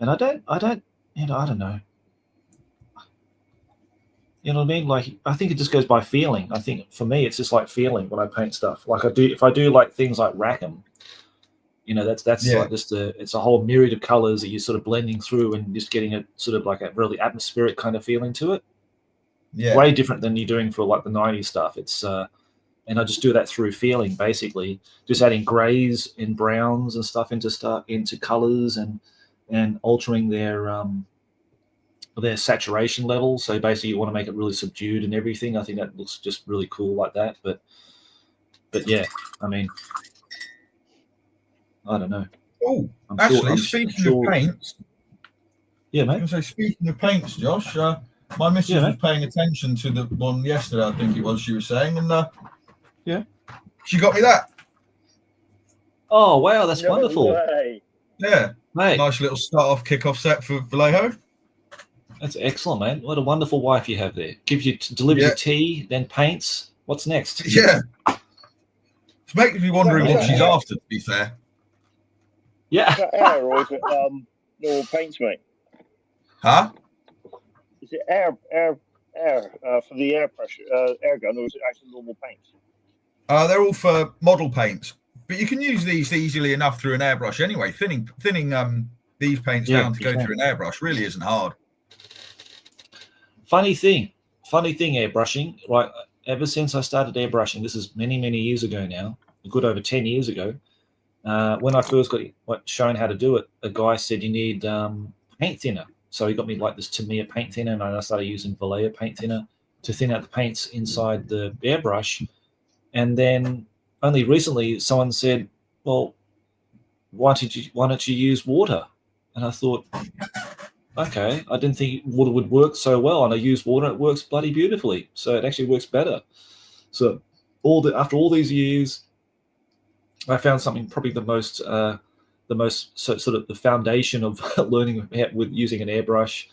I don't know. You know what I mean? Like, I think it just goes by feeling. I think for me, it's just like feeling when I paint stuff. Like if I do like things like Rackham, that's like just it's a whole myriad of colors that you're sort of blending through and just getting a sort of like a really atmospheric kind of feeling to it. Yeah. Way different than you're doing for like the 90s stuff. It's and I just do that through feeling, basically, just adding greys and browns and stuff into colors and altering their saturation level. So basically, you want to make it really subdued and everything. I think that looks just really cool like that. But yeah, I mean, I don't know. Oh, actually, speaking of paints, yeah, mate. I was going to say, speaking of paints, Josh, my missus was paying attention to the one yesterday. I think it was she was saying, and she got me that. Oh wow, that's wonderful. Way. Yeah, mate. Nice little start-off, kick-off set for Vallejo. That's excellent, man. What a wonderful wife you have there. Delivers you tea, then paints. What's next? Yeah. It's making me wondering what she's after, to be fair. Yeah. Is that air or is it normal paints, mate? Huh? Is it air for the air pressure, air gun, or is it actually normal paints? They're all for model paints, but you can use these easily enough through an airbrush anyway. Thinning these paints down to go through an airbrush really isn't hard. Funny thing, airbrushing, right? Ever since I started airbrushing, this is many years ago now, a good over 10 years ago, when I first got shown how to do it, a guy said you need paint thinner. So he got me like this Tamiya paint thinner, and I started using Vallejo paint thinner to thin out the paints inside the airbrush. And then only recently someone said, well, why don't you use water? And I thought, okay, I didn't think water would work so well, and I used water, and it works bloody beautifully. So it actually works better. So after all these years, I found something probably the most sort of the foundation of learning with using an airbrush.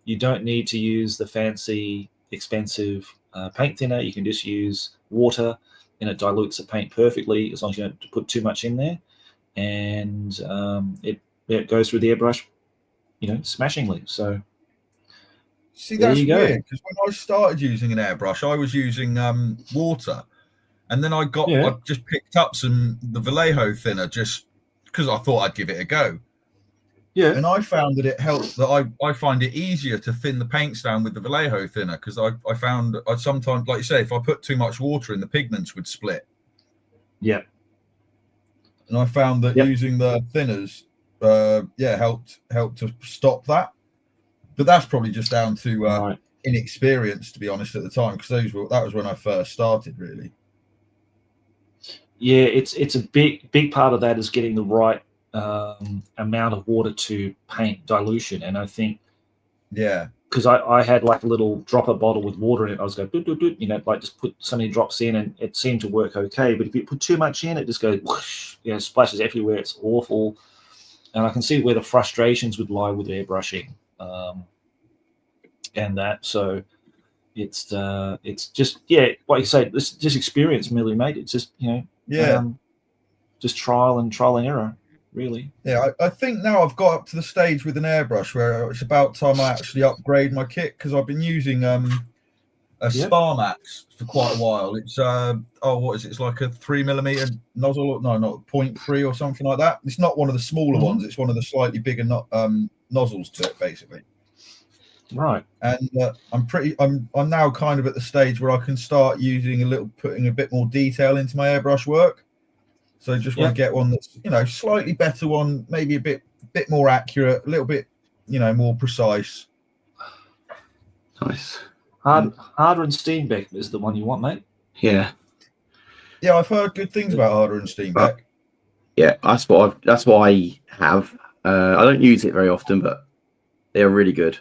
You don't need to use the fancy, expensive paint thinner. You can just use water, and it dilutes the paint perfectly as long as you don't put too much in there, and it goes through the airbrush, smashingly. So see, that's weird, because when I started using an airbrush, I was using water, and then I just picked up the Vallejo thinner just because I thought I'd give it a go. Yeah, and I found that it helps. That I find it easier to thin the paints down with the Vallejo thinner, because I found I sometimes, like you say, if I put too much water in, the pigments would split. Yeah, and I found that using the thinners, helped to stop that. But that's probably just down to inexperience, to be honest, at the time, because that was when I first started, really. Yeah, it's a big part of that is getting the right amount of water to paint dilution. And I think, because I had like a little dropper bottle with water in it, I was going like just put so many drops in, and it seemed to work okay. But if you put too much in, it just goes whoosh, splashes everywhere. It's awful. And I can see where the frustrations would lie with airbrushing, and that. So it's just like you say, this just experience, merely, mate. It's just just trial and error, really. Yeah, I think now I've got up to the stage with an airbrush where it's about time I actually upgrade my kit, because I've been using a Sparmax for quite a while. It's what is it? It's like a 3mm nozzle. No, not 0.3 or something like that. It's not one of the smaller ones. It's one of the slightly bigger nozzles to it, basically. Right. And I'm now kind of at the stage where I can start putting a bit more detail into my airbrush work. So I just want to get one that's slightly better one, maybe a bit more accurate, a little bit more precise. Nice. Harder and Steenbeck is the one you want, mate. Yeah, I've heard good things about Harder and Steenbeck. Yeah, that's what I have. I don't use it very often, but they're really good.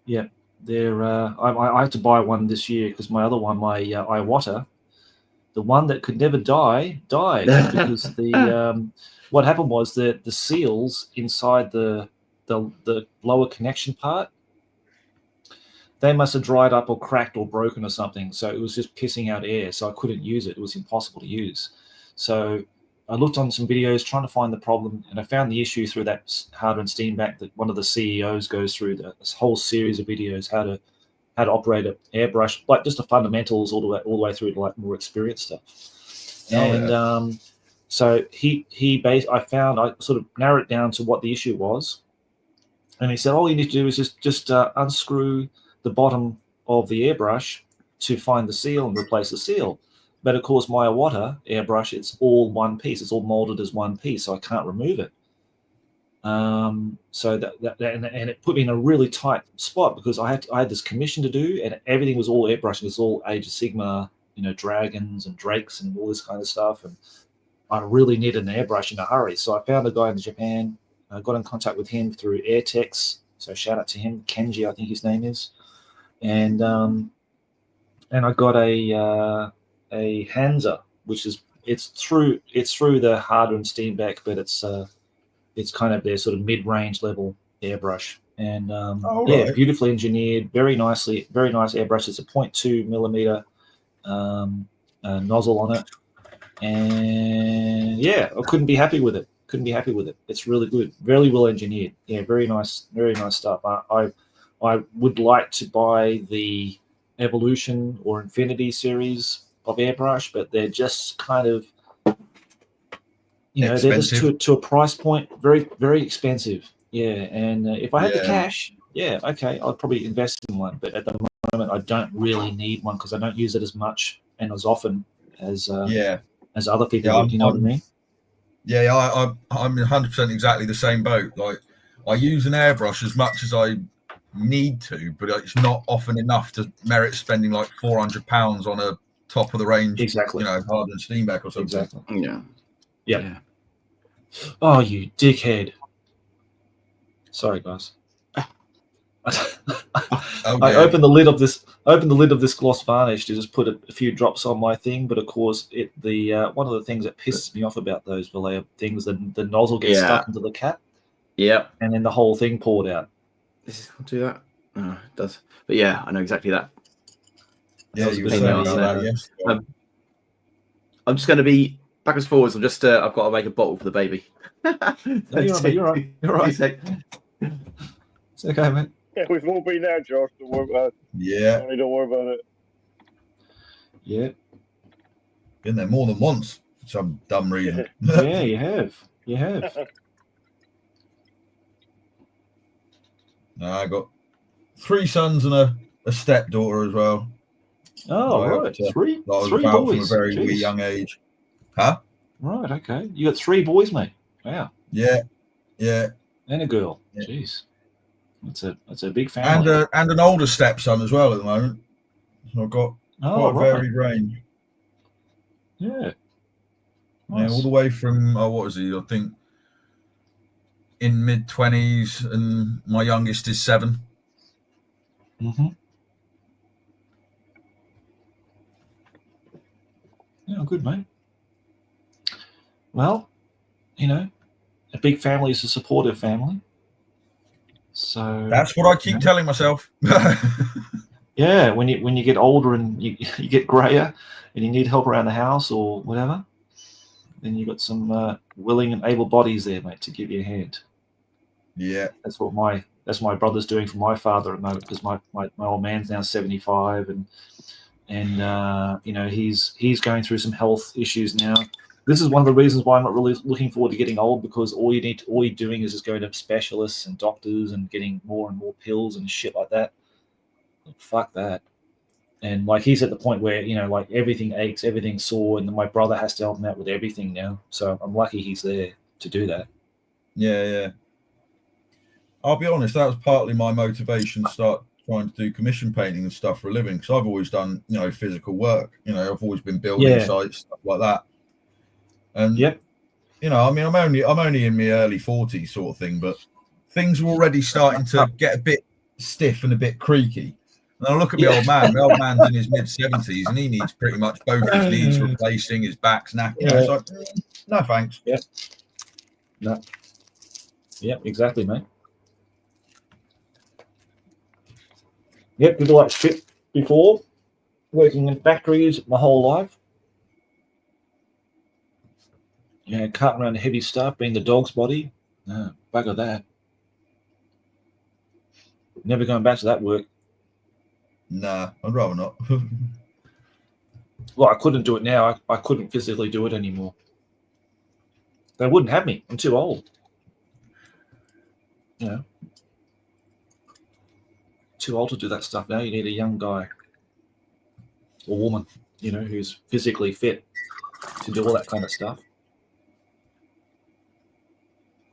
Yeah, they're. I had to buy one this year because my other one, my Iwata, the one that could never died because the what happened was that the seals inside the lower connection part, they must have dried up or cracked or broken or something. So it was just pissing out air. So I couldn't use it. It was impossible to use. So I looked on some videos trying to find the problem, and I found the issue through that Harder and Steenbeck that one of the CEOs goes through this whole series of videos how to operate an airbrush, like just the fundamentals all the way through to like more experienced stuff. So I sort of narrowed it down to what the issue was, and he said all you need to do is just unscrew the bottom of the airbrush to find the seal and replace the seal. But of course, my Iwata airbrush, it's all one piece. It's all molded as one piece, so I can't remove it. So and it put me in a really tight spot because I had this commission to do, and everything was all airbrushing. It's all Age of Sigma, dragons and drakes and all this kind of stuff. And I really needed an airbrush in a hurry. So I found a guy in Japan. I got in contact with him through Airtex. So shout out to him, Kenji, I think his name is. And I got a Hansa, which is it's through the Harder and Steenbeck, but it's kind of their sort of mid-range level airbrush. And right. beautifully engineered, very nice airbrush. It's a 0.2 millimeter nozzle on it. And yeah, I couldn't be happy with it. It's really good, very well engineered. Yeah, very nice stuff. I would like to buy the Evolution or Infinity series of airbrush, but they're just kind of, they're just to a price point, very, very expensive. Yeah, and if I had the cash, okay, I'd probably invest in one. But at the moment, I don't really need one because I don't use it as much and as often as other people do. You know what I mean? Yeah, I'm 100% exactly the same boat. Like, I use an airbrush as much as I need to, but it's not often enough to merit spending like £400 on a top of the range, Harder and Steenbeck or something. Exactly. Yeah. Oh, you dickhead! Sorry, guys. I opened the lid of this gloss varnish to just put a few drops on my thing, but of course, one of the things that pisses me off about those Vallejo things, the nozzle gets stuck into the cap. Yeah. And then the whole thing poured out. Does this do that? No, it does. But yeah, I know exactly that. Yeah, you were saying about that, yes. I'm just going to be backwards forwards. I've got to make a bottle for the baby. No, you're right. It's okay, mate. Yeah, we've all been there, Josh. Don't worry about it. Yeah. Don't worry about it. Yeah. Been there more than once for some dumb reason. Yeah, you have. I got 3 sons and a stepdaughter as well. Oh, right. Three boys. From a very wee young age. Huh? Right, okay. You got 3 boys, mate. Wow. Yeah. And a girl. Yeah. Jeez. That's a big family. And an older stepson as well at the moment. So I've got quite a varied range. Yeah. Nice. Yeah, all the way from what is he? I think in mid-20s, and my youngest is 7. Mm-hmm. Yeah, good, mate. Well, a big family is a supportive family. So that's what I keep telling myself. Yeah, when you get older and you get grayer and you need help around the house or whatever, then you've got some willing and able bodies there, mate, to give you a hand. Yeah, that's what my brother's doing for my father at the moment, because my old man's now 75 and he's going through some health issues now. This is one of the reasons why I'm not really looking forward to getting old, because all you're doing is just going to specialists and doctors and getting more and more pills and shit like that. Fuck that. And like, he's at the point where like everything aches, everything's sore, and my brother has to help him out with everything now. So I'm lucky he's there to do that. Yeah. I'll be honest, that was partly my motivation to start trying to do commission painting and stuff for a living, because I've always done physical work. I've always been building sites, stuff like that. And I'm only in my early 40s sort of thing, but things are already starting to get a bit stiff and a bit creaky. And I look at my old man. My old man's in his mid-70s, and he needs pretty much both his knees replacing, his back's knackered. It's like, no thanks. Yeah. No. Yeah, exactly, mate. Yep, did like shit before, working in factories my whole life. Carting around heavy stuff, being the dog's body. No, bugger that. Never going back to that work. Nah, I'd rather not. Well, I couldn't do it now. I couldn't physically do it anymore. They wouldn't have me. I'm too old. Too old to do that stuff now. You need a young guy or woman. who's physically fit to do all that kind of stuff.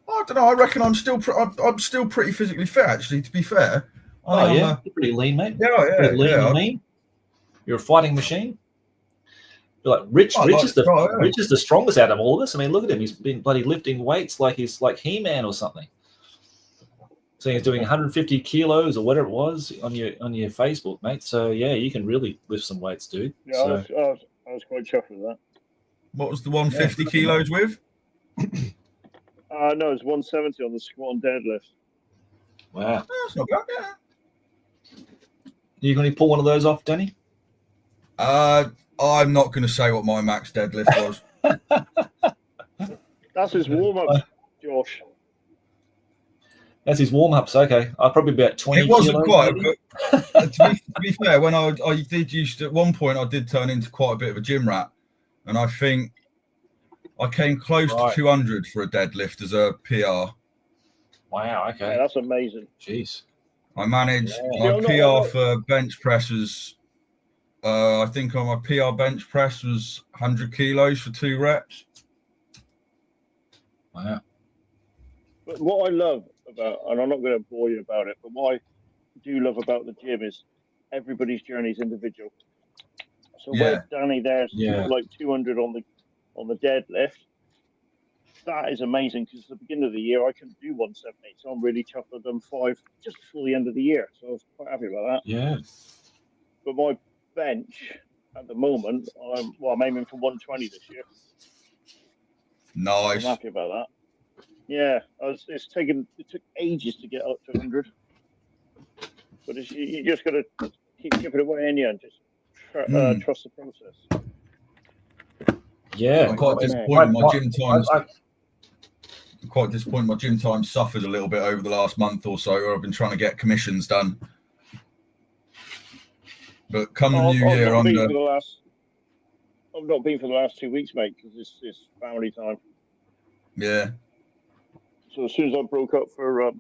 I don't know. I reckon I'm still pretty physically fit, actually. To be fair. You're pretty lean, mate. Yeah, pretty lean and mean. You're a fighting machine. You're like Rich is the strongest out of all of us. I mean, look at him. He's been bloody lifting weights like he's like He-Man or something. So he's doing 150 kilos or whatever it was on your Facebook, mate. So yeah, you can really lift some weights, dude. Yeah, so, I was quite chuffed with that. What was the 150 kilos with? No, it's 170 on the squat and deadlift. Wow. That's not bad, yeah. You going to pull one of those off, Danny? I'm not going to say what my max deadlift was. That's his warm-up, Josh. That's his warm-ups. Okay, I'll probably be at 20. It wasn't kilos, quite. But, to be fair, when I did used to, at one point I did turn into quite a bit of a gym rat, and I think I came close to 200 for a deadlift as a PR. Wow. Okay. Yeah, that's amazing. Jeez. I managed my PR for bench presses. I think on my PR bench press was 100 kilos for 2 reps. Wow. But what I love about, and I'm not going to bore you about it, but what I do love about the gym is everybody's journey is individual. So where Danny there's like 200 on the deadlift, that is amazing because at the beginning of the year I couldn't do 170, so I'm really chuffed I've done 5 just before the end of the year. So I was quite happy about that. Yeah. But my bench at the moment, I'm aiming for 120 this year. Nice. I'm happy about that. Yeah, it took ages to get up to 100, but you just got to keep chipping away in you and just trust the process. Yeah, I'm quite disappointed. My gym times. I'm quite disappointed. My gym time suffered a little bit over the last month or so, where I've been trying to get commissions done. But come the new year, I've not been for the last 2 weeks, mate, because it's family time. Yeah. So as soon as I broke up for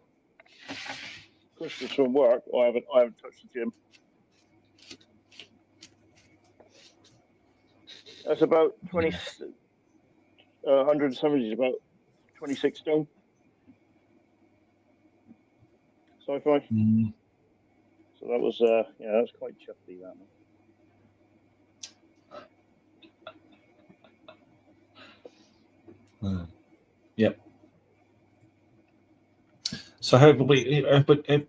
Christmas from work, I haven't touched the gym. That's about 170 is about 26 stone. Sci-fi. Mm. So that was that's quite chuffy, that man. Yep. So hopefully, can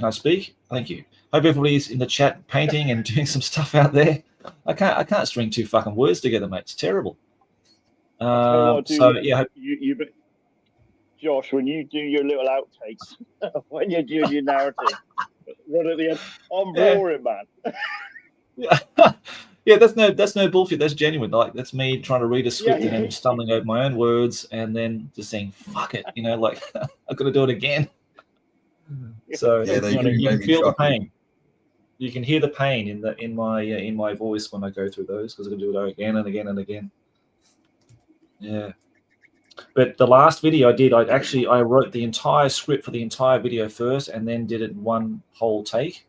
I speak? Thank you. Hope everybody's in the chat painting and doing some stuff out there. I can't string 2 fucking words together, mate. It's terrible. Josh, when you do your little outtakes, when you're doing your narrative, right at the end, I'm roaring, man. Yeah, that's no bullshit. That's genuine. Like that's me trying to read a script and then stumbling over my own words and then just saying "fuck it," like I've got to do it again. So you can feel the pain. You can hear the pain in my voice when I go through those because I can do it again and again and again. Yeah. But the last video I did, I wrote the entire script for the entire video first and then did it in one whole take,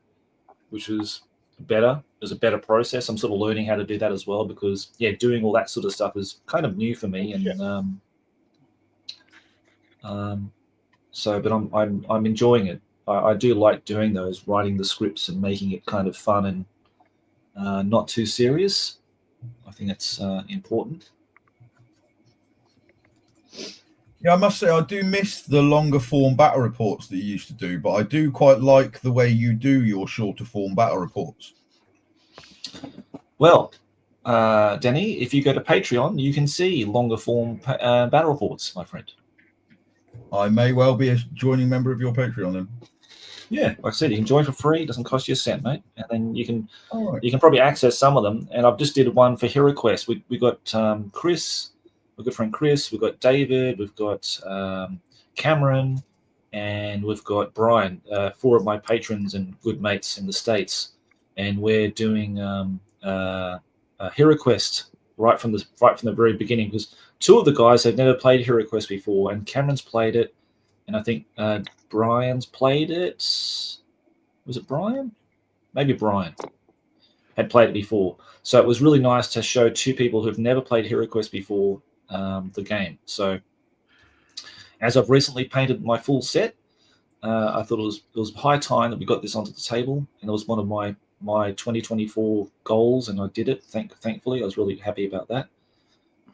which was better. It was a better process. I'm sort of learning how to do that as well because doing all that sort of stuff is kind of new for me. And but I'm enjoying it. I do like doing those, writing the scripts and making it kind of fun and not too serious. I think that's important. Yeah, I must say I do miss the longer form battle reports that you used to do, but I do quite like the way you do your shorter form battle reports. Well, Danny, if you go to Patreon, you can see longer form battle reports, my friend. I may well be a joining member of your Patreon then. Yeah, like I said, you can join for free. It doesn't cost you a cent, mate. And then you can probably access some of them. And I've just did one for Hero Quest. We got Chris. We've got friend Chris, we've got David, we've got Cameron, and we've got Brian, 4 of my patrons and good mates in the States. And we're doing a Hero Quest right from the very beginning because 2 of the guys have never played Hero Quest before, and Cameron's played it, and I think Brian's played it. Was it Brian? Maybe Brian. had played it before. So it was really nice to show two people who've never played HeroQuest before the game. So as I've recently painted my full set, I thought it was high time that we got this onto the table, and it was one of my 2024 goals, and I did it. Thankfully, I was really happy about that.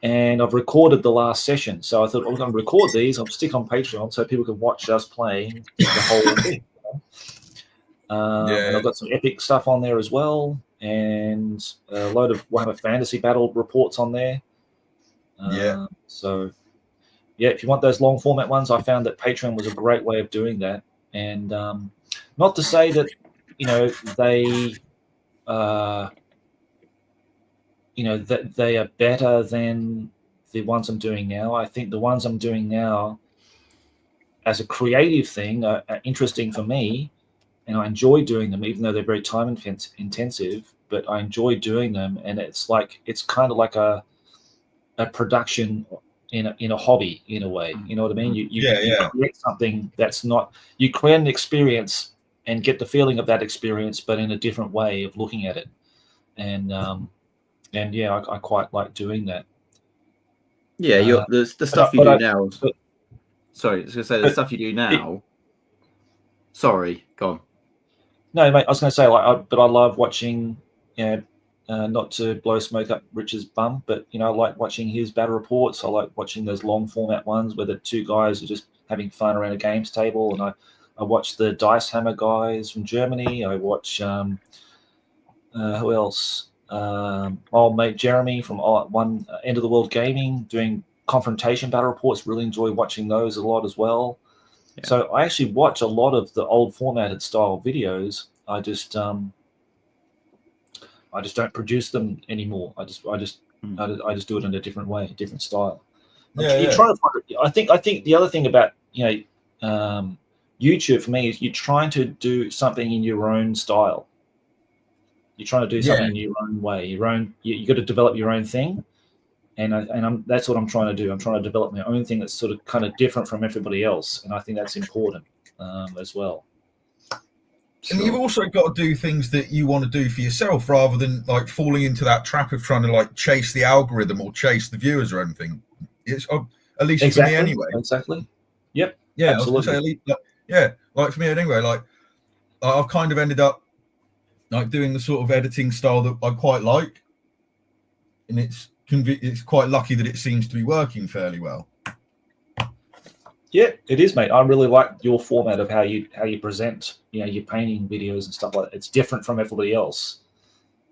And I've recorded the last session, so I thought I was going to record these. I'll stick on Patreon so people can watch us playing the whole thing. And I've got some epic stuff on there as well, and a load of Warhammer Fantasy Battle reports on there. So, yeah, if you want those long format ones, I found that Patreon was a great way of doing that. And not to say that, they, that they are better than the ones I'm doing now. I think the ones I'm doing now, as a creative thing, are interesting for me. And I enjoy doing them, even though they're very time intensive. But I enjoy doing them, and it's kind of like a production in a hobby in a way. You know what I mean? You create something that's not. You create an experience and get the feeling of that experience, but in a different way of looking at it. And I quite like doing that. Yeah, the stuff you do now. Sorry, I was going to say the stuff you do now. Sorry, go on. No, mate, I was going to say, but I love watching, not to blow smoke up Rich's bum, but, I like watching his battle reports. I like watching those long format ones where the two guys are just having fun around a games table. And I watch the Dice Hammer guys from Germany. I watch, who else? Old mate Jeremy from One End of the World Gaming doing confrontation battle reports. Really enjoy watching those a lot as well. Yeah. So I actually watch a lot of the old formatted style videos. I just don't produce them anymore. I just do it in a different way, different style. You're trying to find, I think the other thing about YouTube for me is you're trying to do something in your own style. You're trying to do something in your own way. You got to develop your own thing. And that's what I'm trying to do. I'm trying to develop my own thing that's sort of kind of different from everybody else, and I think that's important as well. And you've also got to do things that you want to do for yourself, rather than like falling into that trap of trying to like chase the algorithm or chase the viewers or anything. It's at least for me anyway. Exactly. Yep. Yeah. Absolutely. I was gonna say, like for me anyway. Like I've kind of ended up like doing the sort of editing style that I quite like, and it's quite lucky that it seems to be working fairly well. Yeah, it is, mate. I really like your format of how you present, your painting videos and stuff like that. It's different from everybody else.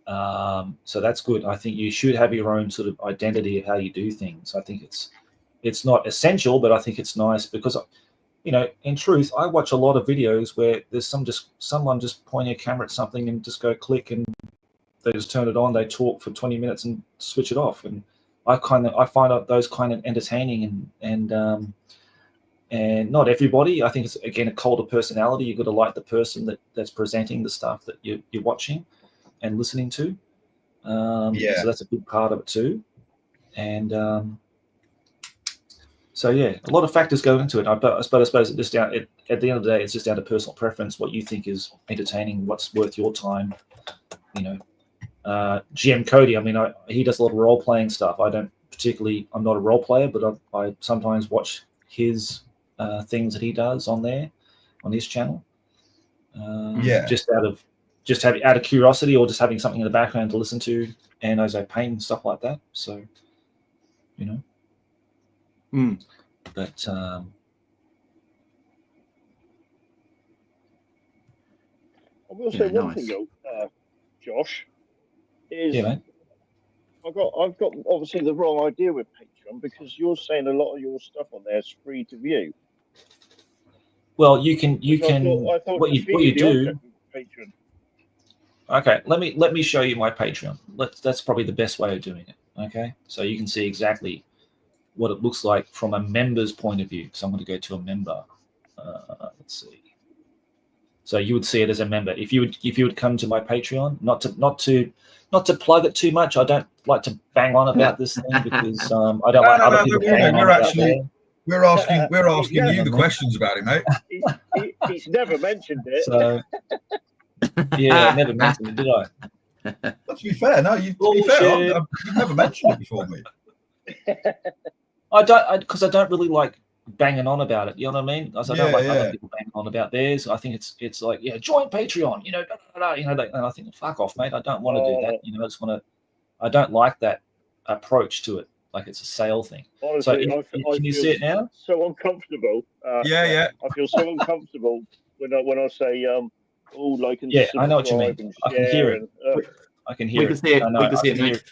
So that's good. I think you should have your own sort of identity of how you do things. I think it's not essential, but I think it's nice because, in truth, I watch a lot of videos where there's someone just pointing a camera at something and just go click and they just turn it on, they talk for 20 minutes and switch it off. And I find out those kind of entertaining and not everybody. I think it's, again, a cult of personality. You've got to like the person that's presenting the stuff that you're watching and listening to. So that's a big part of it too. And a lot of factors go into it. But I suppose at the end of the day, it's just down to personal preference, what you think is entertaining, what's worth your time, GM Cody, he does a lot of role-playing stuff. I'm not a role player, but I sometimes watch his things that he does on his channel. Just out of curiosity, or just having something in the background to listen to, and as I paint and stuff like that. So, but I will say one thing though, Josh. Mate. I've got obviously the wrong idea with Patreon, because you're saying a lot of your stuff on there is free to view. Well, you can I thought what you do. Patreon. Okay, let me show you my Patreon. That's probably the best way of doing it. Okay, so you can see exactly what it looks like from a member's point of view. So I'm going to go to a member. Let's see. So you would see it as a member. If you would come to my Patreon, not to plug it too much. I don't like to bang on about this thing because I don't like other people banging on about it. We're asking you the questions about it, mate. He's never mentioned it. So, yeah, I never mentioned it, did I? To be fair, no, you've never mentioned it before, mate. I don't, because I don't really like banging on about it. You know what I mean? I don't like other Yeah. people banging on about theirs. I think it's like, join Patreon. And I think, fuck off, mate. I don't want to do that. I just want to. I don't like that approach to it. Like it's a sale thing. Honestly, so can you see it now? So uncomfortable. Yeah. I feel so uncomfortable when I say like and Yeah, I know what you subscribe mean. and I can hear it. and, I can hear We can see it. I know, We can I see can hear it.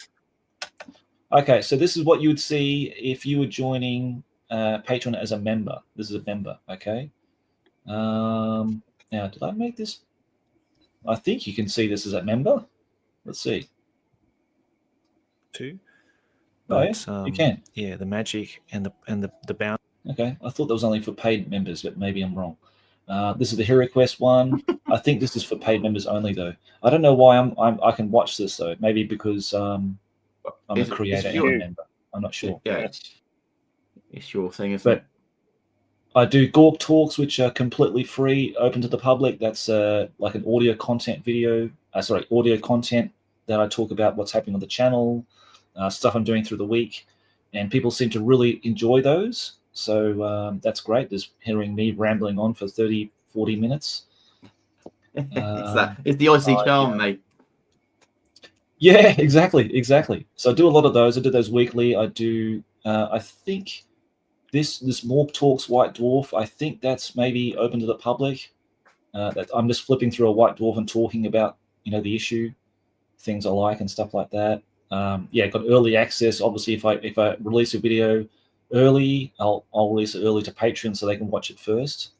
Okay, so this is what you would see if you were joining Patreon as a member. This is a member, okay? Now, did I make this? I think you can see this as a member. Let's see. Too. But, But you can. Yeah, the magic and the bound. Okay, I thought that was only for paid members, but maybe I'm wrong. This is the Hero Quest one. I think this is for paid members only, though. I don't know why I can watch this though. Maybe because I'm a creator and a member. I'm not sure. Yeah, it's your thing, isn't it? I do Gork Talks, which are completely free, open to the public. That's like an audio content that I talk about what's happening on the channel, stuff I'm doing through the week, and people seem to really enjoy those. So that's great. Just hearing me rambling on for 30, 40 minutes. It's the Aussie charm, mate. Yeah, exactly. So I do a lot of those. I do those weekly. I do. I think this Morp Talks White Dwarf. I think that's maybe open to the public. That I'm just flipping through a White Dwarf and talking about the issue, things I like and stuff like that. Got early access. Obviously, if I release a video early, I'll release it early to Patreon so they can watch it first.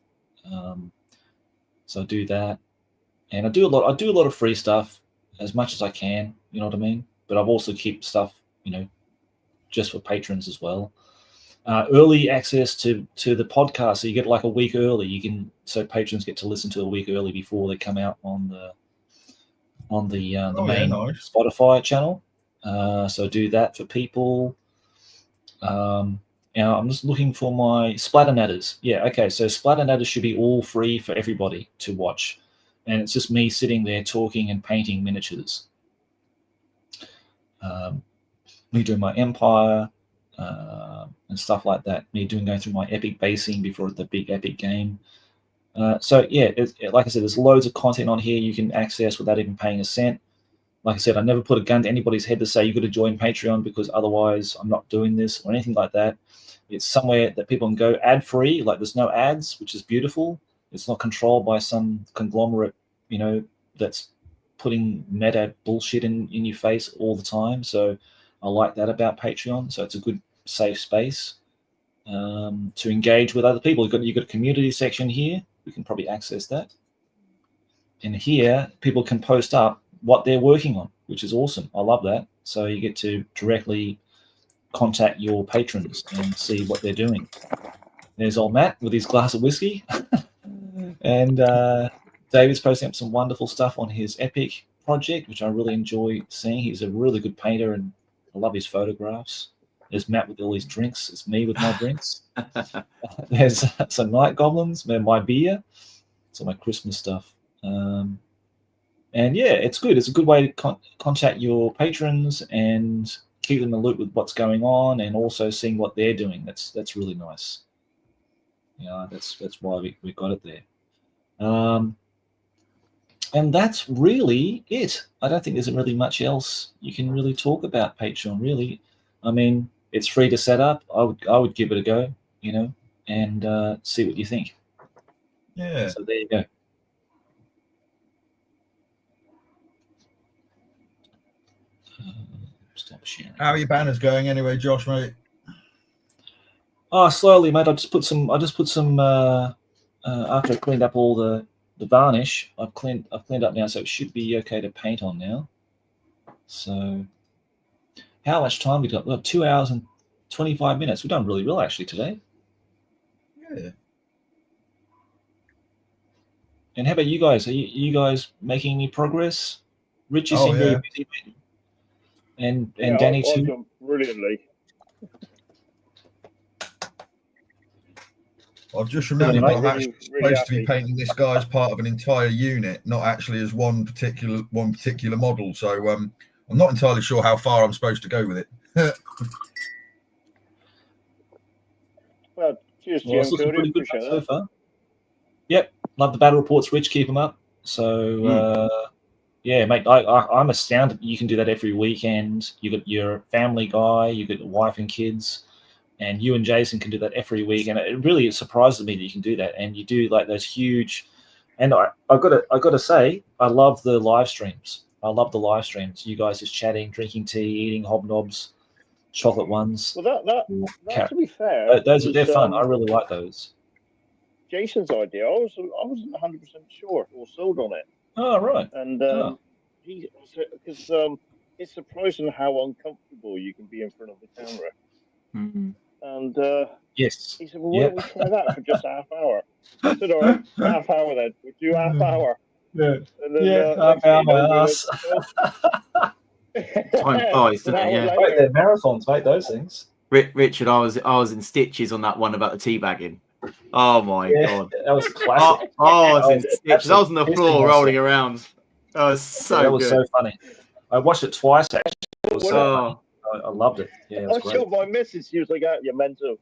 So I do that, and I do a lot of free stuff as much as I can. You know what I mean? But I've also keep stuff just for patrons as well. Early access to the podcast, so you get like a week early. So patrons get to listen to a week early before they come out on the main nice. Spotify channel. So do that for people. Now I'm just looking for my Splatter Natters. Yeah, okay. So Splatter Natters should be all free for everybody to watch, and it's just me sitting there talking and painting miniatures. Me doing my Empire. And stuff like that. Me going through my epic basing before the big epic game. Like I said, there's loads of content on here you can access without even paying a cent. Like I said, I never put a gun to anybody's head to say you got to join Patreon because otherwise I'm not doing this or anything like that. It's somewhere that people can go ad free. Like there's no ads, which is beautiful. It's not controlled by some conglomerate, that's putting meta bullshit in your face all the time. So I like that about Patreon. So it's a good safe space to engage with other people. You've got a community section here. We can probably access that. And here, people can post up what they're working on, which is awesome. I love that. So you get to directly contact your patrons and see what they're doing. There's old Matt with his glass of whiskey. And David's posting up some wonderful stuff on his Epic project, which I really enjoy seeing. He's a really good painter, and I love his photographs. There's Matt with all his drinks. It's me with my drinks. There's some Night Goblins, my beer. So my Christmas stuff. And yeah, it's good. It's a good way to contact your patrons and keep them in the loop with what's going on, and also seeing what they're doing. That's really nice. That's why we got it there. And that's really it. I don't think there's really much else you can really talk about Patreon, really. I mean, it's free to set up. I would give it a go, and see what you think. Yeah. So there you go. Stop sharing. How are your banners going anyway, Josh, mate? Oh, slowly, mate. I just put some. After I cleaned up all the varnish, I've cleaned up now, so it should be okay to paint on now. So, how much time we got? We've got 2 hours and 25 minutes. We've done really well actually today. Yeah. And how about you guys? Are you guys making any progress? Rich, you seem very busy, and Danny too. I've done brilliantly. I've just remembered Really, I'm mate. actually Really supposed to be happy. painting this guy as part of an entire unit, not actually as one particular model. So I'm not entirely sure how far I'm supposed to go with it. Well, cheers, Well, it's GM looking Cody. pretty good Appreciate so that. far. Yep, love the battle reports, Rich. Keep them up. So yeah, mate, I'm astounded you can do that every weekend. You got your family guy, you got your wife and kids, and you and Jason can do that every week. And it really surprises me that you can do that. And you do like those huge. And I gotta say, I love the live streams. I love the live streams. You guys just chatting, drinking tea, eating hobnobs, chocolate ones. Well, that to be fair, They're fun. I really like those. Jason's idea. I wasn't 100% sure or sold on it, Oh, right. and because it's surprising how uncomfortable you can be in front of the camera. Mm-hmm. And Yes. he said, "Well, why don't we try that for just a half hour?" I said, "All right, half hour then. We'll do half hour." Yeah. And then, Half hour, my ass. Time flies, doesn't it? Yeah. Right, they're marathons, mate, those things. Richard, I was in stitches on that one about the teabagging. Oh my god, that was a classic. I was in stitches. I was on the floor rolling around. That was so that was good. so funny. I watched it twice actually. It was so Oh. funny. I loved it. Yeah, it was I great. showed my missus. She was like, "You're mental."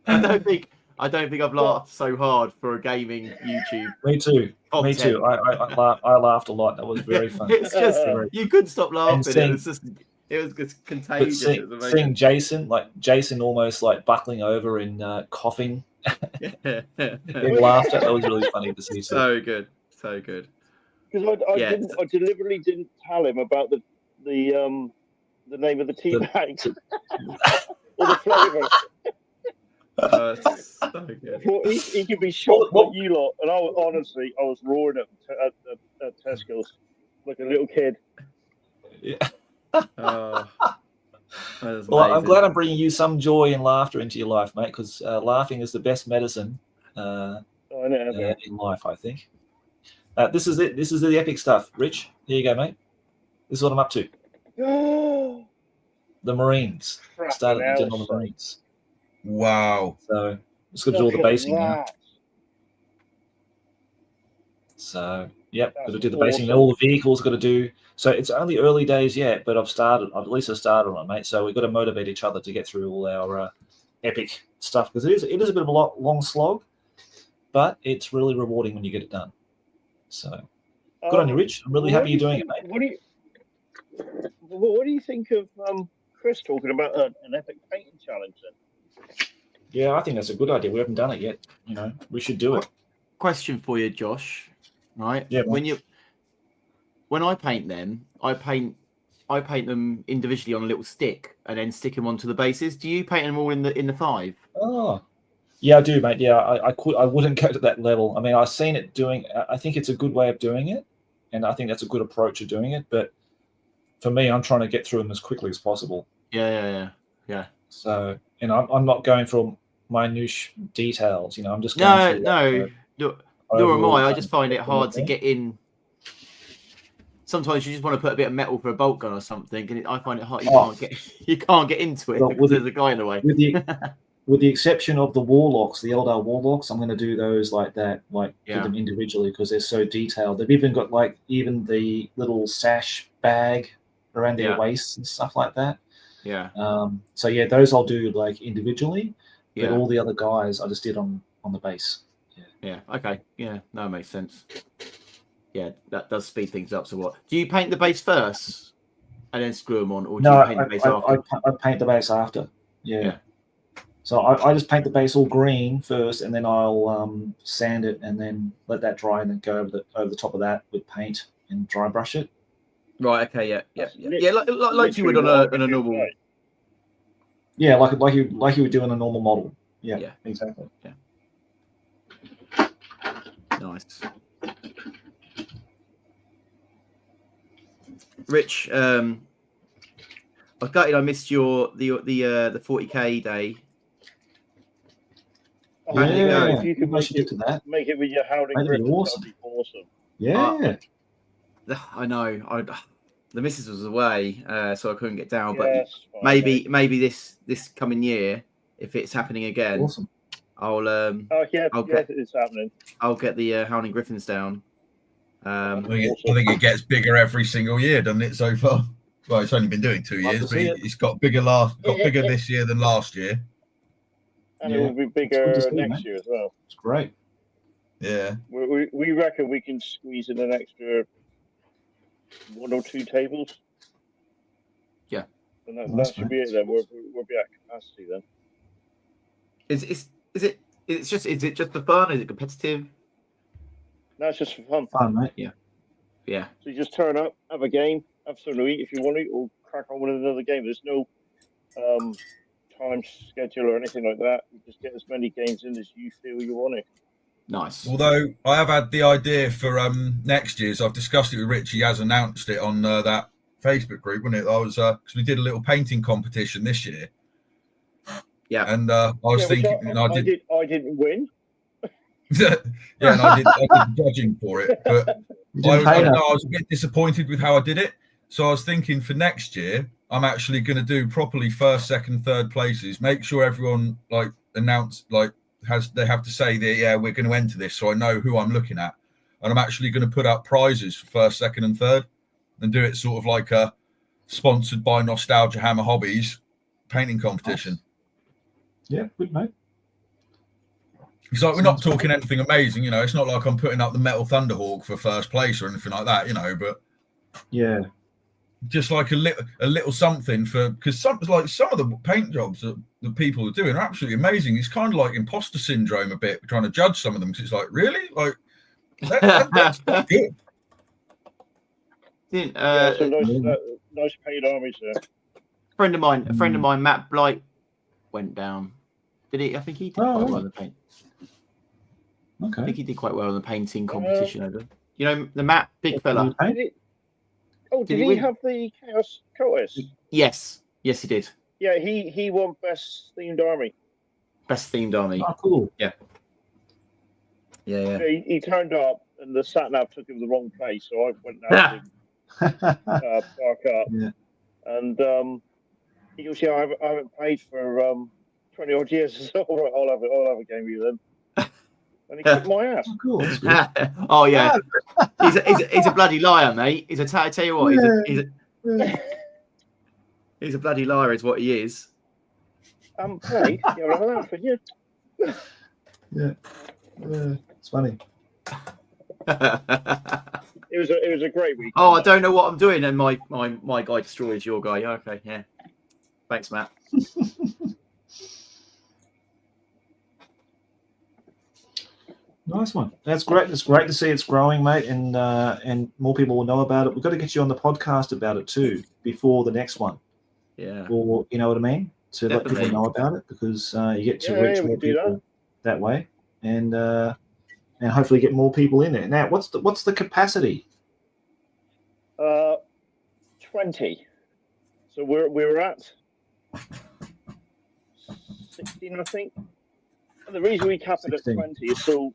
I don't think I've laughed so hard for a gaming YouTube. Me too. Top Me 10. too. I laughed a lot. That was very funny. It's just you couldn't stop laughing. It was just But contagious. It was seeing Jason almost like buckling over and coughing amazing. in laughter. That was really funny to see. So good, so good. Because I deliberately didn't tell him about the name of the tea bags or the flavour. So good. Well, he could be shocked like you lot, and I was roaring at Tesco's like a little kid. Yeah. Oh, Well, I'm glad I'm bringing you some joy and laughter into your life, mate, because laughing is the best medicine in life, I think. This is it. This is the epic stuff. Rich, here you go, mate. This is what I'm up to. The Marines. Started on the Marines. Wow. So it's got to do all the basing now. So, yep, got to do the basing. All the vehicles got to do. So it's only early days yet, but I've started on it, mate. So we've got to motivate each other to get through all our epic stuff, because it is a bit of a long slog, but it's really rewarding when you get it done. So good on you, Rich. I'm really happy you're doing it, mate. What do you think of Chris talking about an epic painting challenge then? Yeah, I think that's a good idea. We haven't done it yet. You know, we should do it. Question for you, Josh. Right? Yeah. When I paint them, I paint them individually on a little stick and then stick them onto the bases. Do you paint them all in the 5? Oh, yeah, I do, mate. Yeah, I wouldn't go to that level. I mean, I've seen it doing. I think it's a good way of doing it, and I think that's a good approach of doing it. But for me, I'm trying to get through them as quickly as possible. Yeah. So, you know, I'm not going for minute details. You know, I'm just going nor am I. I just find it hard to get in. Sometimes you just want to put a bit of metal for a bolt gun or something, and I find it hard. You can't get into it because there's a guy in the way. With the exception of the warlocks, the Eldar warlocks, I'm going to do those like that, do them individually because they're so detailed. They've even got even the little sash bag around their waist and stuff like that. Yeah. So yeah, those I'll do like individually, but all the other guys I just did on the base. Yeah. Okay. Yeah. No, it makes sense. Yeah, that does speed things up. So what? Do you paint the base first and then screw them on, or do you paint the base after? I paint the base after. Yeah. So I just paint the base all green first, and then I'll sand it, and then let that dry, and then go over the top of that with paint and dry brush it. Right. Okay. Yeah. Like you would on a normal. Yeah, like you would do on a normal model. Yeah. Exactly. Yeah. Nice. Rich, I gutted I missed the 40k day. If you could make it with your Howling Griffin, awesome. that'd be awesome. Yeah. I know. The missus was away, so I couldn't get down. Yes, But maybe this coming year, if it's happening again, Awesome. I'll it's happening. I'll get the Howling Griffins down. I think it gets bigger every single year, doesn't it? So far, well, it's only been doing 2 years, but it's got bigger bigger this year than last year. And it will be bigger next year as well. It's great. Yeah. We reckon we can squeeze in an extra 1 or 2 tables. Yeah. And that should be it then. We'll be at capacity then. Is it just for fun? Is it competitive? No, it's just for fun. Fun, mate. Yeah. So you just turn up, have a game, have something to eat if you want to eat, or crack on with another game. There's no time schedule or anything like that. You just get as many games in as you feel you want it. Nice. Although I have had the idea for next year's, I've discussed it with Rich. He has announced it on that Facebook group, wasn't it? I was because we did a little painting competition this year. Yeah. And I was thinking, I didn't win. and I did judging for it, but I was a bit disappointed with how I did it. So I was thinking for next year, I'm actually going to do properly first, second, third places. Make sure everyone they have to say that we're going to enter this, so I know who I'm looking at, and I'm actually going to put up prizes for first, second, and third, and do it sort of like a sponsored by Nostalgiahammer Hobbies painting competition. Yeah, good mate. It's like we're not talking anything amazing, It's not like I'm putting up the Metal Thunderhawk for first place or anything like that, But yeah, just like a little something because some of the paint jobs that the people are doing are absolutely amazing. It's kind of like imposter syndrome a bit, trying to judge some of them because it's like really like that's quite good. Nice paid armies there. A friend of mine, Matt Blight, went down. Did he? I think he did quite well in the paint. Okay. I think he did quite well in the painting competition. The Matt, big fella. Did he have the Chaos Cultist? Yes, he did. Yeah, he won best themed army. Best themed army. Oh, cool. Yeah. He turned up and the sat nav took him the wrong place, so I went down to park up. Yeah. And he goes, I haven't played for 20 odd years, so all right, I'll have a game with you then. And he kicked my ass. Oh, cool. Oh yeah, he's a bloody liar, mate. I tell you what, he's a bloody liar, is what he is. Played. You're laughing, yeah. Yeah, it's funny. It was a great week. Oh, I don't know what I'm doing, and my guy destroys your guy. Okay, yeah. Thanks, Matt. Nice one. That's great. It's great to see it's growing, mate, and more people will know about it. We've got to get you on the podcast about it too before the next one. Yeah. Or you know what I mean? To let people know about it because you get to reach more people that way, and hopefully get more people in there. Now, what's the capacity? 20. So we're at 16, I think. And the reason we cap it at 20 is so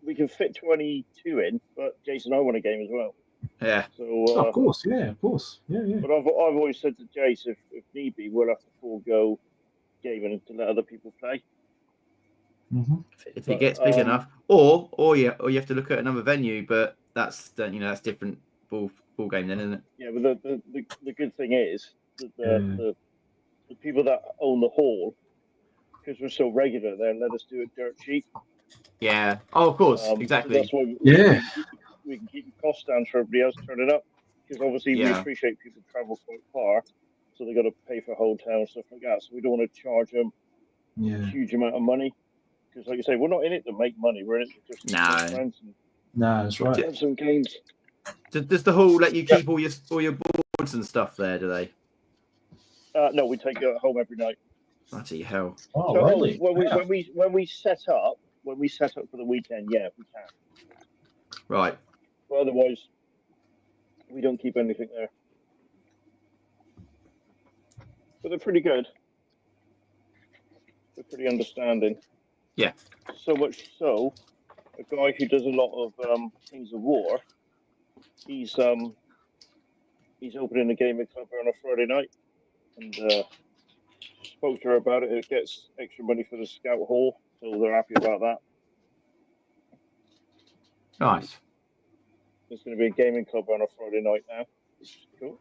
we can fit 22 in, but Jason and I want a game as well. Yeah. So of course, yeah. But I've always said to Jace, if need be, we'll have to forego gaming to let other people play. Mm-hmm. If it gets big enough, or you have to look at another venue, but that's different ball game then, isn't it? Yeah, but the good thing is that the people that own the hall, because we're so regular there, let us do it dirt cheap. Yeah. Oh, of course, exactly. So that's why we can keep the costs down for everybody else turning up, because obviously we appreciate people travel quite far, so they got to pay for hotel and stuff like that. So we don't want to charge them a huge amount of money, because like you say, we're not in it to make money. We're in it to just make friends. No, that's right. Have some games. Does the hall let you keep all your boards and stuff there? Do they? No, we take it home every night. Bloody hell! Oh, so, really? When we set up for the weekend, we can. Right. But otherwise, we don't keep anything there. But they're pretty good. They're pretty understanding. Yeah. So much so, a guy who does a lot of Kings of War, he's opening a gaming club on a Friday night, and Spoke to her about it. It gets extra money for the Scout Hall, so they're happy about that. Nice. There's going to be a gaming club on a Friday night now, which is cool.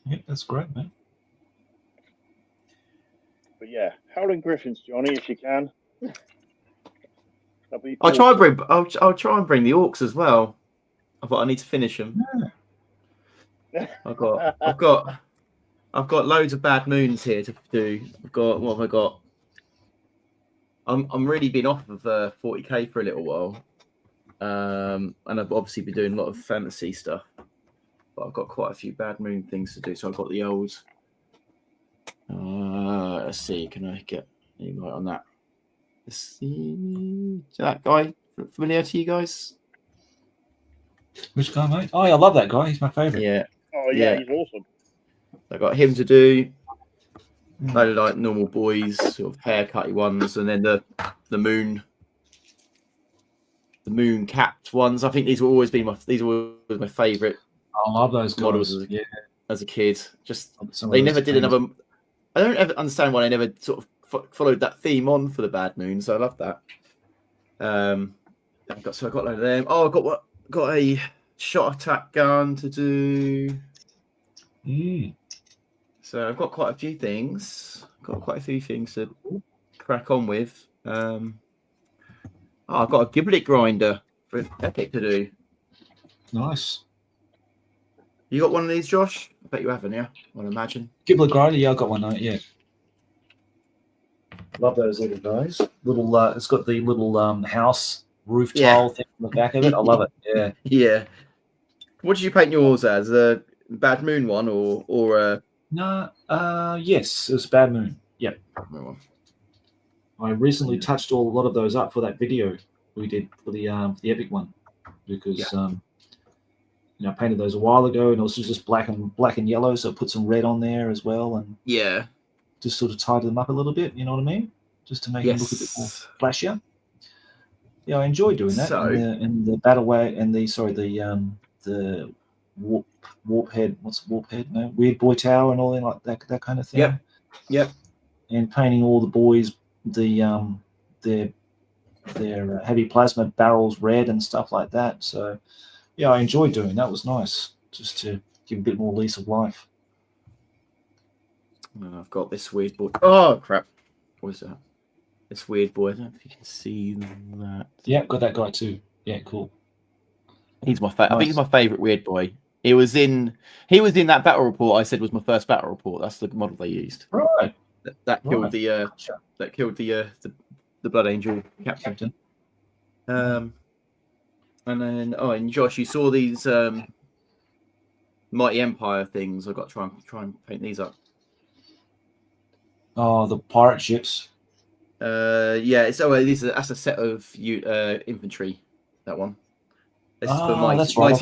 Yeah, that's great, man. But yeah, Howling Griffins, Johnny, if you can. That'd be I'll try and awesome. bring. I'll try and bring the orcs as well. But I need to finish them. I've got loads of bad moons here to do. What have I got? I'm really been off of 40k for a little while, and I've obviously been doing a lot of fantasy stuff. But I've got quite a few bad moon things to do. So I've got the old. Let's see. Can I get any light on that? Let's see. Is that guy familiar to you guys? Which guy, mate? Oh, yeah, I love that guy. He's my favourite. Yeah. Oh yeah, Yeah. he's awesome. I got him to do. They like normal boys, sort of haircutty ones, and then the moon capped ones. I think these were always my favourite I love those guys. models as a kid. Just Some of they those never did things. another. I don't ever understand why they never sort of followed that theme on for the bad moon. So I love that. I got a load of them. Oh, I got a shot attack gun to do. So I've got quite a few things. To crack on with. I've got a giblet grinder for Epic to do. Nice. You got one of these, Josh? I bet you haven't, yeah? I would imagine. Giblet grinder, yeah, I got one. Yeah. Love those little guys. Little, it's got the little house roof tile thing on the back of it. I love it. Yeah. Yeah. What did you paint yours as? A Bad Moon one or No. Yes, it was Bad Moon. Yep. I recently touched a lot of those up for that video we did for the Epic one because I painted those a while ago and it was just black and yellow, so I put some red on there as well and just sort of tied them up a little bit. You know what I mean? Just to make them look a bit more flashier. Yeah, I enjoy doing that. So, and the battle way and the warp head. What's warp head? No, Weird Boy Tower and all that kind of thing. Yep. And painting all the boys their heavy plasma barrels red and stuff like that. So yeah, I enjoyed doing that. It was nice just to give a bit more lease of life. And I've got this weird boy. Oh crap! What is that? This weird boy. I don't know if you can see that. Yeah, got that guy too. Yeah, cool. He's my favorite. I think he's my favorite weird boy. He was in that battle report I said was my first battle report. That's the model they used. Right. That killed the Blood Angel captain. And then and Josh, you saw these Mighty Empire things. I've got to try and paint these up. Oh, the pirate ships. That's a set of infantry. That one. This is for that's right.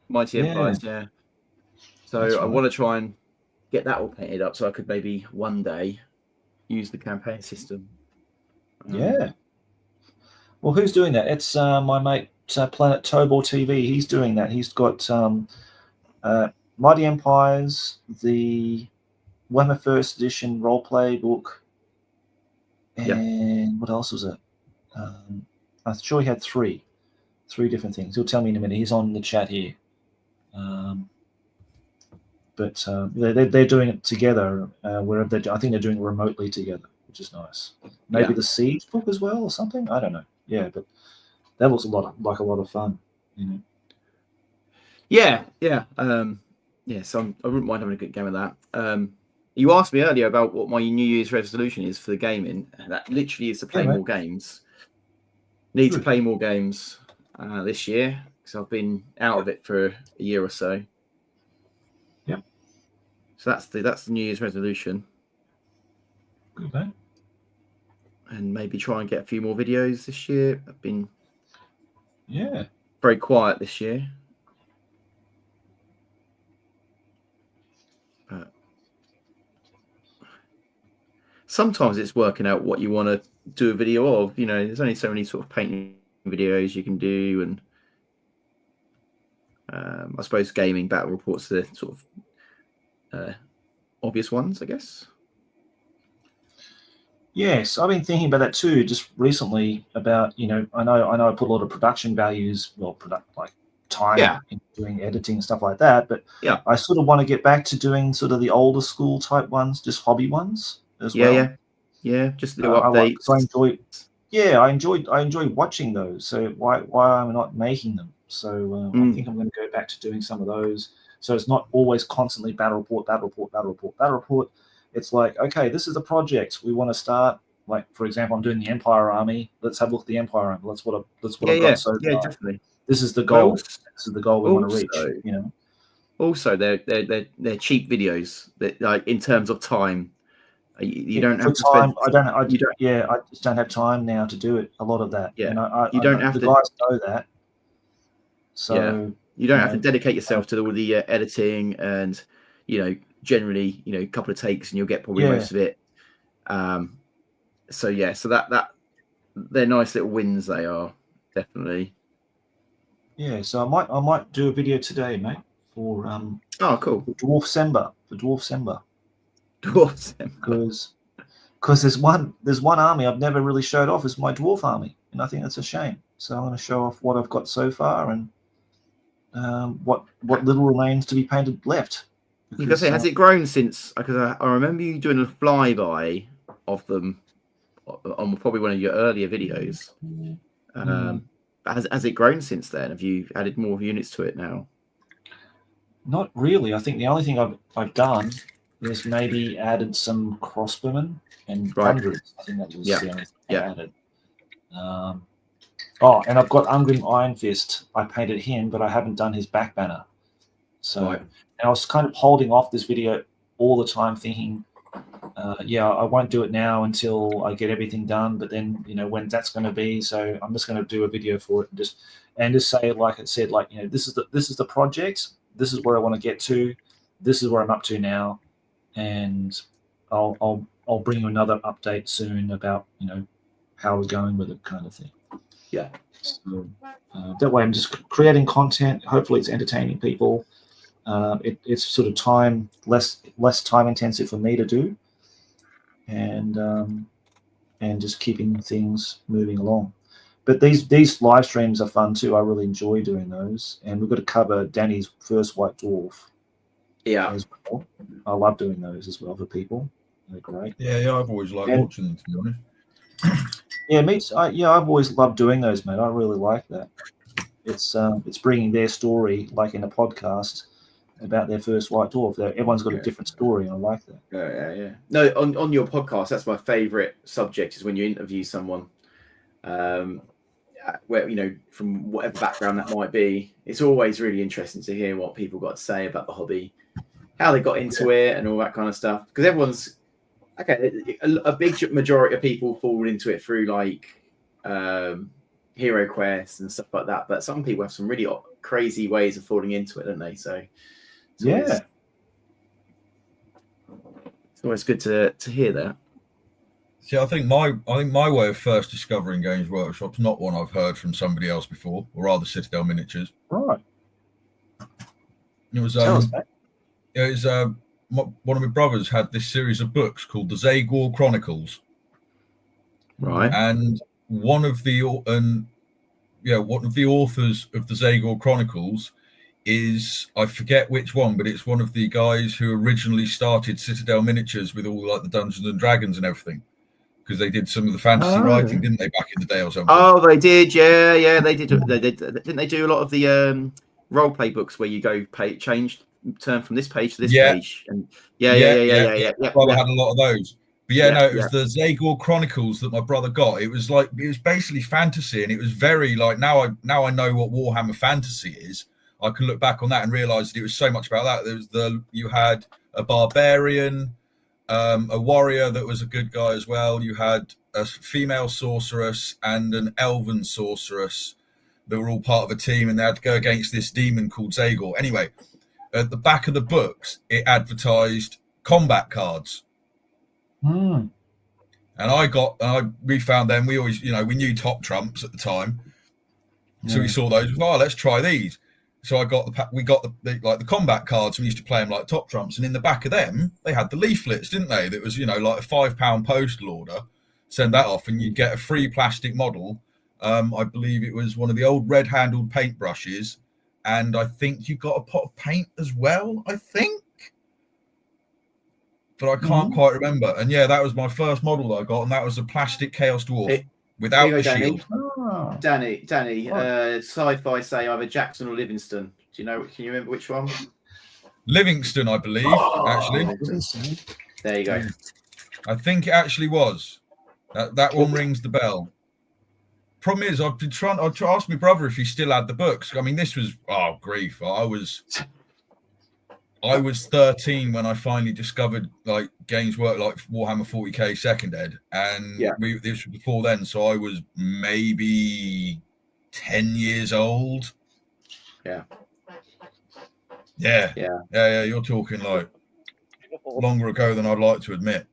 Mighty Empires. Yeah. So I want to try and get that all painted up, so I could maybe one day use the campaign system. Yeah. Well, who's doing that? It's my mate Planet Tobor TV. He's doing that. He's got Mighty Empires, the Warhammer First Edition roleplay book, and what else was it? I'm sure he had three different things. He'll tell me in a minute. He's on the chat here. But they're doing it together wherever I think they're doing it remotely together, which is nice. Maybe the Siege book as well or something. I don't know. Yeah, but that looks like a lot of fun. You know. Yeah. So I wouldn't mind having a good game of that. You asked me earlier about what my New Year's resolution is for the gaming. That literally is to play more games. Need to play more games this year because I've been out of it for a year or so. Yep. So that's the New Year's resolution. Good, man. And maybe try and get a few more videos this year. I've been very quiet this year. But sometimes it's working out what you want to do a video of. You know, there's only so many sort of painting videos you can do, and I suppose gaming battle reports are the sort of obvious ones, I guess. Yes, I've been thinking about that too. Just recently, about I know I put a lot of production values, like time in doing editing and stuff like that. But I sort of want to get back to doing sort of the older school type ones, just hobby ones as well. Yeah. Just little updates. I enjoy watching those. So why am I not making them? So I think I'm going to go back to doing some of those. So it's not always constantly battle report. It's like, okay, this is the project we want to start. Like, for example, I'm doing the Empire Army. Let's have a look at the Empire Army. That's what I've got so far. Yeah, definitely. This is the goal. This is the goal we want to reach. Also, they're cheap videos. That, like, in terms of time, you don't have time. Spend, I just don't have time now to do it. A lot of that. Yeah, you don't have the guys know that. So you don't have to dedicate yourself to all the editing and generally a couple of takes and you'll get probably most of it. So that they're nice little wins. They are definitely. Yeah, so I might do a video today, mate, for cool. For Dwarfsember. Because there's one army I've never really showed off is my dwarf army, and I think that's a shame. So I'm going to show off what I've got so far and what little remains to be painted left. You can say, has it grown since? Because I remember you doing a flyby of them on probably one of your earlier videos. Has it grown since then? Have you added more units to it now? Not really. I think the only thing I've done is maybe added some crossbowmen and hundreds. I think that was the only thing I added. And I've got Ungrim Iron Fist. I painted him, but I haven't done his back banner. So I was kind of holding off this video all the time, thinking, I won't do it now until I get everything done. But then, when that's going to be, so I'm just going to do a video for it and just say, like it said, like, this is the project. This is where I want to get to. This is where I'm up to now, and I'll bring you another update soon about how we're going with it, kind of thing. Yeah. So that way, I'm just creating content. Hopefully, it's entertaining people. It's sort of less time intensive for me to do, and just keeping things moving along. But these live streams are fun too. I really enjoy doing those, and we've got to cover Danny's first White Dwarf. Yeah, as well. I love doing those as well for people. They're great. Yeah, I've always liked watching them, to be honest. I've always loved doing those, mate. I really like that. It's bringing their story, like in a podcast, about their first White Dwarf. Everyone's got a different story, and I like that. Yeah. No, on your podcast, that's my favourite subject, is when you interview someone, where from whatever background that might be. It's always really interesting to hear what people got to say about the hobby, how they got into it, and all that kind of stuff. Because everyone's a big majority of people fall into it through like hero quests and stuff like that. But some people have some really crazy ways of falling into it, don't they? So it's always good to hear that. See, I think my way of first discovering Games Workshop's not one I've heard from somebody else before, or rather Citadel Miniatures. Right. It was one of my brothers had this series of books called the Zagor Chronicles. Right. And one of the authors of the Zagor Chronicles is, I forget which one, but it's one of the guys who originally started Citadel Miniatures with all like the Dungeons and Dragons and everything, because they did some of the fantasy writing, didn't they, back in the day or something? Oh, they did, yeah, they did. Didn't they do a lot of the role play books where you go turn from this page to this page? And yeah. Brother had a lot of those. But it was the Zagor Chronicles that my brother got. It was basically fantasy, and it was very like, now I know what Warhammer Fantasy is. I can look back on that and realise that it was so much about that. You had a barbarian, a warrior that was a good guy as well. You had a female sorceress and an elven sorceress that were all part of a team, and they had to go against this demon called Zagor. Anyway, at the back of the books, it advertised combat cards. And we found them. We always, we knew top trumps at the time. So we saw those. Oh, let's try these. so we got the combat cards. We used to play them like top trumps, and in the back of them they had the leaflets, didn't they? That was like a £5 postal order. Send that off, and you'd get a free plastic model. I believe it was one of the old red-handled paintbrushes, and I think you got a pot of paint as well. I think, but I can't quite remember. And yeah, that was my first model that I got, and that was a plastic Chaos Dwarf without the shield. Danny, sci-fi say either Jackson or Livingston. Do you know? Can you remember which one? Livingston, I believe. Actually, there you go. I think it actually was. That one rings the bell. Problem is, I've been trying. I asked my brother if he still had the books. I mean, this was grief. I was 13 when I finally discovered like games work like Warhammer 40k Second Ed, and this was before then, so I was maybe 10 years old. Yeah. You're talking like longer ago than I'd like to admit.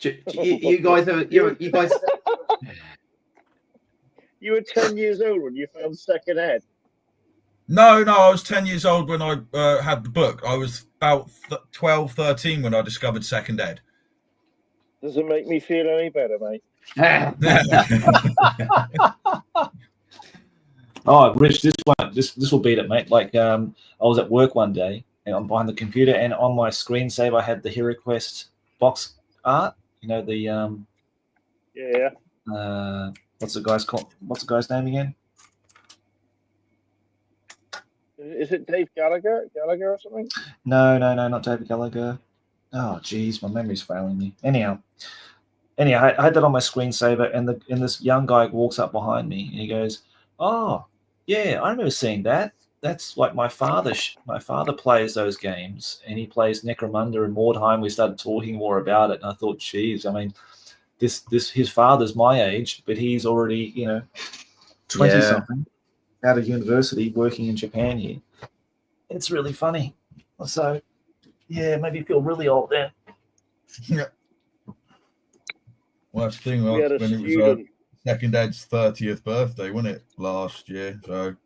You guys. You were 10 years old when you found Second Ed. No, I was 10 years old when I had the book. I was about 12, 13 when I discovered Second Ed. Does it make me feel any better, mate? Oh, Rich, this will beat it, mate. Like, I was at work one day, and I'm behind the computer, and on my screensaver, I had the Hero Quest box art. You know, the what's the guy's called? What's the guy's name again? Is it Dave Gallagher or something? No, not David Gallagher. Oh, geez, my memory's failing me. Anyhow, I had that on my screensaver, and this young guy walks up behind me, and he goes, "Oh, yeah, I remember seeing that. That's like my father. My father plays those games, and he plays Necromunda and Mordheim." We started talking more about it, and I thought, geez, I mean, this his father's my age, but he's already 20 something. Out of university, working in Japan here. It's really funny. So, yeah, made me feel really old then. Well, that's the thing. When it was Second Ed's 30th birthday, wasn't it, last year? So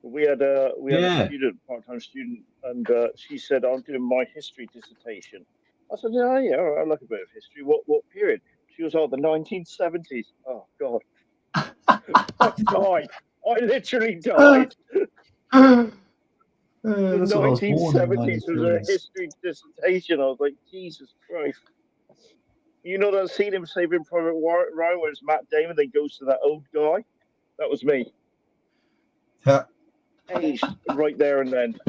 we had a student, part-time student, and she said, "I'm doing my history dissertation." I said, "Yeah, I like a bit of history. What period?" She was, "The 1970s." Oh God. I died. I literally died. The 1970s was a history dissertation. I was like, Jesus Christ. You know that scene in Saving Private Ryan where it's Matt Damon, then goes to that old guy? That was me. Aged right there and then.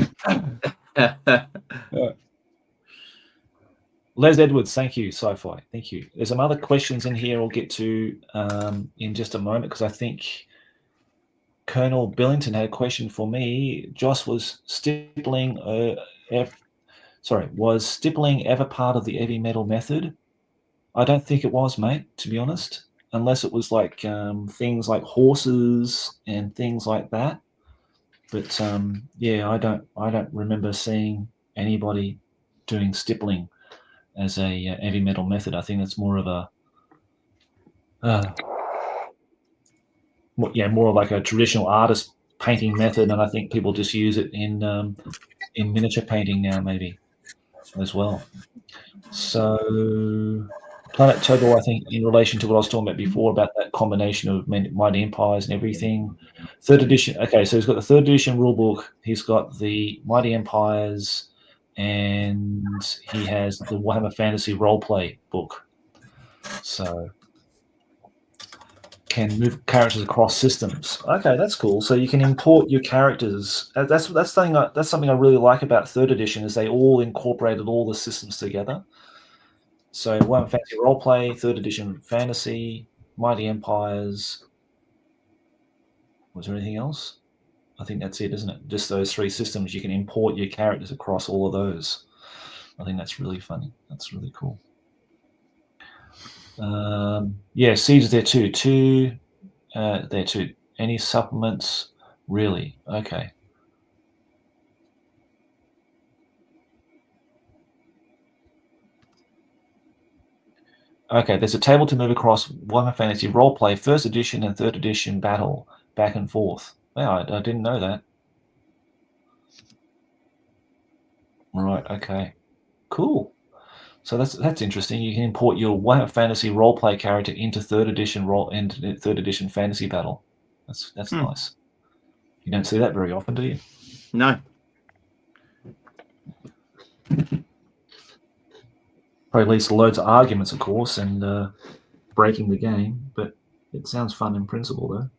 Les Edwards, thank you, Sci-Fi. Thank you. There's some other questions in here we'll get to in just a moment, because I think Colonel Billington had a question for me. Joss, was stippling ever part of the heavy metal method? I don't think it was, mate, to be honest, unless it was like things like horses and things like that. But I don't remember seeing anybody doing stippling as a heavy metal method. I think that's more of more of like a traditional artist painting method, and I think people just use it in miniature painting now, maybe as well. So, Planet Togo, I think, in relation to what I was talking about before about that combination of Mighty Empires and everything. Third edition. Okay, so he's got the third edition rulebook. He's got the Mighty Empires, and he has the Warhammer Fantasy Roleplay book. So can move characters across systems. Okay, that's cool. So you can import your characters. That's something I really like about third edition, is they all incorporated all the systems together. So Warhammer Fantasy Roleplay, third edition Fantasy, Mighty Empires. Was there anything else? I think that's it, isn't it? Just those three systems. You can import your characters across all of those. I think that's really funny. That's really cool. Siege is there too. There too. Any supplements? Really? Okay. Okay, there's a table to move across Warhammer Fantasy Roleplay, first edition and third edition battle, back and forth. Wow, I didn't know that. Right. Okay. Cool. So that's interesting. You can import your Warhammer Fantasy roleplay character into third edition fantasy battle. That's nice. You don't see that very often, do you? No. Probably leads to loads of arguments, of course, and breaking the game. But it sounds fun in principle, though.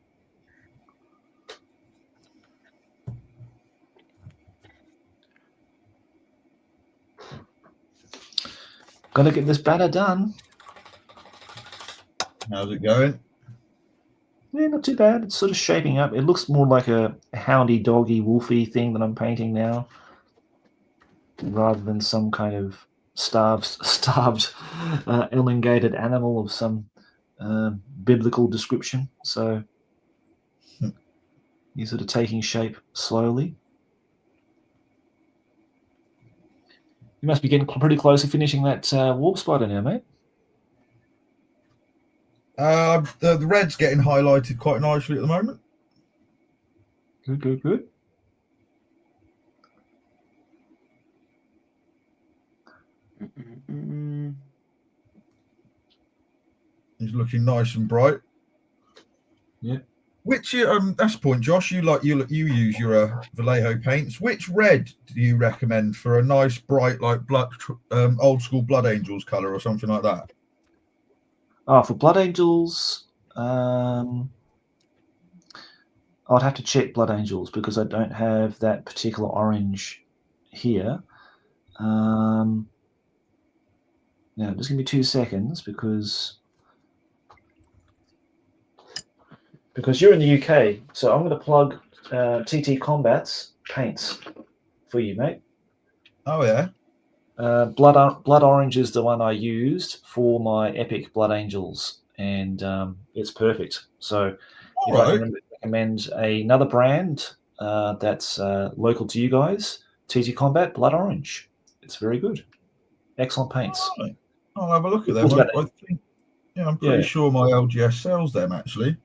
Gotta get this banner done. How's it going? Yeah, not too bad. It's sort of shaping up. It looks more like a houndy, doggy, wolfy thing that I'm painting now, rather than some kind of starved, elongated animal of some biblical description. So you're sort of taking shape slowly. You must be getting pretty close to finishing that warp spider now, mate. The red's getting highlighted quite nicely at the moment. Good. He's looking nice and bright. Yeah. Which that's the point, Josh. You use your Vallejo paints. Which red do you recommend for a nice bright, like blood, old school Blood Angels color or something like that? For Blood Angels, I'd have to check Blood Angels because I don't have that particular orange here. Now, just give me 2 seconds because you're in the UK, so I'm going to plug TT Combat's paints for you, mate. Oh yeah. Blood Orange is the one I used for my Epic Blood Angels, and it's perfect. So if I can recommend another brand that's local to you guys, TT Combat Blood Orange. It's very good. Excellent paints. Oh, I'll have a look at them. I'm pretty sure my LGS sells them actually.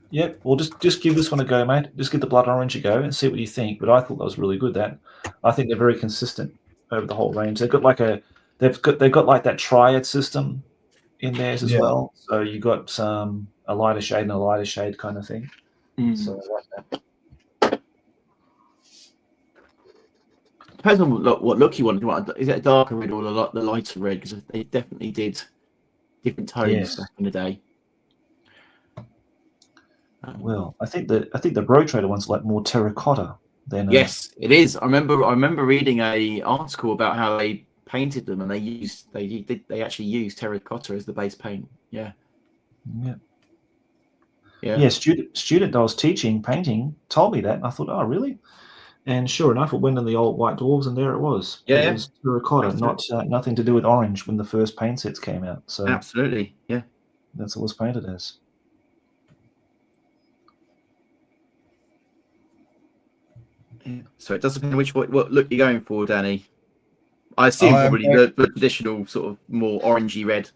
Yep. Well, just give this one a go, mate. Just give the Blood Orange a go and see what you think. But I thought that was really good. I think they're very consistent over the whole range. They've got like that triad system in theirs as well. So you got a lighter shade and a lighter shade kind of thing. So I like that. Depends on what look you want. Is it a darker red or the lighter red? Because they definitely did different tones back in the day. Well, I think the Road Trader one's like more terracotta than. Yes, it is. I remember reading a article about how they painted them, and they actually used terracotta as the base paint. Yeah. Student I was teaching painting told me that, and I thought, oh really? And sure enough, it went in the old White Dwarves, and there it was. It was terracotta, nothing to do with orange when the first paint sets came out. So absolutely, yeah, that's what it was painted as. Yeah. So it does depend what look you're going for, Danny. I assume probably the traditional sort of more orangey red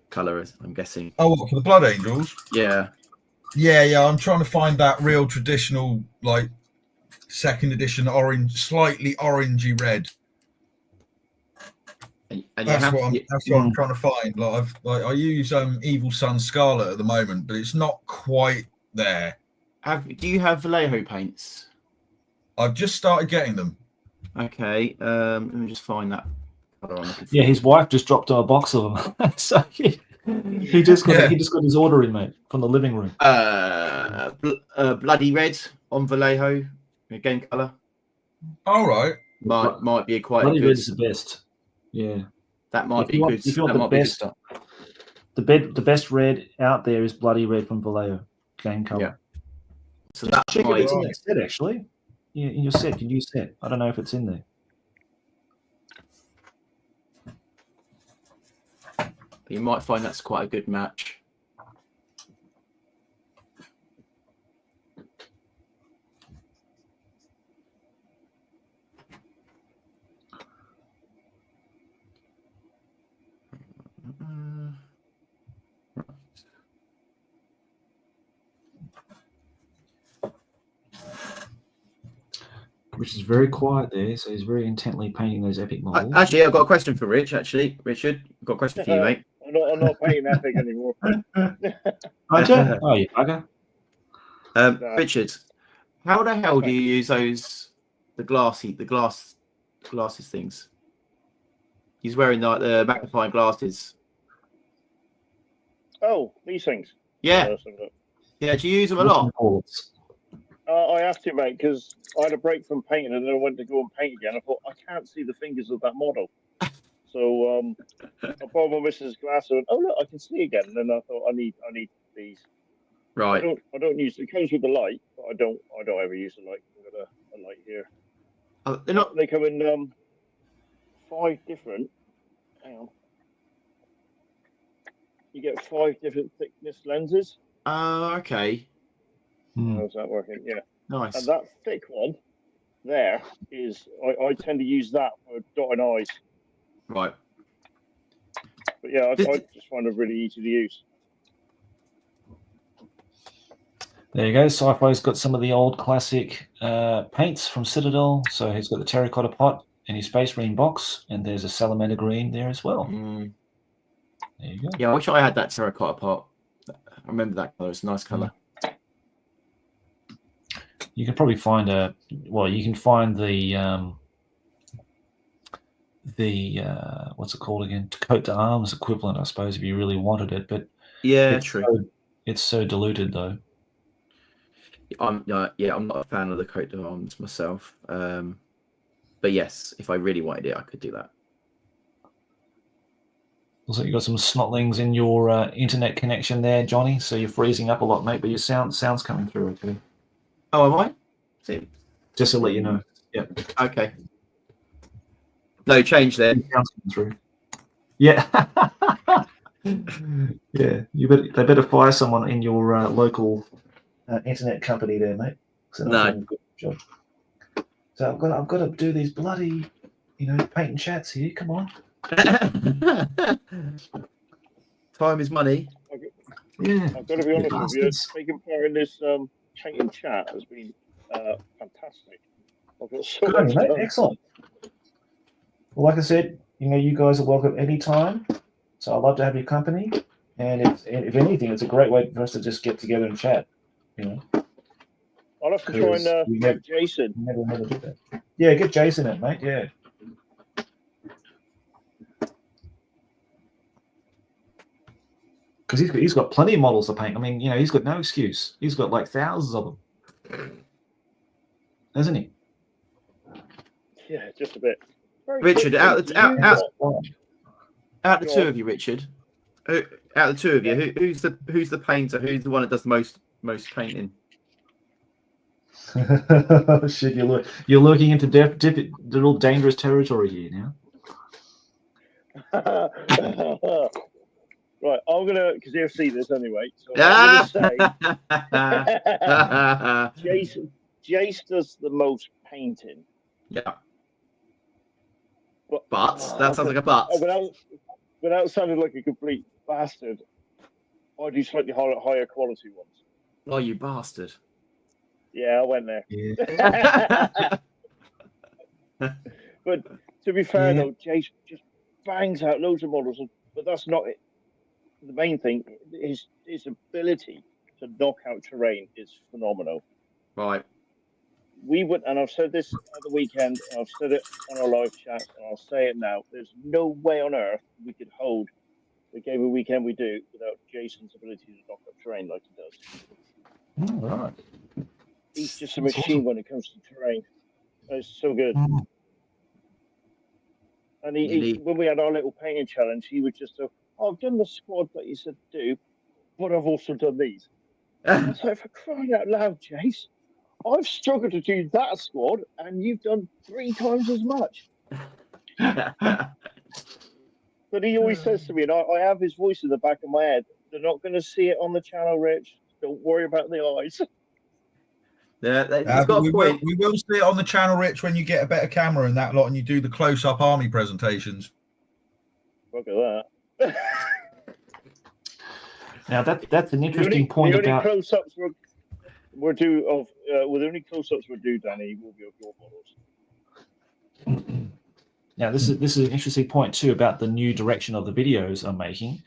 colour, I'm guessing. Oh, what, for the Blood Angels? Yeah. I'm trying to find that real traditional, like second edition orange, slightly orangey red. And that's what I'm trying to find. I use Evil Sun Scarlet at the moment, but it's not quite there. Do you have Vallejo paints? I've just started getting them. Okay, let me just find that. Yeah, his wife just dropped a box of them, so he just got his order in, mate, from the living room. Bloody red on Vallejo, game color. All right, might be quite Bloody good. red is the best. Yeah, that might be good. If you want the best red out there is Bloody Red from Vallejo game color. Yeah. So that's check if it's in that set actually. Yeah, in your set, your new set. I don't know if it's in there. But you might find that's quite a good match. Rich is very quiet there, so he's very intently painting those epic models. Actually, I've got a question for Rich. Actually, Richard, I've got a question for you, mate. I'm not painting epic anymore. Aren't you? Oh, you bugger. Richard, how the hell do you use the glasses things? He's wearing like the magnifying glasses. Oh, these things. Yeah. Yeah, do you use them a lot? I have to, mate, because I had a break from painting and then I went to go and paint again. I thought, I can't see the fingers of that model. So I borrowed my missus' glass and went, oh, look, I can see again. And then I thought, I need these. Right. I don't use it. Comes with the light, but I don't ever use the light. I've got a light here. Oh, they're not. They come in 5 different. Hang on. You get 5 different thickness lenses. Oh, okay. How's that working? Yeah. Nice. And that thick one there is, I tend to use that for dotting eyes. Right. But yeah, I just find it really easy to use. There you go. Sci-Fi's got some of the old classic paints from Citadel. So he's got the terracotta pot and his space marine box, and there's a salamander green there as well. There you go. Yeah, I wish I had that terracotta pot. I remember that color. It's a nice color. You can probably find you can find the what's it called again? Coat d'arms equivalent, I suppose, if you really wanted it. But yeah, true. It's so diluted though. I'm not a fan of the coat d'arms myself. But yes, if I really wanted it, I could do that. Looks like you got some snotlings in your internet connection there, Jonny. So you're freezing up a lot, mate. But your sound's coming through okay. Oh, am I? See? Just to let you know. Yeah. Okay. No change there. Sounds coming through. Yeah. Yeah. They better fire someone in your local internet company there, mate. No. Good job. So I've got to do these bloody, paint and chats here. Come on. Time is money. Yeah. I've got to be honest with you. Taking part in this paint and chat has been fantastic. I've got so much mate. done. Excellent. Well, like I said, you guys are welcome anytime. So I'd love to have your company. And if anything, it's a great way for us to just get together and chat. I'll have to try and get Jason. Never did that. Yeah, get Jason in, mate. Yeah. Because he's got plenty of models to paint. I mean, he's got no excuse. He's got like thousands of them, hasn't he? Yeah, just a bit. Richard, out the two of you, Richard. Out of the two of you, who's the painter? Who's the one that does the most painting? Shit, you're looking into little dangerous territory here now. Right, I'm gonna, because you'll see this anyway. So I'm gonna say, Jace does the most painting. Yeah. But that sounds like a but. Without sounding like a complete bastard, I do slightly higher quality ones. Oh, you bastard! Yeah, I went there. Yeah. But to be fair, though, Jace just bangs out loads of models, but that's not it. The main thing, his ability to knock out terrain is phenomenal. Right. We went, and I've said this at the weekend, and I've said it on our live chat, and I'll say it now. There's no way on earth we could hold the game of weekend we do without Jason's ability to knock up terrain like he does. All right. He's just a machine when it comes to terrain. It's so good. And he when we had our little painting challenge, he would just go, I've done the squad that you said do, but I've also done these. I was like, for crying out loud, Jace, I've struggled to do that squad, and you've done 3 times as much. But he always says to me, and I have his voice in the back of my head, they're not going to see it on the channel, Rich. Don't worry about the eyes. Yeah, we will see it on the channel, Rich, when you get a better camera and that lot, and you do the close-up army presentations. Look at that. Now that's an interesting point about. We're due of with only close-ups we're due, Danny, will be of your models. Now, this is an interesting point too about the new direction of the videos I'm making.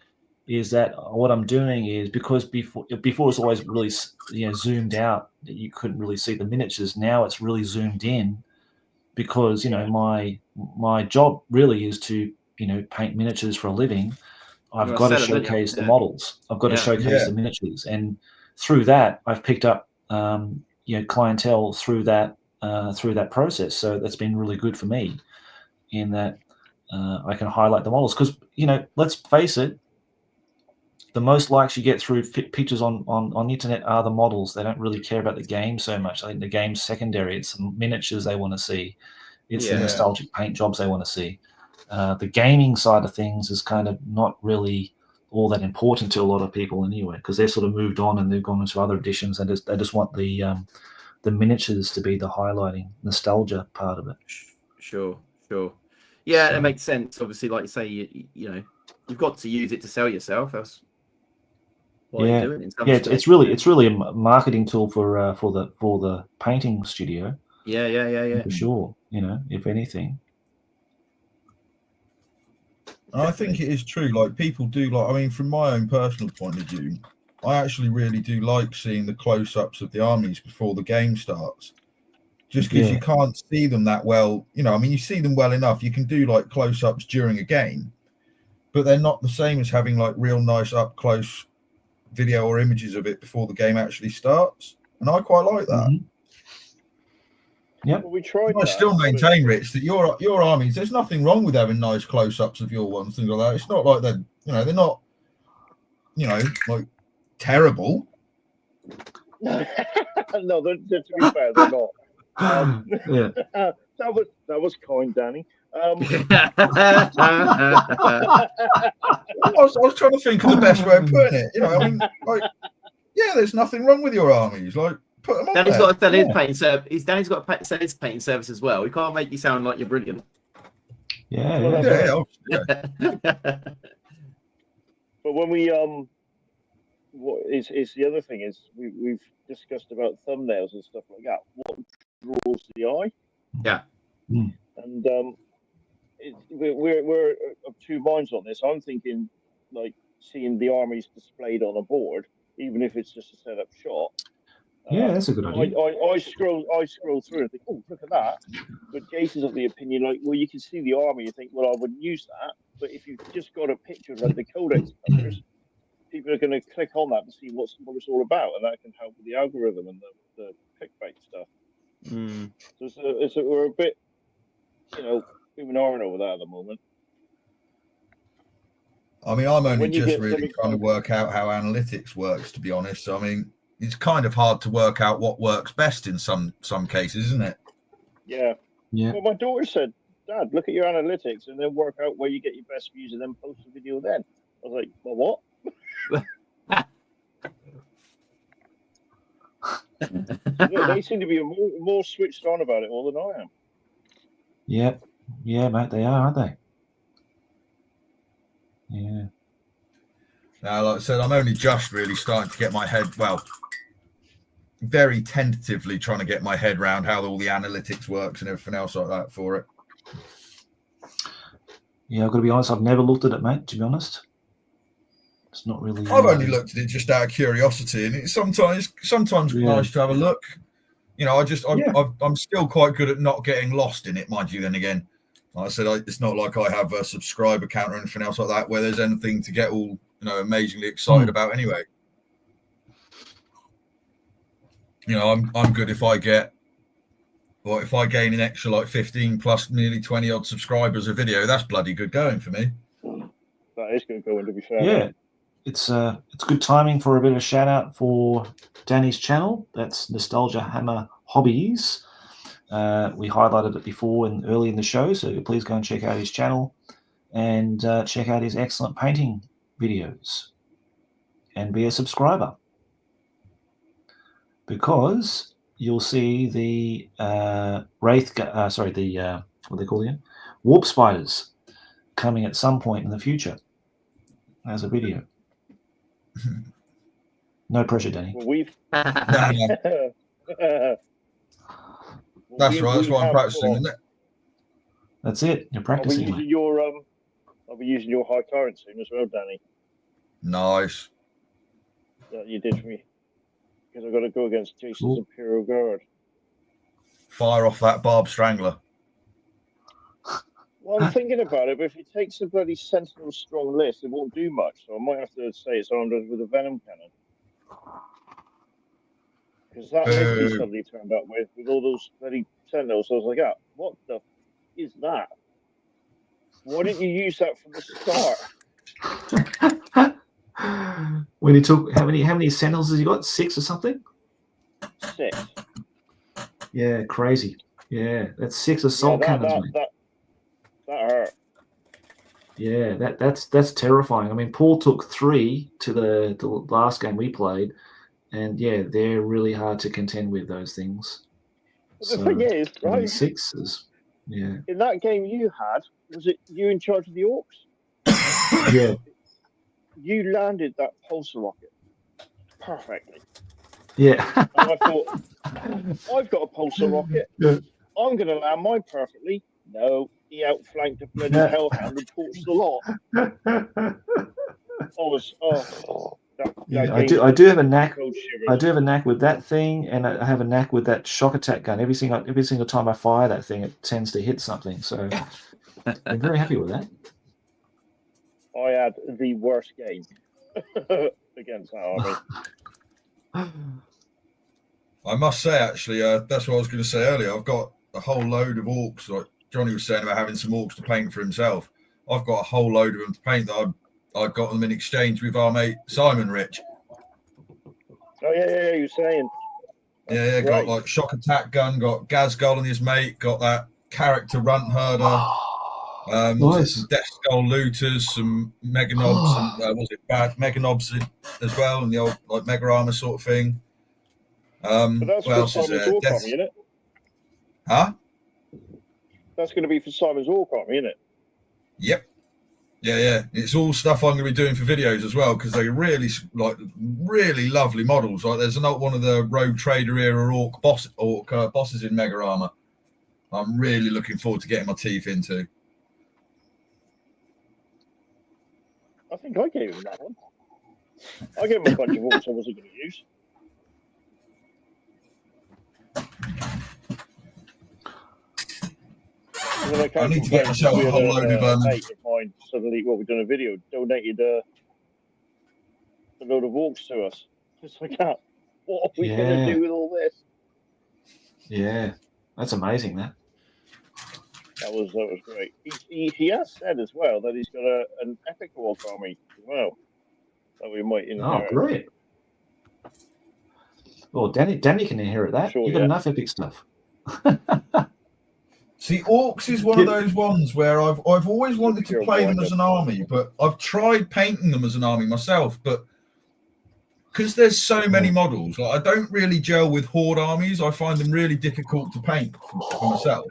Is that what I'm doing is because before it's always really zoomed out that you couldn't really see the miniatures. Now it's really zoomed in because my job really is to paint miniatures for a living. I've got to showcase the models. I've got to showcase the miniatures, and through that I've picked up clientele through that process. So that's been really good for me in that I can highlight the models because let's face it. The most likes you get through pictures on the internet are the models. They don't really care about the game so much. I think the game's secondary. It's the miniatures they want to see. It's the nostalgic paint jobs they want to see. The gaming side of things is kind of not really all that important to a lot of people anyway, because they're sort of moved on and they've gone into other editions. And they just want the miniatures to be the highlighting nostalgia part of it. Sure. Yeah, it makes sense. Obviously, like you say, you've got to use it to sell yourself. That's what you're doing. It's really a marketing tool for the painting studio. Yeah. For sure. If anything. I think it is true. Like people do from my own personal point of view, I actually really do like seeing the close-ups of the armies before the game starts. Just because you can't see them that well. You see them well enough. You can do like close-ups during a game, but they're not the same as having like real nice up-close video or images of it before the game actually starts. And I quite like that. Mm-hmm. Yeah, well, we tried. I still maintain, Rich, that your armies. There's nothing wrong with having nice close-ups of your ones, things like that. It's not like they're not like terrible. No, to be fair, they're not. That was kind, Danny. I was trying to think of the best way of putting it. There's nothing wrong with your armies. Like, put them on. Danny's got to sell his painting service. Danny's got to sell his painting service as well. We can't make you sound like you're brilliant. Yeah. But when we what is the other thing is we've discussed about thumbnails and stuff like that. What draws the eye? Yeah. And we're of two minds on this. I'm thinking like seeing the armies displayed on a board, even if it's just a setup shot. That's a good idea. I scroll through and think, oh, look at that. But Jason's of the opinion, like, well, you can see the army. You think, well, I wouldn't use that. But if you've just got a picture of like the codex covers, people are going to click on that to see what it's all about, and that can help with the algorithm and the clickbait stuff. So we're a bit, even iron over that at the moment. I'm only just really trying to work out how analytics works, to be honest. It's kind of hard to work out what works best in some cases, isn't it? Yeah. Well, my daughter said, Dad, look at your analytics and then work out where you get your best views and then post the video then. I was like, well, what? They seem to be more switched on about it all than I am. Yeah, mate, they are, aren't they? Yeah. Now, like I said, I'm only just really starting to get my head, very tentatively trying to get my head around how all the analytics works and everything else like that for it. Yeah, I've got to be honest, I've never looked at it, mate, to be honst. It's not really... I've only looked at it just out of curiosity, and it's sometimes nice to have a look. I'm still quite good at not getting lost in it, mind you, then again. Like I said, it's not like I have a subscriber account or anything else like that where there's anything to get all amazingly excited about anyway. I'm good if I get, or if I gain an extra like 15 plus nearly 20 odd subscribers a video, that's bloody good going for me. That is going to go in, to be fair. Yeah, it's good timing for a bit of a shout out for Danny's channel. That's Nostalgiahammer Hobbies. We highlighted it before and early in the show, so please go and check out his channel and check out his excellent painting videos and be a subscriber, because you'll see the what they call again, warp spiders coming at some point in the future as a video. No pressure, Danny. Well, we've. No, no. Well, That's we- right. That's we what I'm have practicing, got- isn't it? That's it. You're I'll be practicing, using mate. your I'll be using your high current soon as well, Danny. Nice. That you did for me, because I've got to go against Jason's Cool. Imperial Guard. Fire off that Barb Strangler. Well, I'm thinking about it, but if he takes a bloody Sentinel strong list, it won't do much. So I might have to say it's armed with a Venom Cannon. Because that list he suddenly turned up with all those bloody Sentinels. So I was like, ah, what the f is that? Why didn't you use that from the start? When he took how many Sentinels has he got? 6 or something? 6. Yeah, crazy. Yeah, that's 6 assault cannons, mate. That hurt. Yeah, that's terrifying. I mean, Paul took 3 to the last game we played, and yeah, they're really hard to contend with those things. But the thing is, right? 6 is, yeah, In that game you had, was it you in charge of the Orcs? yeah, You landed that pulsar rocket perfectly. yeah. And I thought, I've got a pulsar rocket. Yeah. I'm going to land mine perfectly. No, he outflanked a bloody hellhound and torched the lot. I do have a knack. cold shivers. I do have a knack with that thing, and I have a knack with that shock attack gun. Every single time I fire that thing, it tends to hit something. So I'm very happy with that. I had the worst game against that army. I must say, actually, that's what I was going to say earlier. I've got a whole load of orcs, like Jonny was saying about having some orcs to paint for himself. I've got a whole load of them to paint that I got them in exchange with our mate Simon Rich. Oh yeah, you're saying. Yeah, got like shock attack gun, got Gazgul and his mate, got that character runt herder, Nice. some Death Skull looters, some Meganobs, and was it bad Meganobs as well, and the old like Mega Armor sort of thing. But that's what for else is Simon's there? Orc Army, isn't it? Huh? That's going to be for Simon's Orc Army, isn't it? Yep. Yeah. It's all stuff I'm going to be doing for videos as well because they're really lovely models. Like there's one of the Rogue Trader era orc bosses in Mega Armor. I'm really looking forward to getting my teeth into. I think I gave him that one. I gave him a bunch of orcs I wasn't going to use. I need to get myself a whole load of mate of mine suddenly, we've done a video, donated a load of orcs to us. It's like, what are we going to do with all this? Yeah, that's amazing. That was great. He has said as well that he's got an epic orc army as well that we might inherit. Oh, great. Well, Danny can inherit that. Sure, You've got enough epic stuff. See, orcs is one of those ones where I've always wanted to play them as an army, but I've tried painting them as an army myself, but because there's so many models, like, I don't really gel with horde armies. I find them really difficult to paint for myself.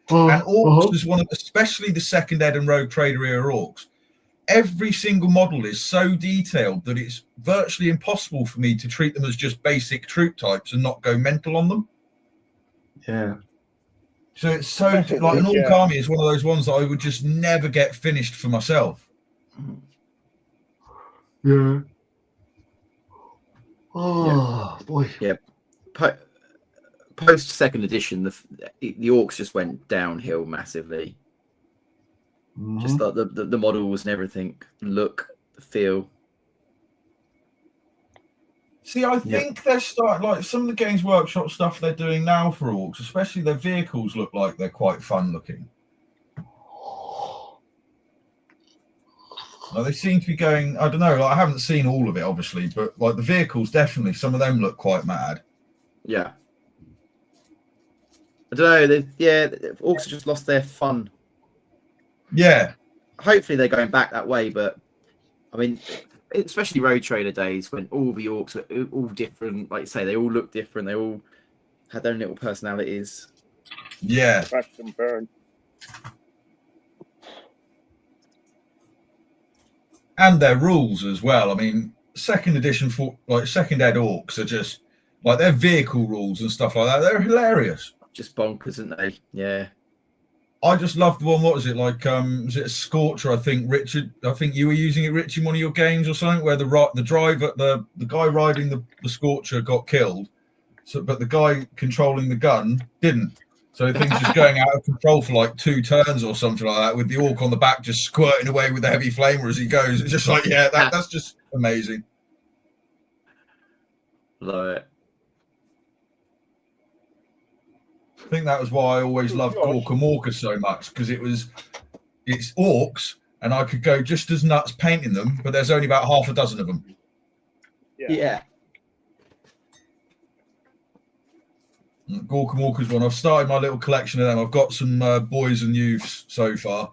And orcs is one of, especially the second ed and Rogue Trader era orcs. Every single model is so detailed that it's virtually impossible for me to treat them as just basic troop types and not go mental on them. Yeah. So it's so like an orc army is one of those ones that I would just never get finished for myself. Yeah. Oh boy. Yeah. Post second edition, the orcs just went downhill massively. Mm-hmm. Just like the models and everything, look, feel. See, I think they're starting like some of the Games Workshop stuff they're doing now for orcs, especially their vehicles look like they're quite fun looking. Like, they seem to be going, I don't know, like, I haven't seen all of it obviously, but like the vehicles definitely, some of them look quite mad. Yeah. I don't know, orcs have just lost their fun. Yeah. Hopefully they're going back that way, but I mean, especially Road Trader days when all the orcs were all different, like you say, they all looked different, they all had their own little personalities. Yeah. Crash and burn. And their rules as well. I mean, second edition for like second ed orcs are just like their vehicle rules and stuff like that. They're hilarious. Just bonkers, aren't they? Yeah. I just love the one. What was it like? Was it a Scorcher? I think Richard. I think you were using it, Rich, in one of your games or something, where the driver, the guy riding the Scorcher got killed, so but the guy controlling the gun didn't. So things just going out of control for like 2 turns or something like that, with the orc on the back just squirting away with the heavy flamer as he goes. It's just like, yeah, that's just amazing. Love it. I think that was why I always loved Gorka Morka so much, because it's orcs and I could go just as nuts painting them, but there's only about half a dozen of them. Yeah. Gorka Morka's one. I've started my little collection of them. I've got some boys and youths so far.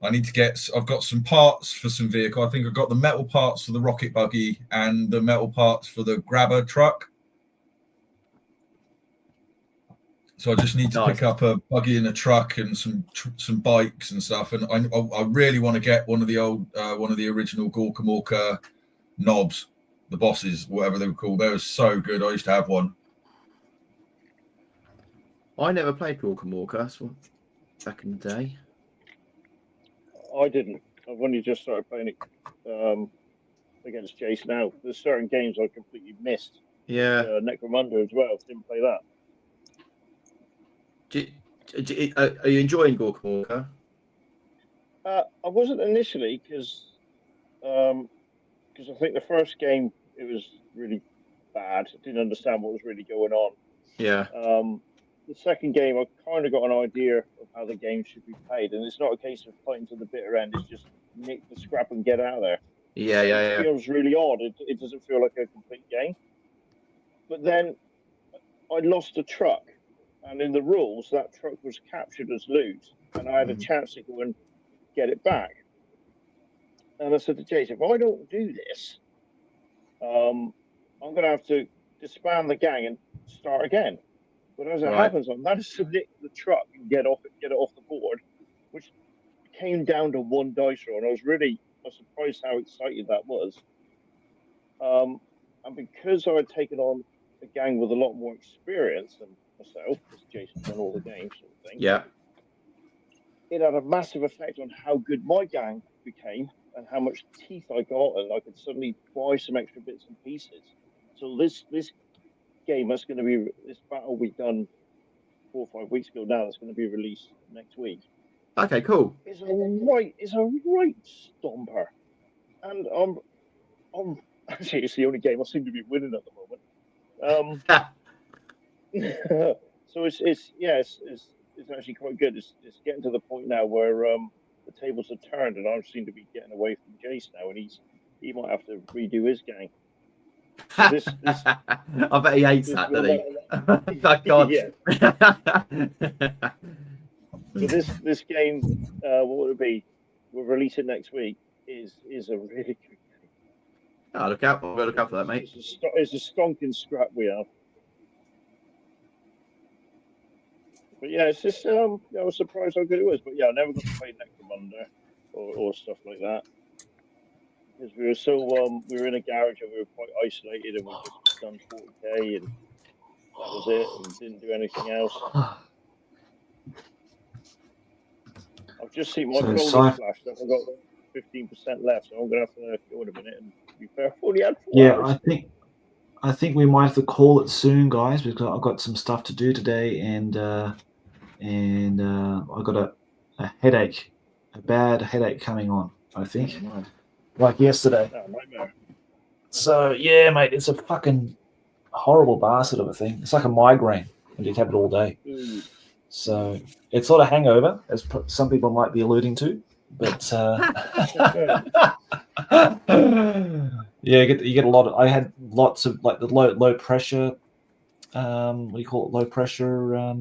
I've got some parts for some vehicle. I think I've got the metal parts for the rocket buggy and the metal parts for the grabber truck. So I just need to pick up a buggy and a truck and some bikes and stuff. And I really want to get one of the original Gorka Morka knobs, the bosses, whatever they were called. They were so good. I used to have one. I never played Gorka Morka back in the day. I didn't. I've only just started playing it against Jason now. There's certain games I completely missed. Yeah. Necromunda as well. Didn't play that. Are you enjoying Gorka Morka? I wasn't initially because I think the first game it was really bad. I didn't understand what was really going on. Yeah. The second game, I kind of got an idea of how the game should be played, and it's not a case of fighting to the bitter end. It's just nick the scrap and get out of there. Yeah. It feels really odd. It doesn't feel like a complete game. But then I lost a truck. And in the rules, that truck was captured as loot, and I had a chance to go and get it back. And I said to Jason, if I don't do this, I'm going to have to disband the gang and start again. But as it happens, I managed to nick the truck and get it off the board, which came down to 1 dice roll. And I was surprised how excited that was. And because I had taken on a gang with a lot more experience than myself, because Jason's done all the games sort of thing. Yeah. It had a massive effect on how good my gang became and how much teeth I got, and I could suddenly buy some extra bits and pieces. So this game this battle we done 4 or 5 weeks ago now, that's going to be released next week. Okay, cool. It's a right stomper. And I'm actually, it's the only game I seem to be winning at the moment. So it's actually quite good. It's getting to the point now where the tables are turned, and I seem to be getting away from Jace now, and he might have to redo his gang. So this I bet he hates that, doesn't he? Thank God. Yeah. So this game, what would it be? We'll release it next week. Is a really good game. Oh, look out! I'll go look out for that, mate. It's a stonking scrap we have. But yeah, it's just I was surprised how good it was. But yeah, I never got to play Necromunda or stuff like that, because we were so we were in a garage and we were quite isolated, and we just done 40k and that was it, and didn't do anything else. I've just seen my gold flashed up. I've got 15% left, so I'm gonna have to go in a minute. And to be fair, I've only had 4 hours. I think we might have to call it soon, guys, because I've got some stuff to do today, and I've got a headache, a bad headache coming on, I think, like yesterday. Oh, nightmare. So yeah, mate, it's a fucking horrible bastard of a thing. It's like a migraine, and you have it all day. So it's not a hangover, as some people might be alluding to, but yeah, you get a lot of. I had lots of like the low pressure. What do you call it? Low pressure.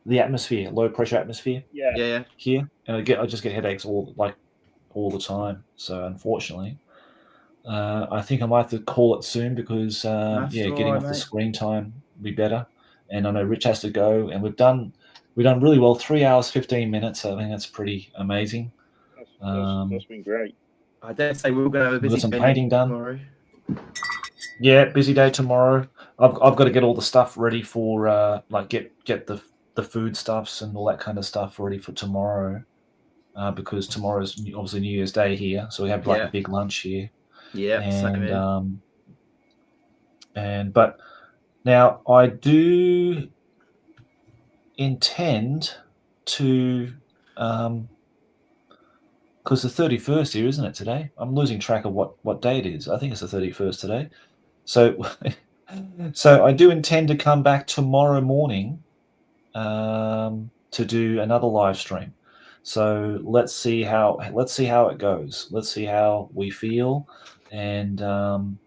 The atmosphere, low pressure atmosphere. Yeah. Here, and I just get headaches all the time. So unfortunately, I think I might have to call it soon because getting off the screen time will be better. And I know Rich has to go, and we've done really well. 3 hours 15 minutes. I think that's pretty amazing. That's been great. I dare say we're going to have a We've got busy some day painting done. tomorrow. Yeah, busy day tomorrow. I've got to get all the stuff ready for like get the foodstuffs and all that kind of stuff ready for tomorrow, because tomorrow's obviously New Year's Day here, so we have like a big lunch here. Yeah, same here. But now I do intend to, because the 31st here, isn't it, today? I'm losing track of what day it is. I think it's the 31st today. So I do intend to come back tomorrow morning to do another live stream. So let's see how it goes. Let's see how we feel, and I'm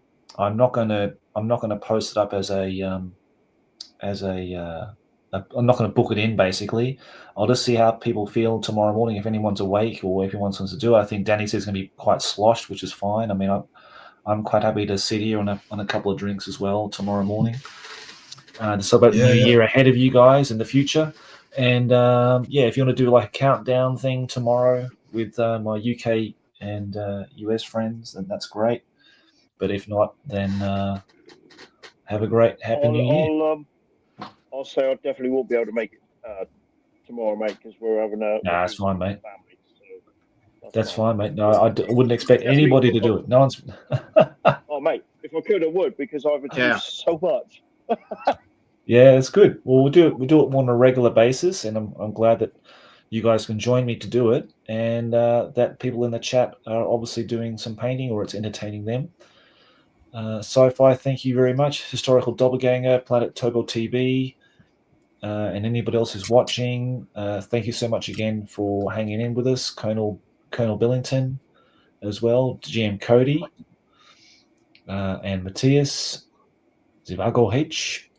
not gonna post it up as I'm not going to book it in, basically. I'll just see how people feel tomorrow morning, if anyone's awake or if anyone wants to do it. I think Danny says it's going to be quite sloshed, which is fine. I mean, I'm quite happy to sit here on a couple of drinks as well tomorrow morning. To celebrate the new year ahead of you guys in the future. And if you want to do like a countdown thing tomorrow with my UK and US friends, then that's great. But if not, then have a great happy new year. I'll say I definitely won't be able to make it tomorrow, mate, because we're having a. Nah, that's fine, mate. Family, so that's fine, mate. No, I wouldn't expect anybody to do it. No one's. Oh, mate, if I could, I would, because I've achieved so much. Yeah, it's good. Well, we'll do it on a regular basis, and I'm glad that you guys can join me to do it, and that people in the chat are obviously doing some painting, or it's entertaining them. Sci-Fi, thank you very much. Historical Doppelganger, Planet Tobel TV, and anybody else who's watching, thank you so much again for hanging in with us. Colonel Billington as well, GM Cody, and Matthias, Zivago H,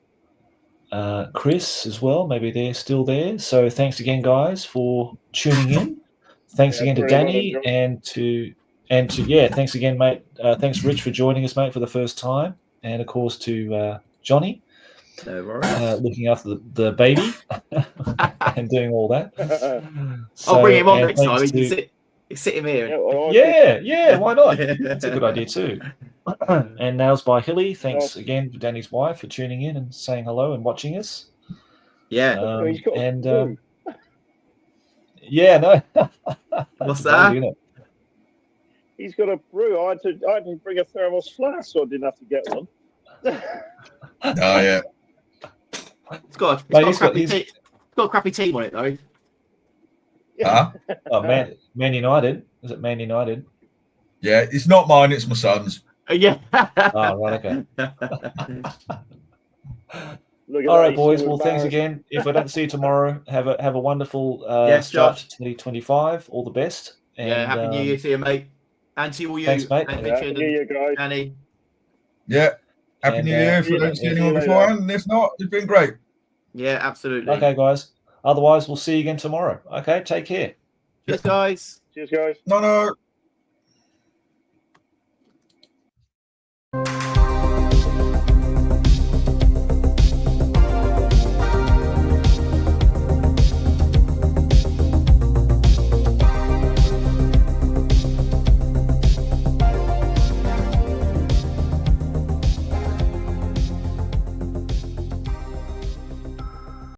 Chris as well. Maybe they're still there. So thanks again, guys, for tuning in. Thanks again to Danny thanks again, mate. Thanks, Rich, for joining us, mate, for the first time, and of course to Jonny, looking after the baby and doing all that. I'll bring him on next time. He can sit him here. Yeah, why not? That's a good idea too. And Nails by Hilly. Thanks again to Danny's wife for tuning in and saying hello and watching us. Yeah, What's that? He's got a brew. I had to bring a thermos flask, so I didn't have to get one. Oh yeah. It's got a crappy team on it though. Huh? Oh, Man United. Is it Man United? Yeah, it's not mine. It's my son's. Yeah. Oh, right. Okay. All right, boys. Well, thanks again. If I don't see you tomorrow, have a wonderful start to 2025. All the best. And, Happy New Year to you, mate. And to all you. Thanks, mate. Happy New Year, guys. Annie. Yeah. Happy New Year if we don't see anyone beforehand. And if not, it's been great. Yeah, absolutely. Okay, guys. Otherwise, we'll see you again tomorrow. Okay, take care. Cheers, guys. Cheers, guys. No.